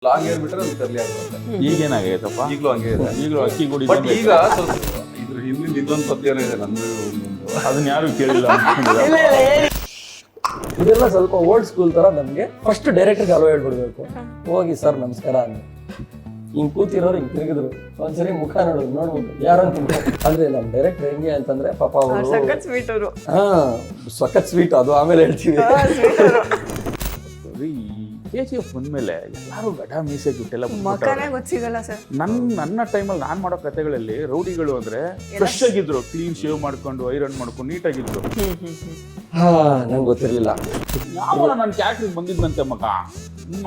Long hair ಬಿಟ್ರೆ ಅದು curly ಆಗ್ಬರುತ್ತೆ. ಈಗೇನಾಗೈತಪ್ಪ? ಈಗಲೂ ಹಂಗೆ ಇದೆ. ಈಗಲೂ ಅಕ್ಕಿ ಗುಡಿ ಬಟ್ ಈಗ ಸ್ವಲ್ಪ ಇದ್ರ ಹಿಂದಿನ ಇದೊಂದು ಪದ್ಯನೇ ಇದೆ ನಂದು ಒಂದೊಂದು. ಅದನ್ನ ಯಾರು ಕೇಳಿಲ್ಲ ಇದೆಲ್ಲ ಸ್ವಲ್ಪ ಓಲ್ಡ್ ಸ್ಕೂಲ್ ತರ ನಮ್ಗೆ ಫಸ್ಟ್ ಡೈರೆಕ್ಟರ್ಗೆ ಅಲೋ ಹೇಳ್ಬಿಡ್ಬೇಕು. ಹೋಗಿ ಸರ್ ನಮಸ್ಕಾರ ಅಂತ ಹಿಂಗ್ ಕೂತಿರೋರು ಹಿಂಗ್ ತಿರುಗಿದ್ರು, ಒಂದ್ಸರಿ ಮುಖ ನೋಡ್ಬಿಟ್ಟು ಯಾರೋ ಅಂತ. ಅಂದ್ರೆ ನಮ್ ಡೈರೆಕ್ಟರ್ ಹೆಂಗೆ ಅಂತಂದ್ರೆ ಪಾಪ ಅವರು ಸಖತ್ ಸ್ವೀಟ್ ಅದು ಆಮೇಲೆ ಹೇಳ್ತೀವಿ. KGF ಬಂದ್ಮೇಲೆ ಎಲ್ಲಾರು ಗಡ ಮೀಸೆ ಜುಟ್ಟೆಲ್ಲ ಗೊತ್ತಿಗಲ್ಲ ಸರ್. ನನ್ನ ಟೈಮಲ್ಲಿ ನಾನ್ ಮಾಡೋ ಕಥೆಗಳಲ್ಲಿ ರೌಡಿಗಳು ಅಂದ್ರೆ ಫ್ರೆಶ್ ಆಗಿದ್ರು, ಕ್ಲೀನ್ ಶೇವ್ ಮಾಡ್ಕೊಂಡು ಐರನ್ ಮಾಡ್ಕೊಂಡು ನೀಟಾಗಿದ್ರು. ನಂಗೆ ಗೊತ್ತಿರ್ಲಿಲ್ಲ. ಯಾವ ನನ್ನ ಕ್ಯಾಟ್ರಿಗೆ ಬಂದಿದ್ದಂತೆ ಮಗ ಹಿಂಗ್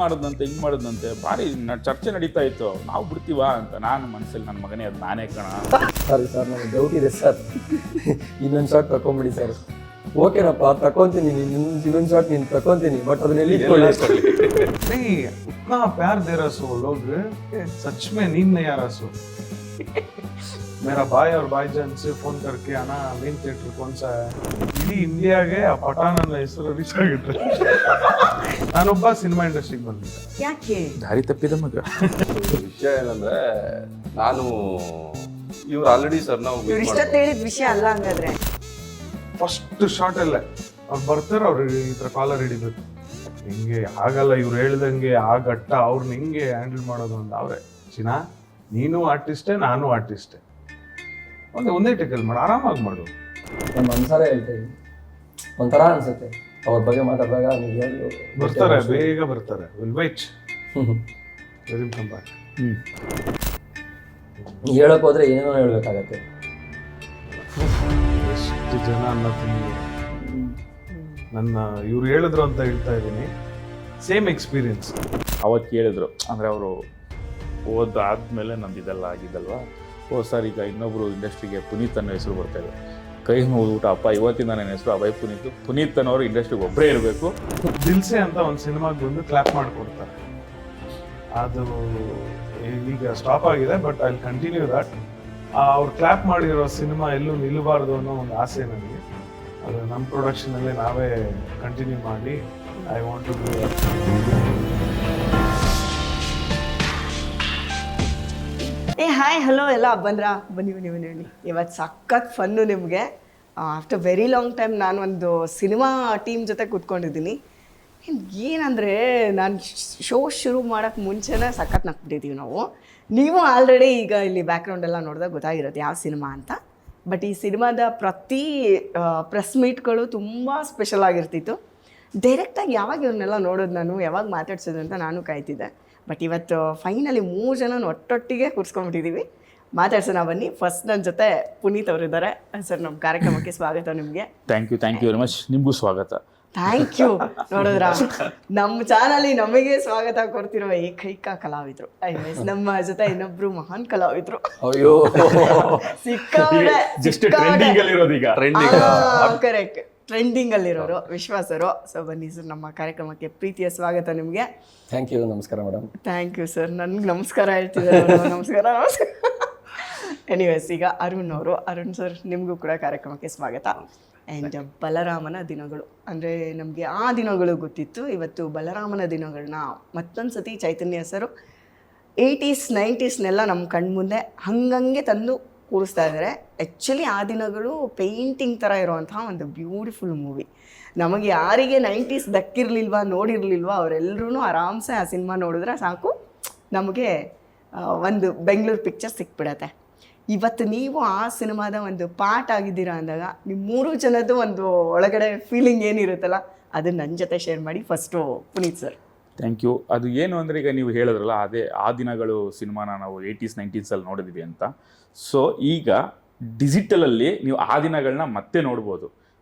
ಮಾಡದಂತೆ ಭಾರಿ ಚರ್ಚೆ ನಡೀತಾ ಇತ್ತು. ನಾವು ಬಿಡ್ತೀವಾ ಅಂತ ನಾನು ಮನಸ್ಸಲ್ಲಿ ನನ್ನ ಮಗನೇ ಅದು ನಾನೇ ಕಣ. ಸಾರಿ ಸರ್, ನನಗೆ ಡೌಟ್ ಇದೆ ಸರ್, ಇನ್ನೊಂದು ಶಾಟ್ ತಕೊಂಬಿಡಿ ಸರ್. ಓಕೆನಪ್ಪ ತಕೊಂತೀನಿ, ಇನ್ನೊಂದು ಶಾಟ್ ನೀನು ತಕೊಂತೀನಿ, ಬಟ್ ಅದನ್ನ ಎಲ್ಲಿ ಇಟ್ಕೊಳ್ಳಿ. नहीं उतना प्यार दे रहा सो लोग, सच में नींद नहीं आ रहा सो. मेरा भाई और भाईजान से फोन करके आना मेन थिएटर कौन सा है, इडೀ ಇಂಡಿಯಾಗೆ ಆ ಪಠಾಣ ಅನ್ನೋ ಹೆಸರು ರೀಚ್ ಆಗಿತ್ತು. ನಾನೊಬ್ಬ ಸಿನಿಮಾ ಇಂಡಸ್ಟ್ರಿಗೆ ಬಂದಿದ್ದೆ. ಯಾಕೆ ದಾರಿ ತಪ್ಪಿದ ಮಗ. ವಿಷಯ ಏನಂದ್ರೆ ನಾನು ಇವ್ರು ಆಲ್ರೆಡಿ ಸರ್ ನಾವು ಇವ್ರು ಇಷ್ಟೊತ್ತು ಹೇಳಿದ ವಿಷಯ ಅಲ್ಲ ಹಂಗಾದ್ರೆ. ಫಸ್ಟ್ ಶಾರ್ಟ್ ಅಲ್ಲೇ ಅವ್ರು ಬರ್ತಾರೆ, ಅವ್ರು ಈ ಥರ ಕಾಲರ್ ಹಿಡಿಬೇಕು, ಹಿಂಗೆ ಆಗಲ್ಲ ಇವ್ರು ಹೇಳ್ದಂಗೆ ಆ ಘಟ್ಟ ಅವ್ರನ್ನ ಹಿಂಗೆ ಹ್ಯಾಂಡಲ್ ಮಾಡೋದು ಅಂತ. ಅವ್ರೆ ಚಿನಾ ನೀನು ಆರ್ಟಿಸ್ಟೇ ನಾನು ಆರ್ಟಿಸ್ಟೇ, ಒಂದೇ ಟೇಕಲ್ಲಿ ಮಾಡು, ಆರಾಮಾಗಿ ಮಾಡು. ನಮ್ಮ ಅನ್ಸಾರೇ ಹೇಳ್ತೇವೆ, ಒಂಥರ ಅನ್ಸುತ್ತೆ ಅವ್ರ ಬಗ್ಗೆ ಮಾತಾಡಿದಾಗ. ನೀವು ಬರ್ತಾರೆ, ಬೇಗ ಬರ್ತಾರೆ. Will white very come back. ಹೇಳಕ್ ಹೋದ್ರೆ ಏನೇನೋ ಹೇಳ್ಬೇಕಾಗತ್ತೆ. ಎಷ್ಟು ಜನ ಅನ್ನತೀನಿ ನನ್ನ ಇವ್ರು ಹೇಳಿದ್ರು ಅಂತ ಹೇಳ್ತಾ ಇದ್ದೀನಿ. ಸೇಮ್ ಎಕ್ಸ್ಪೀರಿಯನ್ಸ್ ಅವತ್ತು ಕೇಳಿದ್ರು, ಅಂದರೆ ಅವರು ಓದಾದ್ಮೇಲೆ ನಂದು ಇದೆಲ್ಲ ಆಗಿದ್ದಲ್ವಾ. ಸರ್ ಈಗ ಇನ್ನೊಬ್ರು ಇಂಡಸ್ಟ್ರಿಗೆ ಪುನೀತ್ ಅನ್ನೋ ಹೆಸರು ಬರ್ತಾ ಇದೆ. ಕೈ ನೋಡ್ಬಿಟ್ಟು ಅಪ್ಪ ಇವತ್ತಿಂದ ನನ್ನ ಹೆಸರು ಅಭಯ್ ಪುನೀತ್ ಅನ್ನೋರು ಇಂಡಸ್ಟ್ರಿಗೆ ಒಬ್ಬರೇ ಇರಬೇಕು. ದಿಲ್ಸೆ ಅಂತ ಒಂದು ಸಿನಿಮಾಗೆ ಬಂದು ಕ್ಲಾಪ್ ಮಾಡಿಕೊಡ್ತಾರೆ. ಅದು ಈಗ ಸ್ಟಾಪ್ ಆಗಿದೆ, ಬಟ್ ಐ ಕಂಟಿನ್ಯೂ ದಟ್. ಅವ್ರು ಕ್ಲಾಪ್ ಮಾಡಿರೋ ಸಿನಿಮಾ ಎಲ್ಲೂ ನಿಲ್ಲಬಾರ್ದು ಅನ್ನೋ ಒಂದು ಆಸೆ ನನಗೆ. ಅದು ನಮ್ಮ ಪ್ರೊಡಕ್ಷನಲ್ಲೇ ನಾವೇ ಕಂಟಿನ್ಯೂ ಮಾಡಿ I want to do. Hi hello ಎಲ್ಲ ಬನ್ನಿ ಹೇಳಿ. ಇವತ್ತು ಸಖತ್ ಫನ್ನು ನಿಮಗೆ. ಆಫ್ಟರ್ ವೆರಿ ಲಾಂಗ್ ಟೈಮ್ ನಾನು ಒಂದು ಸಿನಿಮಾ ಟೀಮ್ ಜೊತೆ ಕೂತ್ಕೊಂಡಿದ್ದೀನಿ. ಏನಂದರೆ ನಾನು ಶೋ ಶುರು ಮಾಡೋಕ್ಕೆ ಮುಂಚೆನೇ ಸಖತ್ ನಕ್ಬಿಟ್ಟಿದ್ದೀವಿ ನಾವು. ನೀವು ಆಲ್ರೆಡಿ ಈಗ ಇಲ್ಲಿ ಬ್ಯಾಕ್ಗ್ರೌಂಡ್ ಎಲ್ಲ ನೋಡಿದಾಗ ಗೊತ್ತಾಗಿರುತ್ತೆ ಯಾವ ಸಿನಿಮಾ ಅಂತ. ಬಟ್ ಈ ಸಿನಿಮಾದ ಪ್ರತಿ ಪ್ರೆಸ್ ಮೀಟ್ಗಳು ತುಂಬ ಸ್ಪೆಷಲ್ ಆಗಿರ್ತಿತ್ತು. ಡೈರೆಕ್ಟಾಗಿ ಯಾವಾಗ ಇವ್ರನ್ನೆಲ್ಲ ನೋಡೋದು, ನಾನು ಯಾವಾಗ ಮಾತಾಡ್ಸೋದು ಅಂತ ನಾನು ಕಾಯ್ತಿದ್ದೆ. ಬಟ್ ಇವತ್ತು ಫೈನಲಿ 3 ಜನ ಒಟ್ಟೊಟ್ಟಿಗೆ ಕೂರಿಸ್ಕೊಂಡ್ಬಿಟ್ಟಿದ್ದೀವಿ. ಮಾತಾಡ್ಸೋಣ ಬನ್ನಿ. ಫಸ್ಟ್ ನನ್ನ ಜೊತೆ ಪುನೀತ್ ಅವರಿದ್ದಾರೆ. ಸರ್ ನಮ್ಮ ಕಾರ್ಯಕ್ರಮಕ್ಕೆ ಸ್ವಾಗತ ನಿಮಗೆ. Thank you very much. ನಿಮಗೂ ಸ್ವಾಗತ. Thank you. ನೋಡಿದ್ರ ನಮ್ಮ ಚಾನಲ್ ನಮಗೆ ಸ್ವಾಗತ ಕೊಡ್ತಿರೋ ಏಕೈಕ ಕಲಾವಿದರು. ನಮ್ಮ ಜೊತೆ ಇನ್ನೊಬ್ರು ಮಹಾನ್ ಕಲಾವಿದರು. ಅಯ್ಯೋ ಕರೆಕ್ಟ್, ಟ್ರೆಂಡಿಂಗ್ ಅಲ್ಲಿರೋರು ವಿಶ್ವಾಸರು. ಸೊ ಬನ್ನಿ ಸರ್, ನಮ್ಮ ಕಾರ್ಯಕ್ರಮಕ್ಕೆ ಪ್ರೀತಿಯ ಸ್ವಾಗತ ನಿಮಗೆ. Thank you. ನಮಸ್ಕಾರ ಮೇಡಮ್. Thank you sir. ನನ್ಗೆ ನಮಸ್ಕಾರ ಹೇಳ್ತಿದ್ದಾರೆ. ನಮಸ್ಕಾರ. ಎನಿವೇಸ್, ಈಗ ಅರುಣ್ ಸರ್ ನಿಮಗೂ ಕೂಡ ಕಾರ್ಯಕ್ರಮಕ್ಕೆ ಸ್ವಾಗತ. ಆ್ಯಂಡ್ ಬಲರಾಮನ ದಿನಗಳು ಅಂದರೆ ನಮಗೆ ಆ ದಿನಗಳು ಗೊತ್ತಿತ್ತು. ಇವತ್ತು ಬಲರಾಮನ ದಿನಗಳನ್ನ ಮತ್ತೊಂದು ಸತಿ ಚೈತನ್ಯ ಸರು 80s 90s ನಮ್ಮ ಕಣ್ಮುಂದೆ ಹಂಗಂಗೆ ತಂದು ಕೂರಿಸ್ತಾ ಇದ್ದಾರೆ. ಆ್ಯಕ್ಚುಲಿ ಆ ದಿನಗಳು ಪೇಂಟಿಂಗ್ ಥರ ಇರೋವಂತಹ ಒಂದು ಬ್ಯೂಟಿಫುಲ್ ಮೂವಿ. ನಮಗೆ ಯಾರಿಗೆ 90s ದಕ್ಕಿರಲಿಲ್ವಾ, ನೋಡಿರಲಿಲ್ವಾ, ಅವರೆಲ್ಲರೂ ಆರಾಮ್ಸೆ ಆ ಸಿನಿಮಾ ನೋಡಿದ್ರೆ ಸಾಕು, ನಮಗೆ ಒಂದು ಬೆಂಗಳೂರು ಪಿಕ್ಚರ್ ಸಿಕ್ಬಿಡತ್ತೆ. ಇವತ್ತು ನೀವು ಆ ಸಿನಿಮಾದ ಒಂದು ಪಾರ್ಟ್ ಆಗಿದ್ದೀರಾ ಅಂದಾಗ ನಿಮ್ಮ 3 ಜನದ್ದು ಒಂದು ಒಳಗಡೆ ಫೀಲಿಂಗ್ ಏನಿರುತ್ತಲ್ಲ ಅದನ್ನ ನನ್ನ ಜೊತೆ ಶೇರ್ ಮಾಡಿ. First Puneeth sir. Thank you. ಅದು ಏನು ಅಂದರೆ ಈಗ ನೀವು ಹೇಳಿದ್ರಲ್ಲ, ಅದೇ ಆ ದಿನಗಳು ಸಿನಿಮಾನ ನಾವು 80s 90s ನೋಡಿದ್ವಿ ಅಂತ. ಸೊ ಈಗ ಡಿಜಿಟಲಲ್ಲಿ ನೀವು ಆ ದಿನಗಳನ್ನ ಮತ್ತೆ ನೋಡ್ಬೋದು.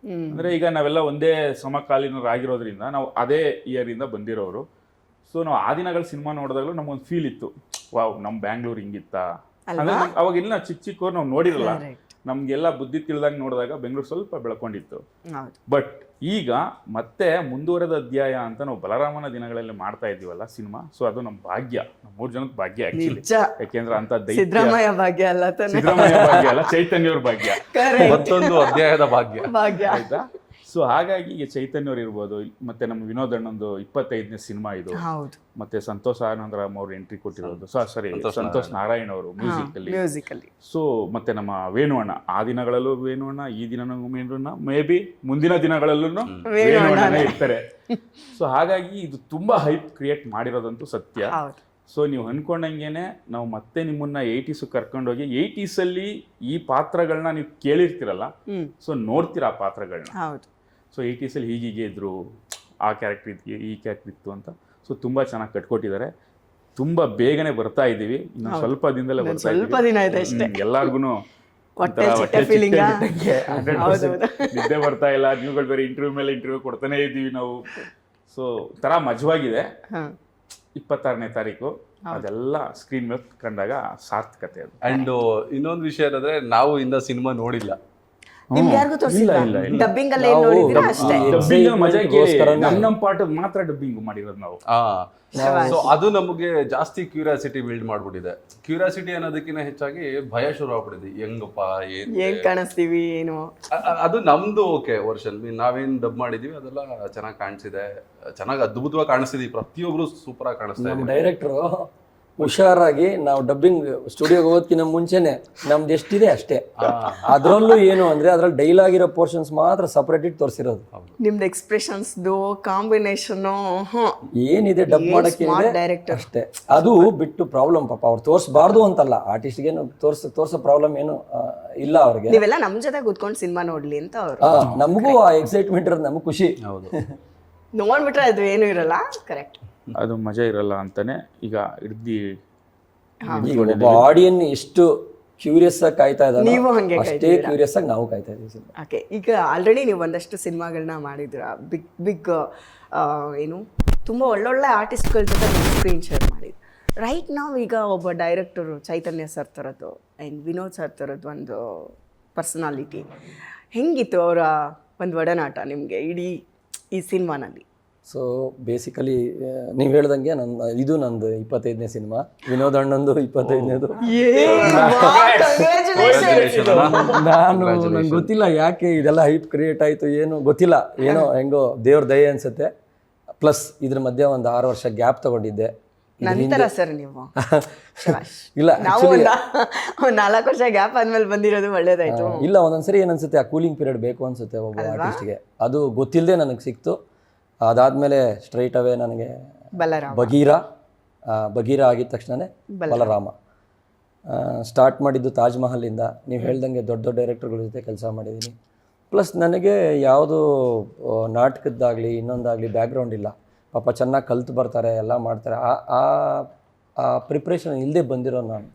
ಅಂದರೆ ಈಗ ನಾವೆಲ್ಲ ಒಂದೇ ಸಮಕಾಲೀನರಾಗಿರೋದ್ರಿಂದ ನಾವು ಅದೇ ಇಯರಿಂದ ಬಂದಿರೋರು. ಸೊ ನಾವು ಆ ದಿನಗಳ ಸಿನಿಮಾ ನೋಡಿದಾಗಲೂ ನಮಗೊಂದು ಫೀಲ್ ಇತ್ತು, ವಾವ್ ನಮ್ಮ ಬ್ಯಾಂಗ್ಳೂರ್ ಹಿಂಗಿತ್ತಾ ಅಂದ್ರೆ. ಅವಾಗೆಲ್ಲ ಚಿಕ್ಕವ್ರು ನಾವು ನೋಡಿರಲ್ಲ, ನಮ್ಗೆಲ್ಲ ಬುದ್ಧಿ ತಿಳಿದಾಗ ನೋಡಿದಾಗ ಬೆಂಗಳೂರು ಸ್ವಲ್ಪ ಬೆಳ್ಕೊಂಡಿತ್ತು. ಬಟ್ ಈಗ ಮತ್ತೆ ಮುಂದುವರೆದ ಅಧ್ಯಾಯ ಅಂತ ನಾವು ಬಲರಾಮನ ದಿನಗಳಲ್ಲಿ ಮಾಡ್ತಾ ಇದ್ದೀವಲ್ಲ ಸಿನಿಮಾ. ಸೊ ಅದು ನಮ್ಮ ಭಾಗ್ಯ, ನಮ್ಮ 3 ಜನದ ಭಾಗ್ಯ ಆಕ್ಚುಲಿ. ಯಾಕೆಂದ್ರೆ ಅಂತ ಸಿದ್ದರಾಮಯ್ಯ ಭಾಗ್ಯ ಅಲ್ಲ, ಸಿದ್ದರಾಮಯ್ಯ ಭಾಗ್ಯ ಅಲ್ಲ, ಚೈತನ್ಯವ್ರ ಭಾಗ್ಯ. ಮತ್ತೊಂದು ಅಧ್ಯಾಯದ ಭಾಗ್ಯ ಆಯ್ತಾ. ಸೊ ಹಾಗಾಗಿ ಈಗ ಚೈತನ್ಯ ಅವ್ರು ಇರ್ಬೋದು, ಮತ್ತೆ ನಮ್ಮ ವಿನೋದ್ ಅಣ್ಣಂದು 25ನೇ ಸಿನಿಮಾ ಇದು, ಹೌದು ಮತ್ತೆ ಸಂತೋಷ್ ಆನಂದರಾಮ್ ಅವರು ಎಂಟ್ರಿ ಕೊಟ್ಟಿರೋದು, ಸಂತೋಷ್ ನಾರಾಯಣ್ ಅವರು ಮ್ಯೂಸಿಕ್ ಅಲ್ಲಿ. ಸೊ ಮತ್ತೆ ನಮ್ಮ ವೇಣು ಅಣ್ಣ, ಆ ದಿನಗಳಲ್ಲೂ ವೇಣು ಅಣ್ಣ, ಈ ದಿನ ವೇಣು ಅಣ್ಣ, ಮೇ ಬಿ ಮುಂದಿನ ದಿನಗಳಲ್ಲೂ ವೇಣು ಅಣ್ಣನೇ ಇರ್ತಾರೆ. ಸೊ ಹಾಗಾಗಿ ಇದು ತುಂಬಾ ಹೈಪ್ ಕ್ರಿಯೇಟ್ ಮಾಡಿರೋದಂತೂ ಸತ್ಯ. ಸೊ ನೀವು ಅನ್ಕೊಂಡಂಗೆನೆ ನಾವು ಮತ್ತೆ ನಿಮ್ಮನ್ನ 80s ಕರ್ಕೊಂಡೋಗಿ 80s ಅಲ್ಲಿ ಈ ಪಾತ್ರಗಳನ್ನ ನೀವು ಕೇಳಿರ್ತೀರಲ್ಲ, ಸೊ ನೋಡ್ತೀರಾ ಆ ಪಾತ್ರಗಳನ್ನ. ಸೊ 80s ಅಲ್ಲಿ ಹೀಗೆ ಇದ್ರು, ಆ ಕ್ಯಾರೆಕ್ಟರ್ ಇತ್ತು, ಈ ಕ್ಯಾರೆಕ್ಟರ್ ಇತ್ತು ಅಂತ. ಸೊ ತುಂಬಾ ಚೆನ್ನಾಗಿ ಕಟ್ಕೊಟ್ಟಿದ್ದಾರೆ. ತುಂಬಾ ಬೇಗನೆ ಬರ್ತಾ ಇದೀವಿ, ಇನ್ನು ಸ್ವಲ್ಪ ದಿನದಲ್ಲೇ ಬರ್ತಾ ಇದ್ದೀವಿ. ಎಲ್ಲಾರ್ಗು ನಿದ್ದೆ ಬರ್ತಾ ಇಲ್ಲ, ನೀವುಗಳು ಬೇರೆ ಇಂಟರ್ವ್ಯೂ ಮೇಲೆ ಇಂಟರ್ವ್ಯೂ ಕೊಡ್ತಾನೆ ಇದ್ದೀವಿ ನಾವು. ಸೊ ತರ ಮಜವಾಗಿದೆ. 26ನೇ ತಾರೀಕು ಅದೆಲ್ಲ ಸ್ಕ್ರೀನ್ ಮೇಲೆ ಕಂಡಾಗ ಸಾರ್ಥಕತೆ ಅದು. ಅಂಡ್ ಇನ್ನೊಂದು ವಿಷಯ ಏನಂದ್ರೆ ನಾವು ಇನ್ನ ಸಿನಿಮಾ ನೋಡಿಲ್ಲ. ನಿಮ್ಗೆ ಯಾರಿಗೂ ತೋರಿಸಿಲ್ಲ? ಡಬ್ಬಿಂಗ್ ಅಲ್ಲಿ ಏನ್ ನೋಡಿದಿರಾ ಅಷ್ಟೇ. ಡಬ್ಬಿಂಗ್ ಮಜಾ ನಮ್ಮ ಪಾಠ ಮಾತ್ರ ಡಬ್ಬಿಂಗ್ ಮಾಡಿರೋದು ನಾವು. ಸೊ ಅದು ನಮಗೆ ಜಾಸ್ತಿ ಕ್ಯೂರಿಯಾಸಿಟಿ ಬಿಲ್ಡ್ ಮಾಡ್ಬಿಟ್ಟಿದೆ. ಕ್ಯೂರಿಯಾಸಿಟಿ ಅನ್ನೋದಕ್ಕಿಂತ ಹೆಚ್ಚಾಗಿ ಭಯ ಶುರು ಆಗ್ಬಿಟ್ಟಿದೆ. ಹೆಂಗಪ್ಪ ಏನ್ ಕಾಣಿಸ್ತೀವಿ ಏನು ಅದು ನಮ್ದು ಓಕೆ ವರ್ಷನ್ ನಾವೇನ್ ಡಬ್ ಮಾಡಿದೀವಿ ಅದೆಲ್ಲ ಚೆನ್ನಾಗಿ ಕಾಣಿಸಿದೆ, ಚೆನ್ನಾಗಿ ಅದ್ಭುತವಾಗಿ ಕಾಣಿಸ್ತಿದೀವಿ. ಪ್ರತಿಯೊಬ್ರು ಸೂಪರ್ ಆಗಿ ಕಾಣಿಸ್ತಾ ನಮ್ಮ ಡೈರೆಕ್ಟ್ರು ಹುಷಾರಾಗಿ ನಾವು ಡಬ್ಬಿಂಗ್ ಸ್ಟುಡಿಯೋಗೆ ಹೋಗೋದಕ್ಕಿಂತ ಮುಂಚೆನೆ ನಮ್ದು ಎಷ್ಟಿದೆ ಅಷ್ಟೇ. ಅದರಲ್ಲೂ ಏನು ಅಂದ್ರೆ ಅದ್ರಲ್ಲಿ ಡೈಲಾಗ್ ಇರೋ ಪೋರ್ಷನ್ಸ್ ಮಾತ್ರ ಸಪರೇಟ್ ಇಟ್ಟು ತೋರಿಸಿರೋದು. ನಿಮ್ದು ಎಕ್ಸ್ಪ್ರೆಷನ್ಸ್ ಕಾಂಬಿನೇಷನ್ ಏನಿದೆ ಡಬ್ ಮಾಡಕ್ಕೆ ಅಷ್ಟೇ. ಅದು ಬಿಟ್ಟು ಪ್ರಾಬ್ಲಮ್ ಪಾಪ ಅವ್ರು ತೋರಿಸಬಾರ್ದು ಅಂತಲ್ಲ, ಆರ್ಟಿಸ್ಟ್ಗೆ ತೋರ್ಸೋ ಪ್ರಾಬ್ಲಮ್ ಏನು ಇಲ್ಲ ಅವ್ರಿಗೆ. ನೀವೆಲ್ಲ ನಮ್ ಜೊತೆ ಕೂತ್ಕೊಂಡು ಸಿನಿಮಾ ನೋಡ್ಲಿ ಅಂತ ಅವ್ರು. ನಮಗೂ ಆ ಎಕ್ಸೈಟ್ಮೆಂಟ್ ಇರೋದು ನಮಗ್ ಖುಷಿ. ನೋಡ್ಬಿಟ್ರೆ ಅದು ಏನು ಇರಲ್ಲ. ಕರೆಕ್ಟ್, ಅದು ಮಜಾ ಇರಲ್ಲ ಅಂತಾನೆ ಈಗ ಹಿಡ್ದಿ ಆಡಿಯನ್ ಎಷ್ಟು ಕ್ಯೂರಿಯಸ್ ಆಗಿ ಕಾಯ್ತಾ ಇದ್ದಾರೆ, ನೀವು ಹಂಗೆ ಅಷ್ಟೇ ಕ್ಯೂರಿಯಸ್ ಆಗಿ ನಾವು ಕಾಯ್ತಾ ಇದೀವಿ. ಓಕೆ, ಈಗ ಆಲ್ರೆಡಿ ನೀವು ಒಂದಷ್ಟು ಸಿನಿಮಾಗಳನ್ನ ಮಾಡಿದ್ರ, ಬಿಗ್ ಏನು ತುಂಬ ಒಳ್ಳೊಳ್ಳೆ ಆರ್ಟಿಸ್ಟ್ಗಳ ಜೊತೆ ಸ್ಕ್ರೀನ್ ಶೇರ್ ಮಾಡಿದ್ರು. ರೈಟ್ ನಾವು ಈಗ ಒಬ್ಬ ಡೈರೆಕ್ಟರು ಚೈತನ್ಯ ಸರ್ ಥರದ್ದು ಆ್ಯಂಡ್ ವಿನೋದ್ ಸರ್ ಥರದ್ದು ಒಂದು ಪರ್ಸನಾಲಿಟಿ, ಹೆಂಗಿತ್ತು ಅವರ ಒಂದು ಒಡನಾಟ ನಿಮಗೆ ಇಡೀ ಈ ಸಿನಿಮಾನಲ್ಲಿ? ಸೊ ಬೇಸಿಕಲಿ ನೀವು ಹೇಳ್ದಂಗೆ ಇದು ನಂದು 25ನೇ ಸಿನಿಮಾ, ವಿನೋದ್ ಅಣ್ಣಂದು 25ನೇದು. ನಂಗೆ ಗೊತ್ತಿಲ್ಲ ಯಾಕೆ ಇದೆಲ್ಲ ಹೈಪ್ ಕ್ರಿಯೇಟ್ ಆಯಿತು, ಏನು ಗೊತ್ತಿಲ್ಲ, ಏನೋ ಹೆಂಗೋ ದೇವ್ರ ದಯೆ ಅನ್ಸುತ್ತೆ. ಪ್ಲಸ್ ಇದ್ರ ಮಧ್ಯೆ ಒಂದು 6 ವರ್ಷ ಗ್ಯಾಪ್ ತಗೊಂಡಿದ್ದೆ. ನಂತರ ಸರ್ ನೀವು ಇಲ್ಲ ನಾವು 4 ವರ್ಷ ಗ್ಯಾಪ್ ಆದ್ಮೇಲೆ ಬಂದಿರೋದು ಒಳ್ಳೇದಾಯ್ತು. ಇಲ್ಲ, ಒಂದೊಂದ್ಸರಿ ಏನನ್ಸುತ್ತೆ ಆ ಕೂಲಿಂಗ್ ಪೀರಿಯಡ್ ಬೇಕು ಅನ್ಸುತ್ತೆ ಒಬ್ಬ ಆರ್ಟಿಸ್ಟ್ಗೆ. ಅದು ಗೊತ್ತಿಲ್ಲದೆ ನನಗೆ ಸಿಕ್ತು. ಅದಾದಮೇಲೆ ಸ್ಟ್ರೈಟ್ ಅವೇ ನನಗೆ ಬಗೀರ ಆಗಿದ ತಕ್ಷಣವೇ ಬಲರಾಮ ಸ್ಟಾರ್ಟ್ ಮಾಡಿದ್ದು. ತಾಜ್ ಮಹಲಿಂದ ನೀವು ಹೇಳ್ದಂಗೆ ದೊಡ್ಡ ದೊಡ್ಡ ಡೈರೆಕ್ಟರ್ಗಳ ಜೊತೆ ಕೆಲಸ ಮಾಡಿದ್ದೀನಿ. ಪ್ಲಸ್ ನನಗೆ ಯಾವುದು ನಾಟಕದ್ದಾಗಲಿ ಇನ್ನೊಂದಾಗಲಿ ಬ್ಯಾಕ್ಗ್ರೌಂಡ್ ಇಲ್ಲ. ಪಾಪ ಚೆನ್ನಾಗಿ ಕಲ್ತು ಬರ್ತಾರೆ, ಎಲ್ಲ ಮಾಡ್ತಾರೆ. ಆ ಪ್ರಿಪ್ರೇಷನ್ ಇಲ್ಲದೆ ಬಂದಿರೋ ನಾನು.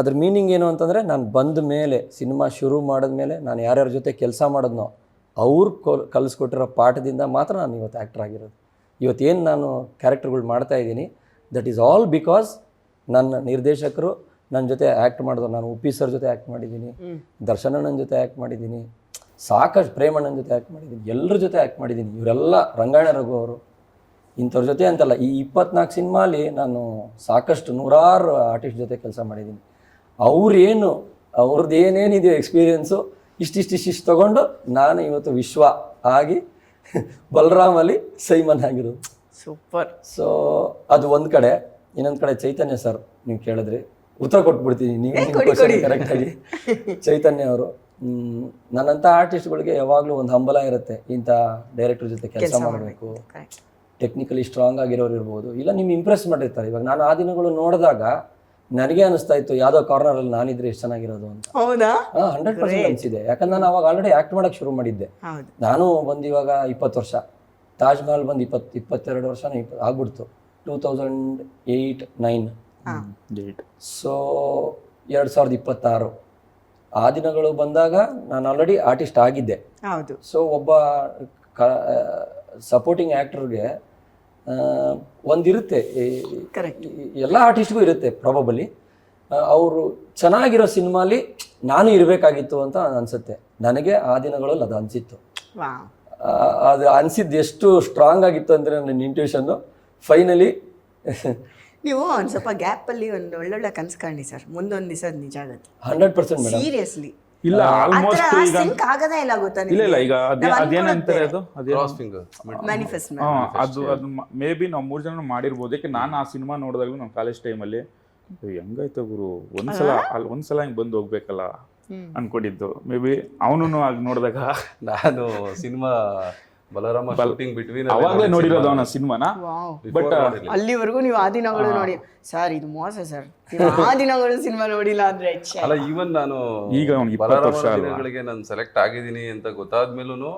ಅದ್ರ ಮೀನಿಂಗ್ ಏನು ಅಂತಂದರೆ, ನಾನು ಬಂದ ಮೇಲೆ ಸಿನಿಮಾ ಶುರು ಮಾಡಿದ್ಮೇಲೆ ನಾನು ಯಾರ್ಯಾರ ಜೊತೆ ಕೆಲಸ ಮಾಡಿದ್ನೋ ಅವ್ರು ಕಲಿಸ್ಕೊಟ್ಟಿರೋ ಪಾಠದಿಂದ ಮಾತ್ರ ನಾನು ಇವತ್ತು ಆ್ಯಕ್ಟರ್ ಆಗಿರೋದು. ಇವತ್ತೇನು ನಾನು ಕ್ಯಾರೆಕ್ಟರ್ಗಳು ಮಾಡ್ತಾ ಇದ್ದೀನಿ, ದಟ್ ಈಸ್ ಆಲ್ ಬಿಕಾಸ್ ನನ್ನ ನಿರ್ದೇಶಕರು ನನ್ನ ಜೊತೆ ಆ್ಯಕ್ಟ್ ಮಾಡಿದ್ರು. ನಾನು ಉಪ್ಪಿ ಸರ್ ಜೊತೆ ಆ್ಯಕ್ಟ್ ಮಾಡಿದ್ದೀನಿ, ದರ್ಶನ್ ಅಣ್ಣನ ಜೊತೆ ಆ್ಯಕ್ಟ್ ಮಾಡಿದ್ದೀನಿ, ಸಾಕಷ್ಟು ಪ್ರೇಮಣ್ಣನ ಜೊತೆ ಆ್ಯಕ್ಟ್ ಮಾಡಿದ್ದೀನಿ, ಎಲ್ಲರ ಜೊತೆ ಆ್ಯಕ್ಟ್ ಮಾಡಿದ್ದೀನಿ. ಇವರೆಲ್ಲ ರಂಗಾಯಣ ರಘು ಅವರು ಇಂಥವ್ರ ಜೊತೆ ಅಂತಲ್ಲ, ಈ 24 ಸಿನಿಮಾಲಿ ನಾನು ಸಾಕಷ್ಟು ನೂರಾರು ಆರ್ಟಿಸ್ಟ್ ಜೊತೆ ಕೆಲಸ ಮಾಡಿದ್ದೀನಿ. ಅವ್ರದ್ದು ಏನೇನಿದೆಯೋ ಎಕ್ಸ್ಪೀರಿಯೆನ್ಸು ಇಷ್ಟಿಷ್ಟು ತಗೊಂಡು ನಾನು ಇವತ್ತು ವಿಶ್ವ ಆಗಿ ಬಲರಾಮಲ್ಲಿ ಸೈಮನ್ ಆಗಿರೋದು. ಸೂಪರ್. ಸೊ ಅದು ಒಂದು ಕಡೆ. ಇನ್ನೊಂದು ಕಡೆ ಚೈತನ್ಯ ಸರ್, ನೀವು ಕೇಳಿದ್ರಿ, ಉತ್ತರ ಕೊಟ್ಬಿಡ್ತೀನಿ ನೀವು ಕರೆಕ್ಟಾಗಿ. ಚೈತನ್ಯ ಅವರು ನನ್ನಂಥ ಆರ್ಟಿಸ್ಟ್ಗಳಿಗೆ ಯಾವಾಗಲೂ ಒಂದು ಹಂಬಲ ಇರುತ್ತೆ, ಇಂಥ ಡೈರೆಕ್ಟರ್ ಜೊತೆ ಕೆಲಸ ಮಾಡಬೇಕು, ಟೆಕ್ನಿಕಲಿ ಸ್ಟ್ರಾಂಗ್ ಆಗಿರೋರು ಇರ್ಬೋದು, ಇಲ್ಲ ನಿಮ್ಗೆ ಇಂಪ್ರೆಸ್ ಮಾಡಿರ್ತಾರೆ. ಇವಾಗ ನಾನು ಆ ದಿನಗಳು ನೋಡಿದಾಗ ನನಗೆ ಅನಿಸ್ತಾ ಇತ್ತು ಯಾವುದೋ ಕಾರ್ನರಲ್ಲಿ ನಾನಿದ್ರೆ ಎಷ್ಟು ಚೆನ್ನಾಗಿರೋದು ಅಂತ. 100% ಅನಿಸಿದೆ. ಯಾಕಂದ್ರೆ ನಾನು ಅವಾಗ ಆಲ್ರೆಡಿ ಆ್ಯಕ್ಟ್ ಮಾಡೋಕ್ಕೆ ಶುರು ಮಾಡಿದ್ದೆ. ನಾನು ಬಂದು ಇವಾಗ 20 ವರ್ಷ, ತಾಜ್ ಮಹಲ್ ಬಂದು 22 ವರ್ಷ ಆಗ್ಬಿಡ್ತು. 2008-9. ಸೊ 2026 ಆ ದಿನಗಳು ಬಂದಾಗ ನಾನು ಆಲ್ರೆಡಿ ಆರ್ಟಿಸ್ಟ್ ಆಗಿದ್ದೆ. ಸೊ ಒಬ್ಬ ಸಪೋರ್ಟಿಂಗ್ ಆ್ಯಕ್ಟರ್ಗೆ ಒಂದಿರುತ್ತೆ, ಎಲ್ಲ ಆರ್ಟಿಸ್ಟ್ಗೂ ಇರುತ್ತೆ ಪ್ರಾಬಬಲಿ. ಅವರು ಚೆನ್ನಾಗಿರೋ ಸಿನಿಮಾಲಿ ನಾನು ಇರಬೇಕಾಗಿತ್ತು ಅಂತ ಅನಿಸುತ್ತೆ ನನಗೆ. ಆ ದಿನಗಳಲ್ಲಿ ಅದು ಅನಿಸಿತ್ತು. ಅದು ಅನಿಸಿದ್ದು ಎಷ್ಟು ಸ್ಟ್ರಾಂಗ್ ಆಗಿತ್ತು ಅಂದರೆ ನನ್ನ ಇಂಟ್ಯೂಷನ್ನು ಫೈನಲಿ. ನೀವು ಒಂದು ಸ್ವಲ್ಪ ಗ್ಯಾಪಲ್ಲಿ ಒಂದು ಒಳ್ಳೊಳ್ಳೆ ಕನಸು ಕಂಡಿ ಸರ್, ಮುಂದೊಂದು ದಿವಸ ನಿಜ ಆಗುತ್ತೆ. 100% ಮೇಡಮ್. ಸೀರಿಯಸ್ಲಿ ಇಲ್ಲ ಆಲ್ಮೋಸ್ಟ್ ಈಗ ಸಿಂಕ್ ಆಗದೇ ಇಲ್ಲ ಗೊತ್ತಾ ಇಲ್ಲ ಈಗ ಅದೇನಂತಾರೆ ಅದು ಕ್ರಾಸ್ ಫಿಂಗರ್ ಮ್ಯಾನಿಫೆಸ್ಟ್ ಅದು ಮೇ ಬಿ ನಾವು 3 ಜನ ಮಾಡಿರ್ಬೋದು. ಯಾಕೆ ನಾನು ಆ ಸಿನಿಮಾ ನೋಡಿದಾಗಲೂ ನಮ್ಮ ಕಾಲೇಜ್ ಟೈಮಲ್ಲಿ ಹೆಂಗಾಯ್ತು ಗುರು ಒಂದ್ಸಲ ಹಿಂಗೆ ಬಂದು ಹೋಗ್ಬೇಕಲ್ಲ ಅನ್ಕೊಂಡಿದ್ದು. ಮೇ ಬಿ ಅವನು ಆಗ ನೋಡಿದಾಗ ನಾನು ಸಿನಿಮಾ ಬಲರಾಮ ಶೂಟಿಂಗ್ ಬಿಟ್ವೀನ್ ಅವಾಗಲೇ ನೋಡಿರೋದು ಅವನ ಸಿನಿಮಾನ. ಬಟ್ ಅಲ್ಲಿವರೆಗೂ ನೀವು ಆ ದಿನಗಳು ನೋಡಿ ಸರ್, ಇದು ಮೋಸ ಸರ್, ನೀವು ಆ ದಿನಗಳು ಸಿನಿಮಾ ನೋಡಿಲ್ಲ ಅಂದ್ರೆ ಛೆ. ಅಲ್ಲ ಈವನ್ ನಾನು ಈಗ ಅವ್ನಿಗೆ 20 ಬಲರಾಮ ವರ್ಷ ಅಲ್ವಾ? ದಿನಗಳಿಗೆ ನಾನು ಸೆಲೆಕ್ಟ್ ಆಗಿದ್ದೀನಿ ಅಂತ ಗೊತ್ತಾದ್ಮೇಲೂ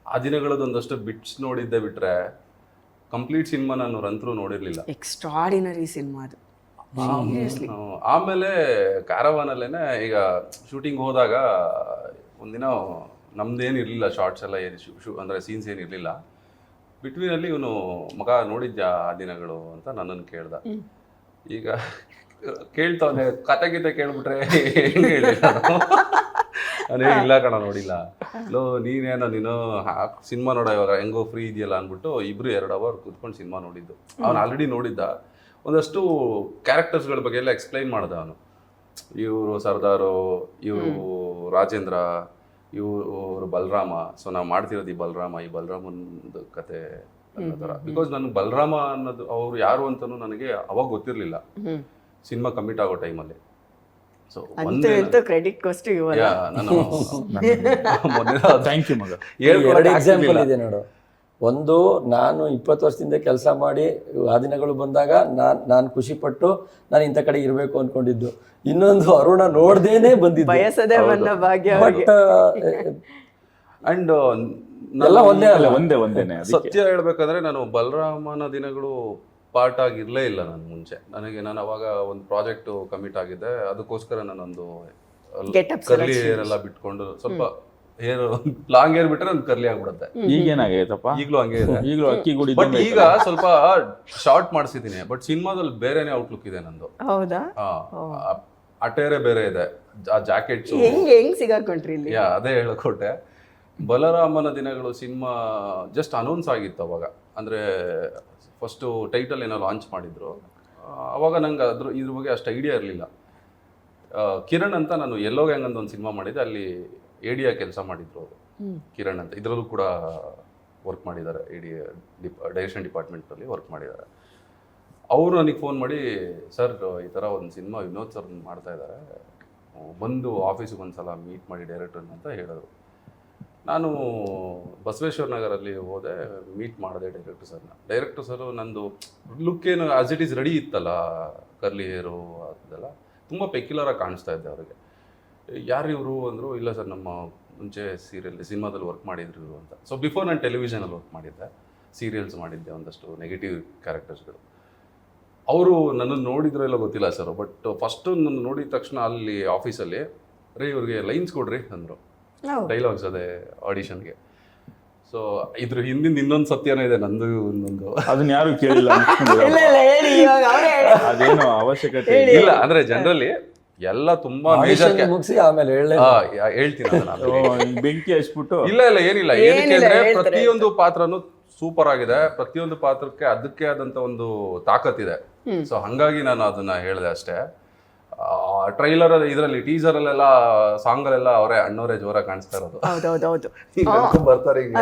ಆ ದಿನಗಳದ್ದು ಒಂದಷ್ಟು ಬಿಟ್ಸ್ ನೋಡಿದ್ದೆ ಬಿಟ್ರೆ ಕಂಪ್ಲೀಟ್ ಸಿನಿಮಾ ನಾನು ರಂತ್ರು ನೋಡಿರ್ಲಿಲ್ಲ. ಎಕ್ಸ್ಟ್ರಾಡಿನರಿ ಸಿನಿಮಾ ಅದು. ಆಮೇಲೆ ಕ್ಯಾರವಾನಲ್ಲೇನೆ ಈಗ ಶೂಟಿಂಗ್ ಹೋದಾಗ ಒಂದಿನ ನಮ್ದೇನು ಇರಲಿಲ್ಲ, ಶಾರ್ಟ್ಸ್ ಎಲ್ಲ ಏನು ಅಂದರೆ ಸೀನ್ಸ್ ಏನು ಇರಲಿಲ್ಲ. ಬಿಟ್ವೀನಲ್ಲಿ ಇವನು ಮಗ ನೋಡಿದ್ಯಾ ಆ ದಿನಗಳು ಅಂತ ನನ್ನನ್ನು ಕೇಳ್ದ. ಈಗ ಕೇಳ್ತಾವನೆ ಕತೆ ಗೀತೆ ಕೇಳ್ಬಿಟ್ರೆ ಹೆಂಗೆ ಹೇಳಿಲ್ಲ ಅದೇ ಇಲ್ಲ ಕಣ ನೋಡಿಲ್ಲ ಲೋ ನೀನು ಸಿನಿಮಾ ನೋಡೋ ಇವಾಗ ಹೆಂಗೋ ಫ್ರೀ ಇದೆಯಲ್ಲ ಅಂದ್ಬಿಟ್ಟು ಇಬ್ರು 2 ಅವರ್ ಕೂತ್ಕೊಂಡು ಸಿನಿಮಾ ನೋಡಿದ್ದು. ಅವನು ಆಲ್ರೆಡಿ ನೋಡಿದ್ದ. ಒಂದಷ್ಟು ಕ್ಯಾರೆಕ್ಟರ್ಸ್ಗಳ ಬಗ್ಗೆ ಎಲ್ಲ ಎಕ್ಸ್ಪ್ಲೈನ್ ಮಾಡ್ದ ಅವನು. ಇವರು ಸರ್ದಾರು, ಇವರು ರಾಜೇಂದ್ರ, ಇವರು ಬಲರಾಮ. ಸೊ ನಾವು ಮಾಡ್ತಿರೋದು ಈ ಬಲರಾಮನ ಕತೆ ಅನ್ನೋ ಥರ. ಬಿಕಾಸ್ ನನಗೆ ಬಲರಾಮ ಅನ್ನೋದು ಅವರು ಯಾರು ಅಂತಲೂ ನನಗೆ ಅವಾಗ ಗೊತ್ತಿರಲಿಲ್ಲ ಸಿನಿಮಾ ಕಮಿಟ್ ಆಗೋ ಟೈಮಲ್ಲಿ. ಸೊ ಕ್ರೆಡಿಟ್ ಕೋಸ್ಟ್ ನಾನು ಥ್ಯಾಂಕ್ ಯು ಮಗ. 2 ಎಕ್ಸಾಂಪಲ್ ಇದೆ ನೋಡು. ಒಂದು, ನಾನು 20 ವರ್ಷದಿಂದ ಕೆಲಸ ಮಾಡಿ ಆ ದಿನಗಳು ಬಂದಾಗ ನಾನು ಖುಷಿ ಪಟ್ಟು ನಾನು ಇಂಥ ಕಡೆ ಇರಬೇಕು ಅನ್ಕೊಂಡಿದ್ದು. ಇನ್ನೊಂದು, ಅರುಣ ನೋಡ್ದೇನೆ ಬಂದಿದ್ದು, ಬಯಸದೆ ಬಂದ ಭಾಗ್ಯ. ಬಟ್ ಅಂಡ್ ಎಲ್ಲ ಒಂದೇ ಅಲ್ಲ, ಒಂದೇನೆ. ಸತ್ಯ ಹೇಳ್ಬೇಕಂದ್ರೆ ನಾನು ಬಲರಾಮನ ದಿನಗಳು ಪಾರ್ಟ್ ಆಗಿರ್ಲೇ ಇಲ್ಲ ನಾನು ಮುಂಚೆ. ನಾನು ಅವಾಗ ಒಂದು ಪ್ರಾಜೆಕ್ಟ್ ಕಮಿಟ್ ಆಗಿದ್ದೆ. ಅದಕ್ಕೋಸ್ಕರ ನಾನೊಂದು ಕರ್ಲಿ ಹೇರ್ ಎಲ್ಲ ಬಿಟ್ಕೊಂಡು ಸ್ವಲ್ಪ ಹೇರ್ ಲಾಂಗ್ ಹೇರ್ ಬಿಟ್ರೆ ನನ್ ಕರ್ಲಿ ಆಗ್ಬಿಡುತ್ತೆ. ಈಗೇನಾಗೈತಪ್ಪ? ಈಗಲೂ ಹಂಗೆ ಇದೆ. ಈಗಲೂ ಅಕ್ಕಿ ಗುಡಿ. ಬಟ್ ಈಗ ಸ್ವಲ್ಪ ಶಾರ್ಟ್ ಮಾಡಿಸಿದೀನಿ. ಬಟ್ ಸಿನಿಮಾದಲ್ಲಿ ಬೇರೆನೇ ಔಟ್ಲುಕ್ ಇದೆ ನಂದು. ಹೌದಾ? ಅಟೇರೆ ಬೇರೆ ಇದೆ. ಆ ಜಾಕೆಟ್ಸ್ ಹೆಂಗ್ ಸಿಗಾಕೊಂಡ್ರಿ ಇಲ್ಲಿ? ಅದೇ ಹೇಳ್ಕೊಟ್ಟೆ. ಬಲರಾಮನ ದಿನಗಳು ಸಿನಿಮಾ ಜಸ್ಟ್ ಅನೌನ್ಸ್ ಆಗಿತ್ತು ಅವಾಗ. ಅಂದ್ರೆ ಫಸ್ಟ್ ಟೈಟಲ್ ಏನೋ ಲಾಂಚ್ ಮಾಡಿದ್ರು. ಅವಾಗ ನಂಗೆ ಇದ್ರ ಬಗ್ಗೆ ಅಷ್ಟು ಐಡಿಯಾ ಇರಲಿಲ್ಲ. ಕಿರಣ್ ಅಂತ ನಾನು ಯೆಲ್ಲೋ ಗ್ಯಾಂಗ್ ಅಂತ ಒಂದು ಸಿನಿಮಾ ಮಾಡಿದ್ದೆ. ಅಲ್ಲಿ ಎಡಿಯ ಕೆಲಸ ಮಾಡಿದ್ರು ಅವರು, ಕಿರಣ್ ಅಂತ. ಇದರಲ್ಲೂ ಕೂಡ ವರ್ಕ್ ಮಾಡಿದ್ದಾರೆ. ಡೈರೆಕ್ಷನ್ ಡಿಪಾರ್ಟ್ಮೆಂಟಲ್ಲಿ ವರ್ಕ್ ಮಾಡಿದ್ದಾರೆ. ಅವರು ನನಗೆ ಫೋನ್ ಮಾಡಿ, ಸರ್ ಈ ಥರ ಒಂದು ಸಿನಿಮಾ ವಿನೋದ್ ಸರ್ ಮಾಡ್ತಾ ಇದ್ದಾರೆ, ಬಂದು ಆಫೀಸಿಗೆ ಒಂದ್ಸಲ ಮೀಟ್ ಮಾಡಿ ಡೈರೆಕ್ಟರ್ನ ಅಂತ ಹೇಳಿದ್ರು. ನಾನು ಬಸವೇಶ್ವರ ನಗರಲ್ಲಿ ಹೋದೆ, ಮೀಟ್ ಮಾಡಿದೆ ಡೈರೆಕ್ಟರ್ ಸರ್. ನಂದು ಲುಕ್ ಏನು ಆಸ್ ಇಟ್ ಈಸ್ ರೆಡಿ ಇತ್ತಲ್ಲ, ಕರ್ಲಿ ಹೇರು ಅದೆಲ್ಲ ತುಂಬ ಪೆಕ್ಯುಲರಾಗಿ ಕಾಣಿಸ್ತಾ ಇದ್ದೆ ಅವರಿಗೆ. ಯಾರು ಇವರು ಅಂದರು. ಇಲ್ಲ ಸರ್, ನಮ್ಮ ಮುಂಚೆ ಸಿನಿಮಾದಲ್ಲಿ ವರ್ಕ್ ಮಾಡಿದ್ರು ಇವರು ಅಂತ. ಸೊ ಬಿಫೋರ್ ನಾನು ಟೆಲಿವಿಷನಲ್ಲಿ ವರ್ಕ್ ಮಾಡಿದ್ದೆ, ಸೀರಿಯಲ್ಸ್ ಮಾಡಿದ್ದೆ, ಒಂದಷ್ಟು ನೆಗೆಟಿವ್ ಕ್ಯಾರೆಕ್ಟರ್ಸ್ಗಳು. ಅವರು ನನ್ನನ್ನು ನೋಡಿದ್ರು ಎಲ್ಲ ಗೊತ್ತಿಲ್ಲ ಸರ್. ಬಟ್ ಫಸ್ಟು ನನ್ನ ನೋಡಿದ ತಕ್ಷಣ ಅಲ್ಲಿ ಆಫೀಸಲ್ಲಿ ಇವ್ರಿಗೆ ಲೈನ್ಸ್ ಕೊಡ್ರಿ ಅಂದರು, ಡೈಲಾಗ್ಸ್ ಅದೇ ಆಡಿಷನ್ಗೆ. ಸೊ ಇದ್ರ ಹಿಂದಿನ ಇನ್ನೊಂದು ಸತ್ಯನೂ ಇದೆ ನಂದು. ಇನ್ನೊಂದು ಅದನ್ನ ಯಾರು ಕೇಳಿಲ್ಲ. ಅದೇನು ಅವಶ್ಯಕತೆ ಇಲ್ಲ. ಅಂದ್ರೆ ಜನರಲಿ ಎಲ್ಲ ತುಂಬಾ ಮುಗಿಸಿ ಆಮೇಲೆ ಹೇಳ್ತೀನಿ ಅದನ್ನ. ಬೆಂಕಿ ಹಚ್ಬಿಟ್ಟು ಇಲ್ಲ ಏನಿಲ್ಲ. ಏನಕ್ಕೆ ಅಂದ್ರೆ ಪ್ರತಿಯೊಂದು ಪಾತ್ರನೂ ಸೂಪರ್ ಆಗಿದೆ. ಪ್ರತಿಯೊಂದು ಪಾತ್ರಕ್ಕೆ ಅದಕ್ಕೆ ಆದಂತ ಒಂದು ತಾಕತ್ತಿದೆ. ಸೊ ಹಂಗಾಗಿ ನಾನು ಅದನ್ನ ಹೇಳಿದೆ ಅಷ್ಟೇ. ಟ್ರೈಲರ್ ಇದರಲ್ಲಿ ಟೀಸರ್ ಅಲ್ಲೆಲ್ಲ ಸಾಂಗ್ ಅಲ್ಲೆಲ್ಲ ಅಣ್ಣವರೇ ಜೋರ ಕಾಣಿಸ್ತಾ ಇರೋದು. ಬರ್ತಾರೆ ಈಗ.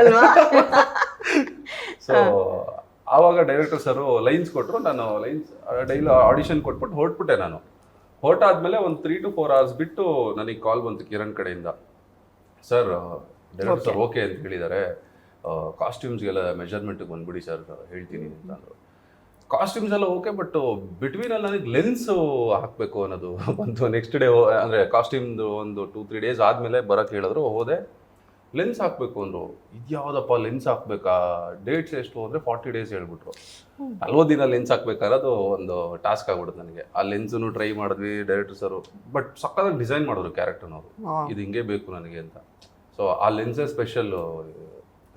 ಸೊ ಆವಾಗ ಡೈರೆಕ್ಟರ್ ಸರ್ ಲೈನ್ಸ್ ಕೊಟ್ಟರು. ನಾನು ಲೈನ್ಸ್ ಆಡಿಷನ್ ಕೊಟ್ಬಿಟ್ಟು ಹೊರಟ್ಬಿಟ್ಟೆ. ನಾನು ಹೊರಟಾದ್ಮೇಲೆ ಒಂದು 3 to 4 hours ಬಿಟ್ಟು ನನಗೆ ಕಾಲ್ ಬಂತು ಕಿರಣ್ ಕಡೆಯಿಂದ. ಸರ್, ಡೈರೆಕ್ಟರ್ ಸರ್ ಓಕೆ ಅಂತ ಹೇಳಿದ್ದಾರೆ, ಕಾಸ್ಟ್ಯೂಮ್ಸ್ಗೆಲ್ಲ ಮೆಜರ್ಮೆಂಟ್ಗೆ ಬಂದ್ಬಿಡಿ ಸರ್, ಹೇಳ್ತೀನಿ ಅಂತ ಅಂದರು. ಕಾಸ್ಟ್ಯೂಮ್ಸ್ ಎಲ್ಲ ಓಕೆ, ಬಟ್ ಬಿಟ್ವೀನಲ್ಲಿ ನನಗೆ ಲೆನ್ಸ್ ಹಾಕಬೇಕು ಅನ್ನೋದು ಬಂತು. ನೆಕ್ಸ್ಟ್ ಡೇ ಅಂದರೆ ಕಾಸ್ಟ್ಯೂಮ್ದು ಒಂದು 2-3 days ಆದಮೇಲೆ ಬರೋಕ್ಕೆ ಹೇಳಿದ್ರು. ಹೋದೆ, ಲೆನ್ಸ್ ಹಾಕಬೇಕು ಅಂದರು. ಇದ್ಯಾವುದಪ್ಪ ಲೆನ್ಸ್ ಹಾಕ್ಬೇಕಾ? ಡೇಟ್ಸ್ ಎಷ್ಟು ಅಂದರೆ 40 days ಹೇಳ್ಬಿಟ್ರು. 40 ದಿನ ಲೆನ್ಸ್ ಹಾಕ್ಬೇಕಾರೋದು ಒಂದು ಟಾಸ್ಕ್ ಆಗ್ಬಿಡುತ್ತೆ ನನಗೆ. ಆ ಲೆನ್ಸನ್ನು ಟ್ರೈ ಮಾಡಿದ್ವಿ ಡೈರೆಕ್ಟರ್ ಸರು. ಬಟ್ ಸಕ್ಕತ್ತಾಗಿ ಡಿಸೈನ್ ಮಾಡಿದ್ರು ಕ್ಯಾರೆಕ್ಟರ್ನವರು, ಇದು ಹಿಂಗೆ ಬೇಕು ನನಗೆ ಅಂತ. ಸೊ ಆ ಲೆನ್ಸೇ ಸ್ಪೆಷಲ್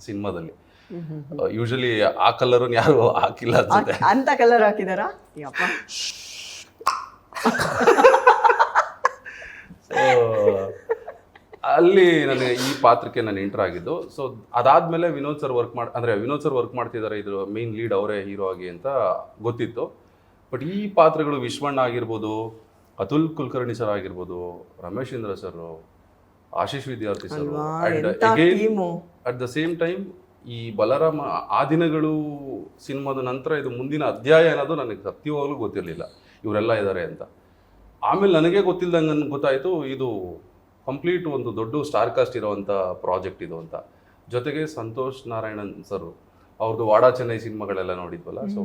ಸಿನಿಮಾದಲ್ಲಿ. ಯೂಶಲಿ ಆ ಕಲರ್ ಯಾರು ಹಾಕಿಲ್ಲ ಅನ್ಸುತ್ತೆ. ಅಂತ ಕಲರ್ ಹಾಕಿದಾರಾ? ಅಲ್ಲಿ ನನಗೆ ಈ ಪಾತ್ರಕ್ಕೆ ನಾನು ಎಂಟರ್ ಆಗಿದ್ದು. ಸೊ ಅದಾದ್ಮೇಲೆ ವಿನೋದ್ ಸರ್ ವರ್ಕ್ ಮಾಡ್ತಿದ್ದಾರೆ, ಇದು ಮೇನ್ ಲೀಡ್ ಅವರೇ ಹೀರೋ ಆಗಿ ಅಂತ ಗೊತ್ತಿತ್ತು. ಬಟ್ ಈ ಪಾತ್ರಗಳು ವಿಶ್ವಣ್ಣ ಆಗಿರ್ಬೋದು, ಅತುಲ್ ಕುಲಕರ್ಣಿ ಸರ್ ಆಗಿರ್ಬೋದು, ರಮೇಶ್ ಇಂದ್ರ ಸರ್, ಆಶೀಶ್ ವಿದ್ಯಾರ್ಥಿ ಸರ್ ಅಲ್ವಾ, ಅಂಡ್ ಎಂತ again team. At the same time ಈ ಬಲರಾಮ ಆ ದಿನಗಳು ಸಿನಿಮಾದ ನಂತರ ಇದು ಮುಂದಿನ ಅಧ್ಯಾಯ ಅನ್ನೋದು ನನಗೆ ಸತ್ಯವಾಗ್ಲೂ ಗೊತ್ತಿರಲಿಲ್ಲ ಇವರೆಲ್ಲ ಇದ್ದಾರೆ ಅಂತ. ಆಮೇಲೆ ನನಗೆ ಗೊತ್ತಿಲ್ದಂಗೆ ನನ್ಗೆ ಗೊತ್ತಾಯಿತು ಇದು ಕಂಪ್ಲೀಟ್ ಒಂದು ದೊಡ್ಡ ಸ್ಟಾರ್ ಕಾಸ್ಟ್ ಇರೋವಂಥ ಪ್ರಾಜೆಕ್ಟ್ ಇದು ಅಂತ. ಜೊತೆಗೆ ಸಂತೋಷ್ ನಾರಾಯಣನ್ ಸರ್ ಅವ್ರದ್ದು ವಾಡಾ ಚೆನ್ನೈ ಸಿನಿಮಾಗಳೆಲ್ಲ ನೋಡಿದ್ವಲ್ಲ, ಸೊ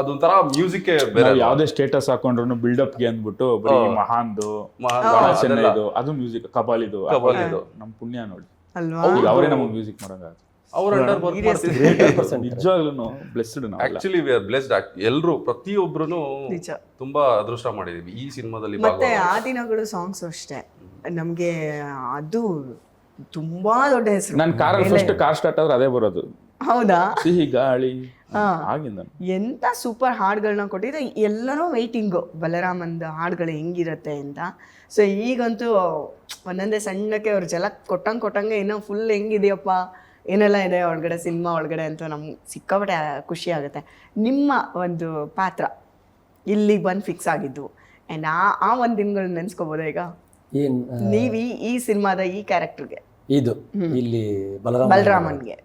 ಅದೊಂಥರ ಮ್ಯೂಸಿಕ್ ಬೇರೆ. ನಾವು ಯಾವ್ದೇ ಸ್ಟೇಟಸ್ ಹಾಕೊಂಡ್ರು ಬಿಲ್ಡಪ್ಗೆ ಅಂದ್ಬಿಟ್ಟು ಬರೀ ಮಹಾನ್ದು ಚೆನ್ನೈದು ಅದು ಮ್ಯೂಸಿಕ್, ಕಪಾಲಿದು ಕಪಾಲಿದು. ನಮ್ ಪುಣ್ಯ ನೋಡಿ, ಅಲ್ವಾ? ಈಗ ಅವರೇ ನಮಗೆ ಮ್ಯೂಸಿಕ್ ಮಾಡೋಂಗ ಅವ್ರ ಅಂಡರ್ ವರ್ಕ್ ಮಾಡ್ತಿದ್ರು. ನಿಜವಾಗ್ಲೂ ಬ್ಲೆಸ್ಡ್ ನಾವು. Actually we are blessed. ಎಲ್ಲರೂ ಪ್ರತಿಯೊಬ್ರು ನಿಜ. ತುಂಬಾ ಅದೃಷ್ಟ ಮಾಡಿದೀವಿ ಈ ಸಿನಿಮಾದಲ್ಲಿ ಮತ್ತೆ ಆ ದಿನಗಳು ಸಾಂಗ್ಸ್ ಅಷ್ಟೇ ನಮ್ಗೆ ಅದು ತುಂಬಾ ದೊಡ್ಡ ಹೆಸರು. ನನ್ ಕಾರಲ್ಲಿ ಫಸ್ಟ್ ಕಾರ್ ಸ್ಟಾರ್ಟ್ ಆದ್ರೆ ಅದೇ ಬರೋದು, ಹೌದಾ? ಸಿಹಿ ಗಾಳಿ ಆಗಿಂದ. ಎಂತ ಸೂಪರ್ ಹಾಡುಗಳನ್ನ ಕೊಟ್ಟಿದ್ರೆ ಎಲ್ಲರೂ ವೆಯ್ಟಿಂಗು ಬಲರಾಮಂದ ಹಾಡುಗಳು ಹೆಂಗಿರತ್ತೆ ಅಂತ. ಸೊ ಈಗಂತೂ ಒಂದೊಂದೇ ಸಣ್ಣಕ್ಕೆ ಅವ್ರು ಜಲಕ್ ಕೊಟ್ಟಂಗೆ ಇನ್ನೂ ಫುಲ್ ಹೆಂಗಿದೆಯಪ್ಪ, ಏನೆಲ್ಲ ಇದೆ ಒಳಗಡೆ, ಸಿನಿಮಾ ಒಳಗಡೆ ಅಂತ ನಮ್ಗೆ ಸಿಕ್ಕಾಪಟ್ಟೆ ಖುಷಿ ಆಗುತ್ತೆ. ನಿಮ್ಮ ಒಂದು ಪಾತ್ರ ಇಲ್ಲಿಗೆ ಬಂದು ಫಿಕ್ಸ್ ಆಗಿದ್ದು ಆ್ಯಂಡ್ ಆ ಒಂದು ದಿನಗಳು ನೆನೆಸ್ಕೋಬೋದಾ ಈಗ ಏನ್ ನೀವು ಈ ಸಿನಿಮಾದ ಈ ಕ್ಯಾರೆಕ್ಟರ್ಗೆ? ಇದು ಇಲ್ಲಿ ಬಲರಾಮನ್ಗೆ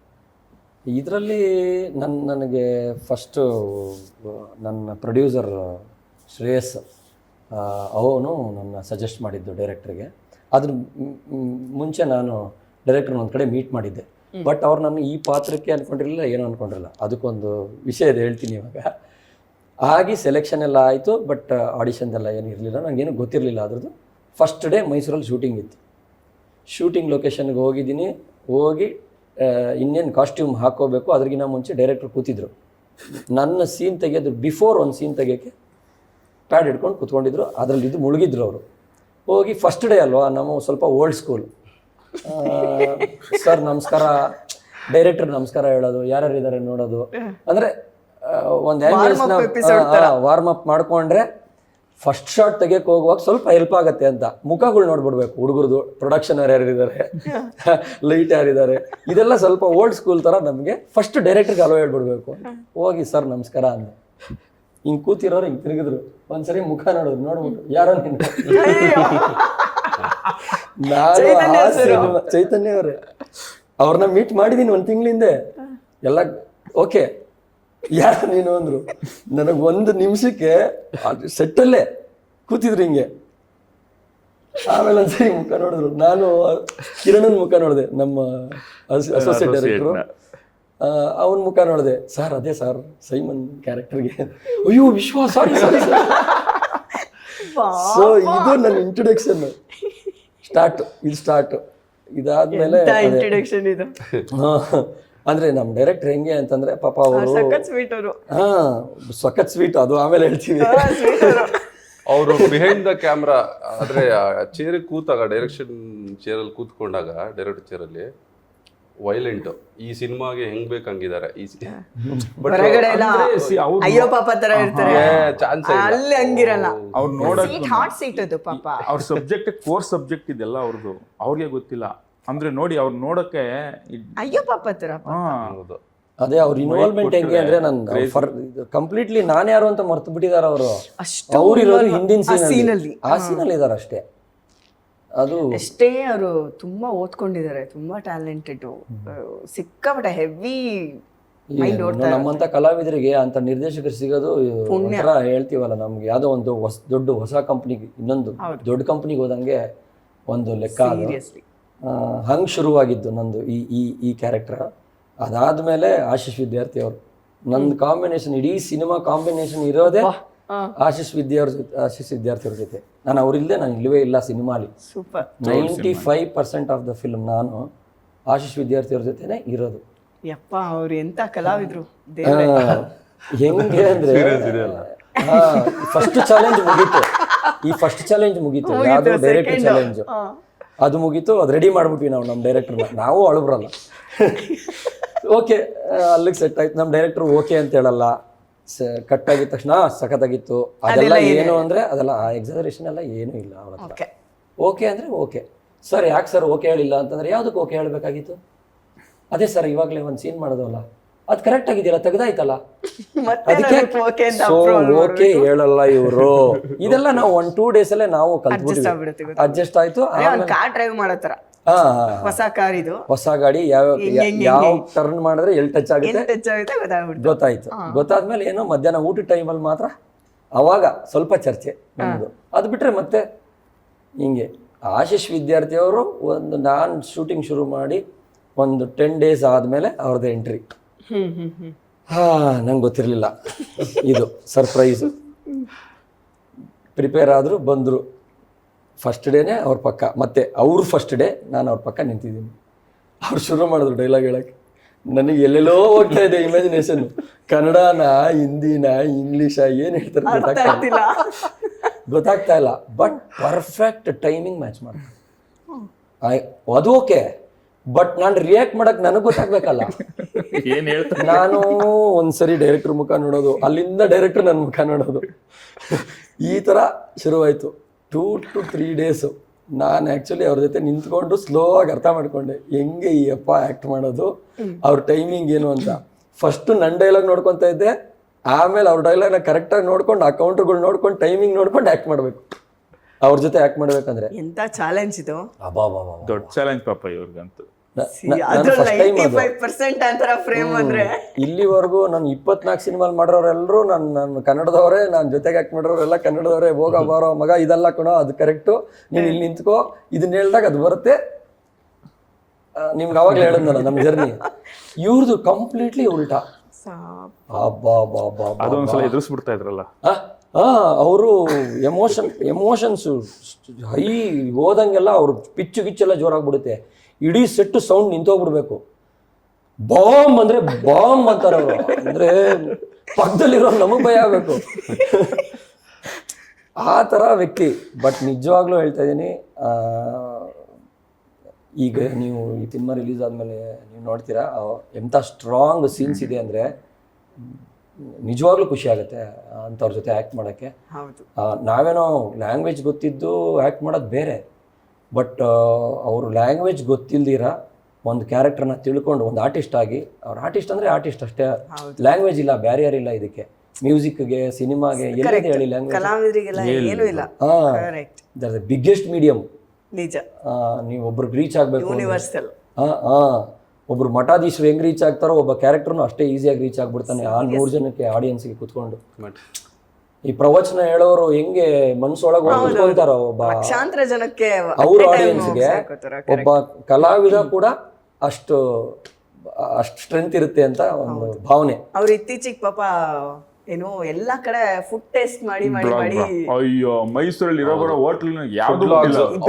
ಇದರಲ್ಲಿ ನನಗೆ ಫಸ್ಟು ನನ್ನ ಪ್ರೊಡ್ಯೂಸರ್ ಶ್ರೇಯಸ್ ಅವನು ನನ್ನ ಸಜೆಸ್ಟ್ ಮಾಡಿದ್ದು ಡೈರೆಕ್ಟ್ರಿಗೆ. ಅದ್ರ ಮುಂಚೆ ನಾನು ಡೈರೆಕ್ಟ್ರನ್ನ ಒಂದು ಕಡೆ ಮೀಟ್ ಮಾಡಿದ್ದೆ, ಬಟ್ ಅವ್ರು ನಾನು ಈ ಪಾತ್ರಕ್ಕೆ ಅಂದ್ಕೊಂಡಿರಲಿಲ್ಲ, ಏನೂ ಅಂದ್ಕೊಂಡಿರಲಿಲ್ಲ. ಅದಕ್ಕೊಂದು ವಿಷಯ ಇದೆ, ಹೇಳ್ತೀನಿ ಇವಾಗ. ಆಗಿ ಸೆಲೆಕ್ಷನ್ ಎಲ್ಲ ಆಯಿತು, ಬಟ್ ಆಡಿಷನ್ದೆಲ್ಲ ಏನು ಇರಲಿಲ್ಲ, ನನಗೇನು ಗೊತ್ತಿರಲಿಲ್ಲ ಅದ್ರದ್ದು. ಫಸ್ಟ್ ಡೇ ಮೈಸೂರಲ್ಲಿ ಶೂಟಿಂಗ್ ಇತ್ತು. ಶೂಟಿಂಗ್ ಲೊಕೇಶನ್ಗೆ ಹೋಗಿದ್ದೀನಿ. ಹೋಗಿ ಇನ್ನೇನು ಕಾಸ್ಟ್ಯೂಮ್ ಹಾಕೋಬೇಕು, ಅದ್ರಿಗಿಂತ ಮುಂಚೆ ಡೈರೆಕ್ಟ್ರ್ ಕೂತಿದ್ರು. ನನ್ನ ಸೀನ್ ತೆಗೆಯೋದು ಬಿಫೋರ್ ಒಂದು ಸೀನ್ ತೆಗಿಯೋಕ್ಕೆ ಪ್ಯಾಡ್ ಹಿಡ್ಕೊಂಡು ಕೂತ್ಕೊಂಡಿದ್ರು. ಅದರಲ್ಲಿ ಇದು ಮುಳುಗಿದ್ರು ಅವರು. ಹೋಗಿ ಫಸ್ಟ್ ಡೇ ಅಲ್ವಾ, ನಮ್ಮ ಸ್ವಲ್ಪ ಓಲ್ಡ್ ಸ್ಕೂಲ್. ಸರ್ ನಮಸ್ಕಾರ, ಡೈರೆಕ್ಟರ್ ನಮಸ್ಕಾರ ಹೇಳೋದು, ಯಾರ್ಯಾರು ಇದ್ದಾರೆ ನೋಡೋದು. ಅಂದರೆ ಒಂದು ವಾರ್ಮ್ ಅಪ್ ಮಾಡ್ಕೊಂಡ್ರೆ ಫಸ್ಟ್ ಶಾಟ್ ತೆಗಿಯಕ್ಕೆ ಹೋಗುವಾಗ ಸ್ವಲ್ಪ ಹೆಲ್ಪ್ ಆಗುತ್ತೆ ಅಂತ. ಮುಖಗಳು ನೋಡ್ಬಿಡ್ಬೇಕು ಹುಡುಗರದು, ಪ್ರೊಡಕ್ಷನ್ ಯಾರ್ಯಾರಿದ್ದಾರೆ, ಲೈಟ್ ಯಾರಿದ್ದಾರೆ, ಇದೆಲ್ಲ ಸ್ವಲ್ಪ ಓಲ್ಡ್ ಸ್ಕೂಲ್ ಥರ ನಮಗೆ ಫಸ್ಟ್ ಡೈರೆಕ್ಟರ್ಗೆ ಅಲೋ ಹೇಳ್ಬಿಡ್ಬೇಕು. ಹೋಗಿ ಸರ್ ನಮಸ್ಕಾರ ಅಂದ. ಹಿಂಗೆ ಕೂತಿರೋರು ಹಿಂಗೆ ತಿರುಗಿದ್ರು. ಒಂದ್ಸರಿ ಮುಖ ನೋಡಿದ್ರು, ನೋಡ್ಬಿಟ್ಟು ಯಾರೋ ನಿನ್ನ ನಾನು ಚೈತನ್ಯ ಅವರೇ, ಅವ್ರನ್ನ ಮೀಟ್ ಮಾಡಿದ್ದೀನಿ ಒಂದು ತಿಂಗಳಿಂದೆ. ಎಲ್ಲ ಓಕೆ, ಯಾರು ನೀನು ಅಂದ್ರು. ನನಗೆ ಒಂದು ನಿಮಿಷಕ್ಕೆ ಸೆಟ್ಟಲ್ಲೇ ಕೂತಿದ್ರು ಹಿಂಗೆ. ಆಮೇಲೆ ಒಂದ್ಸರಿ ಮುಖ ನೋಡಿದ್ರು. ನಾನು ಕಿರಣನ್ ಮುಖ ನೋಡಿದೆ, ನಮ್ಮ ಅಸೋಸಿಯೇಟ್ ಡೈರೆಕ್ಟ್ರು. ಅವನ ಮುಖ ನೋಡಿದೆ. ಸರ್ ಅದೇ ಸರ್ ಸೈಮನ್ ಕ್ಯಾರೆಕ್ಟರ್ಗೆ. ಅಯ್ಯೋ ವಿಶ್ವ, ಸಾರಿ ಸಾರಿ. ಸೊ ಇದು ನನ್ನ ಇಂಟ್ರೊಡಕ್ಷನ್ ಸ್ಟಾರ್ಟ್. ಇದಾದ್ಮೇಲೆ ಇಂಟ್ರೊಡಕ್ಷನ್ ಇದು. ಅಂದ್ರೆ ನಮ್ಮ ಡೈರೆಕ್ಟರ್ ಹೆಂಗೆ ಅಂತಂದ್ರೆ ಪಾಪ ಅವರು ಸಖತ್ ಸ್ವೀಟ್, ಅದು ಆಮೇಲೆ ಹೇಳ್ತೀವಿ. ಅವರು ಬಿಹೈಂಡ್ ದ ಕ್ಯಾಮ್ರಾ ಅಂದ್ರೆ ಚೇರ್ ಕೂತಾಗ, ಡೈರೆಕ್ಷನ್ ಚೇರಲ್ಲಿ ಕೂತ್ಕೊಂಡಾಗ, ಡೈರೆಕ್ಟರ್ ಚೇರಲ್ಲಿ ವೈಲೆಂಟ್, ಈ ಸಿನಿಮಾಗೆ ಹೆಂಗ್ ಬೇಕಂಗಿದ್ದಾರೆ. ಅಯ್ಯೋ ಪಾಪ ತರ ಇರ್ತಾರೆ, ಚಾನ್ಸ್ ಅಲ್ಲಿ ಹಂಗಿರಲ್ಲ. ಅವ್ರು ನೋಡಕ್ ಹಾಟ್ ಸೀಟ್ ಅದು ಪಾಪ. ಅವ್ರ ಸಬ್ಜೆಕ್ಟ್ ಕೋರ್ಸ್ ಸಬ್ಜೆಕ್ಟ್ ಇದೆಲ್ಲ ಅವ್ರದ್ದು, ಅವ್ರಿಗೆ ಗೊತ್ತಿಲ್ಲ. ಅಂದ್ರೆ ನೋಡಿ ಅವ್ರು ನೋಡಕ್ಕೆ ಅಯ್ಯೋ ಪಾಪ ತರ. ಅದೇ ಅವ್ರ ಇನ್ವಾಲ್ವ್ಮೆಂಟ್ ಹೆಂಗೆ ಅಂದ್ರೆ ನನ್ನ ಕಂಪ್ಲೀಟ್ಲಿ ನಾನು ಯಾರು ಅಂತ ಮರ್ತು ಬಿಟ್ಟಿದ್ದಾರೆ ಅವರು. ಅವ್ರು ಇರೋದು ಹಿಂದಿನ ಸೀನಲ್ಲಿ, ಆ ಸೀನಲ್ಲಿ ಇದಾರೆ ಅಷ್ಟೇ. ಅದು ಅಷ್ಟೇ. ಅವರು ತುಂಬಾ ಓದ್ಕೊಂಡಿದ್ದಾರೆ, ತುಂಬಾ ಟ್ಯಾಲೆಂಟೆಡ್, ಸಿಕ್ಕಾಪಟ್ಟೆ ಹೆವಿ ಮೈಂಡ್. ನಮ್ಮಂತ ಕಲಾವಿದರಿಗೆ ಅಂತ ನಿರ್ದೇಶಕರು ಸಿಗೋದು ಒಂಥರ ಹೇಳ್ತೀವಲ್ಲ, ನಮ್ಗೆ ಯಾವ್ದೋ ಒಂದು ದೊಡ್ಡ ಹೊಸ ಕಂಪ್ನಿಗೆ, ಇನ್ನೊಂದು ದೊಡ್ಡ ಕಂಪ್ನಿಗೆ ಹೋದಂಗೆ ಒಂದು ಲೆಕ್ಕ. ಹಂಗೆ ಶುರುವಾಗಿದ್ದು ನಂದು ಈ ಕ್ಯಾರೆಕ್ಟರ್. ಅದಾದ್ಮೇಲೆ ಆಶೀಶ್ ವಿದ್ಯಾರ್ಥಿ ಅವರು, ನಂದು ಕಾಂಬಿನೇಷನ್, ಇಡೀ ಸಿನಿಮಾ ಕಾಂಬಿನೇಷನ್ ಇರೋದೇ ಆಶೀಶ್ ವಿದ್ಯಾರ್ಥಿ ಅವ್ರ ಜೊತೆ. ನಾನು ಅವ್ರಿಲ್ಲದೆ ನಾನು ಇಲ್ಲವೇ ಇಲ್ಲ ಸಿನಿಮಾಲಿ. 95% ಆಫ್ ದ ಫಿಲ್ಮ್ ನಾನು ಆಶೀಶ್ ವಿದ್ಯಾರ್ಥಿ ಅವ್ರ ಜೊತೆನೆ ಇರೋದು. ಯಪ್ಪ, ಅವ್ರು ಎಂತ ಕಲಾವಿದ್ರು. ಹೆಂಗೆ ಅಂದ್ರೆ ಫಸ್ಟ್ ಚಾಲೆಂಜ್ ಮುಗೀತು. ಯಾವ್ದು ಡೈರೆಕ್ಟರ್ ಚಾಲೆಂಜ್ ಅದು ಮುಗೀತು. ಅದು ರೆಡಿ ಮಾಡ್ಬಿಟ್ವಿ ನಾವು ನಮ್ಮ ಡೈರೆಕ್ಟರ್ನ. ನಾವು ಅಳುಬ್ರಲ್ಲ. ಓಕೆ, ಅಲ್ಲಿಗೆ ಸೆಟ್ ಆಯ್ತು. ನಮ್ಮ ಡೈರೆಕ್ಟರ್ ಓಕೆ ಅಂತ ಹೇಳಲ್ಲ. ಕಟ್ ಆಗಿದ ತಕ್ಷಣ ಸಖತ್ತಾಗಿತ್ತು ಅದೆಲ್ಲ. ಏನು ಅಂದ್ರೆ ಅದೆಲ್ಲ ಆ ಎಕ್ಸಾಜರೇಷನ್ ಎಲ್ಲ ಏನೂ ಇಲ್ಲ ಅವ್ರ ಹತ್ರ. ಓಕೆ ಅಂದ್ರೆ ಓಕೆ ಸರ್. ಯಾಕೆ ಸರ್ ಓಕೆ ಹೇಳಿಲ್ಲ ಅಂತಂದ್ರೆ ಯಾವುದಕ್ಕೆ ಓಕೆ ಹೇಳಬೇಕಾಗಿತ್ತು? ಅದೇ ಸರ್ ಇವಾಗಲೇ ಒಂದು ಸೀನ್ ಮಾಡೋದಲ್ಲ, ಅದು ಕರೆಕ್ಟ್ ಆಗಿದೆಯಲ್ಲ, ತೆಗ್ದಾಯ್ತಲ್ಲ. ಮತ್ತೆ ಅದಕ್ಕೆ ನನಗೆ okay ಅಂತ ಸೊ approval ಓಕೆ ಹೇಳಲ್ಲ ಇವರು. ಇದೆಲ್ಲ ನಾವು 1-2 days ಅಲ್ಲೇ ನಾವು Adjust ಆಗ್ಬಿಡುತ್ತೆ, ಕಲ್ತ್ಬಿಟ್ವಿ, ಅಡ್ಜಸ್ಟ್ ಆಯ್ತು. ಒಂದು ಕಾರ್ ಡ್ರೈವ್ ಮಾಡೋ ಥರ ಹಾ ಹೊಸ ಕಾರ್ ಇದು, ಹೊಸ ಗಾಡಿ ಯಾವ ಟರ್ನ್ ಮಾಡಿದ್ರೆ ಎಲ್ಲಿ ಟಚ್ ಆಗುತ್ತೆ ಎಲ್ಲಿ ಟಚ್ ಆಗುತ್ತೆ ಗೊತ್ತಾಗ್ಬಿಡ್ತು. ಗೊತ್ತಾಯ್ತು. ಗೊತ್ತಾದ್ಮೇಲೆ ಏನೋ ಮಧ್ಯಾಹ್ನ ಊಟ ಟೈಮಲ್ಲಿ ಮಾತ್ರ ಅವಾಗ ಸ್ವಲ್ಪ ಚರ್ಚೆ ನಮ್ಮದು. ಅದು ಬಿಟ್ರೆ ಮತ್ತೆ ಹಿಂಗೆ ಆಶೀಶ್ ವಿದ್ಯಾರ್ಥಿಯವರು ನಾನು ಶೂಟಿಂಗ್ ಶುರು ಮಾಡಿ ಒಂದು 10 days ಆದಮೇಲೆ ಅವ್ರದ್ದು ಎಂಟ್ರಿ. ನಂಗೆ ಗೊತ್ತಿರಲಿಲ್ಲ ಇದು ಸರ್ಪ್ರೈಸು. ಪ್ರಿಪೇರ್ ಆದರು, ಬಂದರು. ಫಸ್ಟ್ ಡೇನೇ ಅವ್ರ ಪಕ್ಕ, ಮತ್ತೆ ಅವ್ರು ಫಸ್ಟ್ ಡೇ ನಾನು ಅವ್ರ ಪಕ್ಕ ನಿಂತಿದ್ದೀನಿ. ಅವ್ರು ಶುರು ಮಾಡಿದ್ರು ಡೈಲಾಗ್ ಹೇಳಕ್ಕೆ. ನನಗೆ ಎಲ್ಲೆಲ್ಲೋ ಹೋಗ್ತಾ ಇದೆ ಇಮ್ಯಾಜಿನೇಷನ್. ಕನ್ನಡನ, ಹಿಂದಿನ, ಇಂಗ್ಲೀಷ ಏನು ಹೇಳ್ತಾರೆ ಗೊತ್ತಾಗ್ತಾ ಇಲ್ಲ. ಬಟ್ ಪರ್ಫೆಕ್ಟ್ ಟೈಮಿಂಗ್ ಮ್ಯಾಚ್ ಮಾಡ್ತಾರೆ. ಅದು ಓಕೆ, ಬಟ್ ನಾನು ರಿಯಾಕ್ಟ್ ಮಾಡಕ್ ನನಗೆ ಗೊತ್ತಾಗ್ಬೇಕಲ್ಲ. ಏನ್ ಹೇಳ್ತಾರೆ? ನಾನು ಒಂದ್ಸರಿ ಡೈರೆಕ್ಟರ್ ಮುಖ ನೋಡೋದು, ಅಲ್ಲಿಂದ ಡೈರೆಕ್ಟರ್ ನನ್ನ ಮುಖ ನೋಡೋದು, ಈ ಥರ ಶುರುವಾಯಿತು. 2 to 3 days ನಾನು ಆ್ಯಕ್ಚುಲಿ ಅವ್ರ ಜೊತೆ ನಿಂತ್ಕೊಂಡು ಸ್ಲೋ ಆಗಿ ಅರ್ಥ ಮಾಡ್ಕೊಂಡೆ ಹೆಂಗೆ ಈ ಅಪ್ಪ ಆ್ಯಕ್ಟ್ ಮಾಡೋದು, ಅವ್ರ ಟೈಮಿಂಗ್ ಏನು ಅಂತ. ಫಸ್ಟು ನನ್ನ ಡೈಲಾಗ್ ನೋಡ್ಕೊತಾ ಇದ್ದೆ, ಆಮೇಲೆ ಅವ್ರ ಡೈಲಾಗ್ನ ಕರೆಕ್ಟಾಗಿ ನೋಡ್ಕೊಂಡು, ಆ ಕೌಂಟ್ರುಗಳು ನೋಡ್ಕೊಂಡು, ಟೈಮಿಂಗ್ ನೋಡ್ಕೊಂಡು ಆ್ಯಕ್ಟ್ ಮಾಡಬೇಕು. ಅವ್ರ ಜೊತೆ ಆ್ಯಕ್ಟ್ ಮಾಡ್ಬೇಕಂದ್ರೆ ಎಂತ ಚಾಲೆಂಜ್ ಇದು. ದೊಡ್ಡ ಚಾಲೆಂಜ್ ಪಾಪ ಇವ್ರಿಗಂತೂ. ಫಸ್ಟ್ ಟೈಮ್ ಅದು. 95% ಅಂತರ ಫ್ರೇಮ್ ಅಂದ್ರೆ ಇಲ್ಲಿವರೆಗೂ ನಾನು 24 ಸಿನಿಮಾ ಮಾಡಿರೋರೆಲ್ಲರೂ ನನ್ನ ಕನ್ನಡದವರೇ, ನಾನು ಜೊತೆಗೆ ಆ್ಯಕ್ಟ್ ಮಾಡಿರೋರೆಲ್ಲ ಕನ್ನಡದವರೇ. ಹೋಗ ಬಾರೋ ಮಗ, ಇದೆಲ್ಲ ಕಣೋ ಅದು ಕರೆಕ್ಟು, ನೀನು ಇಲ್ಲಿ ನಿಂತ್ಕೋ, ಇದನ್ನ ಹೇಳ್ದಾಗ ಅದು ಬರುತ್ತೆ. ನಿಮ್ಗೆ ಅವಾಗಲೇ ಹೇಳಿದ್ನಲ್ಲ ನಮ್ಮ ಜರ್ನಿ. ಇವ್ರದ್ದು ಕಂಪ್ಲೀಟ್ಲಿ ಉಲ್ಟಾ. ಅದೊಂದ್ಸಲ ಎದುರಿಸ್ಬಿಡ್ತಾ ಇದ್ರಲ್ಲ. ಅವರು ಎಮೋಷನ್ಸ್ ಹೈ ಹೋದಂಗೆಲ್ಲ ಅವ್ರು ಪಿಚ್ಚು ಗಿಚ್ಚೆಲ್ಲ ಜೋರಾಗ್ಬಿಡುತ್ತೆ. ಇಡೀ ಸೆಟ್ಟು ಸೌಂಡ್ ನಿಂತೋಗ್ಬಿಡ್ಬೇಕು. ಬಾಂಬ್ ಅಂದ್ರೆ ಬಾಂಬ್ ಅಂತಾರೆ ಅವರು. ಅಂದ್ರೆ ಪಕ್ಕದಲ್ಲಿರೋ ನಮಗೆ ಭಯ ಆಗಬೇಕು, ಆ ಥರ ವ್ಯಕ್ತಿ. ಬಟ್ ನಿಜವಾಗ್ಲೂ ಹೇಳ್ತಾ ಇದ್ದೀನಿ, ಈಗ ನೀವು ಈ ಸಿನಿಮಾ ರಿಲೀಸ್ ಆದಮೇಲೆ ನೀವು ನೋಡ್ತೀರಾ ಎಂಥ ಸ್ಟ್ರಾಂಗ್ ಸೀನ್ಸ್ ಇದೆ ಅಂದರೆ ನಿಜವಾಗ್ಲೂ ಖುಷಿ ಆಗುತ್ತೆ ಅಂಥವ್ರ ಜೊತೆ ಆ್ಯಕ್ಟ್ ಮಾಡೋಕ್ಕೆ. ನಾವೇನೋ ಲ್ಯಾಂಗ್ವೇಜ್ ಗೊತ್ತಿದ್ದು ಆ್ಯಕ್ಟ್ ಮಾಡೋದು ಬೇರೆ, ಬಟ್ ಅವರು ಲ್ಯಾಂಗ್ವೇಜ್ ಗೊತ್ತಿಲ್ದಿರ ಒಂದು ಕ್ಯಾರೆಕ್ಟರ್ನ ತಿಳ್ಕೊಂಡು ಒಂದು ಆರ್ಟಿಸ್ಟ್ ಆಗಿ, ಅವ್ರು ಆರ್ಟಿಸ್ಟ್ ಅಂದರೆ ಆರ್ಟಿಸ್ಟ್ ಅಷ್ಟೇ, ಲ್ಯಾಂಗ್ವೇಜ್ ಇಲ್ಲ, ಬ್ಯಾರಿಯರ್ ಇಲ್ಲ ಇದಕ್ಕೆ. ಮ್ಯೂಸಿಕ್ಗೆ, ಸಿನಿಮಾಗೆ ಎಲ್ಲಿದೆ ಹೇಳಿ ಲ್ಯಾಂಗ್ವೇಜ್? ಕಲಾವಿದರಿಗೆಲ್ಲ ಏನೂ ಇಲ್ಲ. That the biggest medium. ನಿಜ. ನೀವು ಒಬ್ರಿಗೆ ರೀಚ್ ಆಗಬೇಕು, ಯೂನಿವರ್ಸಲ್. ಒಬ್ರು ಮಠಾಧೀಶರು ಹೆಂಗ್ ರೀಚ್ ಆಗ್ತಾರೋ ಒಬ್ಬ ಕ್ಯಾರೆಕ್ಟರ್ನು ಅಷ್ಟೇ ಈಸಿಯಾಗಿ ರೀಚ್ ಆಗ್ಬಿಡ್ತಾನೆ ಆ 100 ಜನಕ್ಕೆ ಆಡಿಯನ್ಸ್ಗೆ ಕುತ್ಕೊಂಡು. ಈ ಪ್ರವಚನ ಹೇಳೋರು ಹೆಂಗೆ ಮನ್ಸೊಳಗೆ ಕುತ್ಕೊಳ್ತಾರೋ ಒಬ್ಬ ಲಕ್ಷಾಂತರ ಜನಕ್ಕೆ, ಅವ್ರ ಆಡಿಯನ್ಸ್ಗೆ ಒಬ್ಬ ಕಲಾವಿದ ಕೂಡ ಅಷ್ಟು ಸ್ಟ್ರೆಂತ್ ಇರುತ್ತೆ ಅಂತ ಒಂದು ಭಾವನೆ. ಅವ್ರು ಇತ್ತೀಚೆಗೆ ಪಾಪ ಏನು ಎಲ್ಲಾ ಕಡೆ ಫುಡ್ ಟೇಸ್ಟ್ ಮಾಡಿ ಮಾಡಿ ಮಾಡಿ, ಅಯ್ಯೋ ಮೈಸೂರಲ್ಲಿ ಇರೋ ಬರೋ ಹೋಟ್ಲ್ ಯಾವ್ದು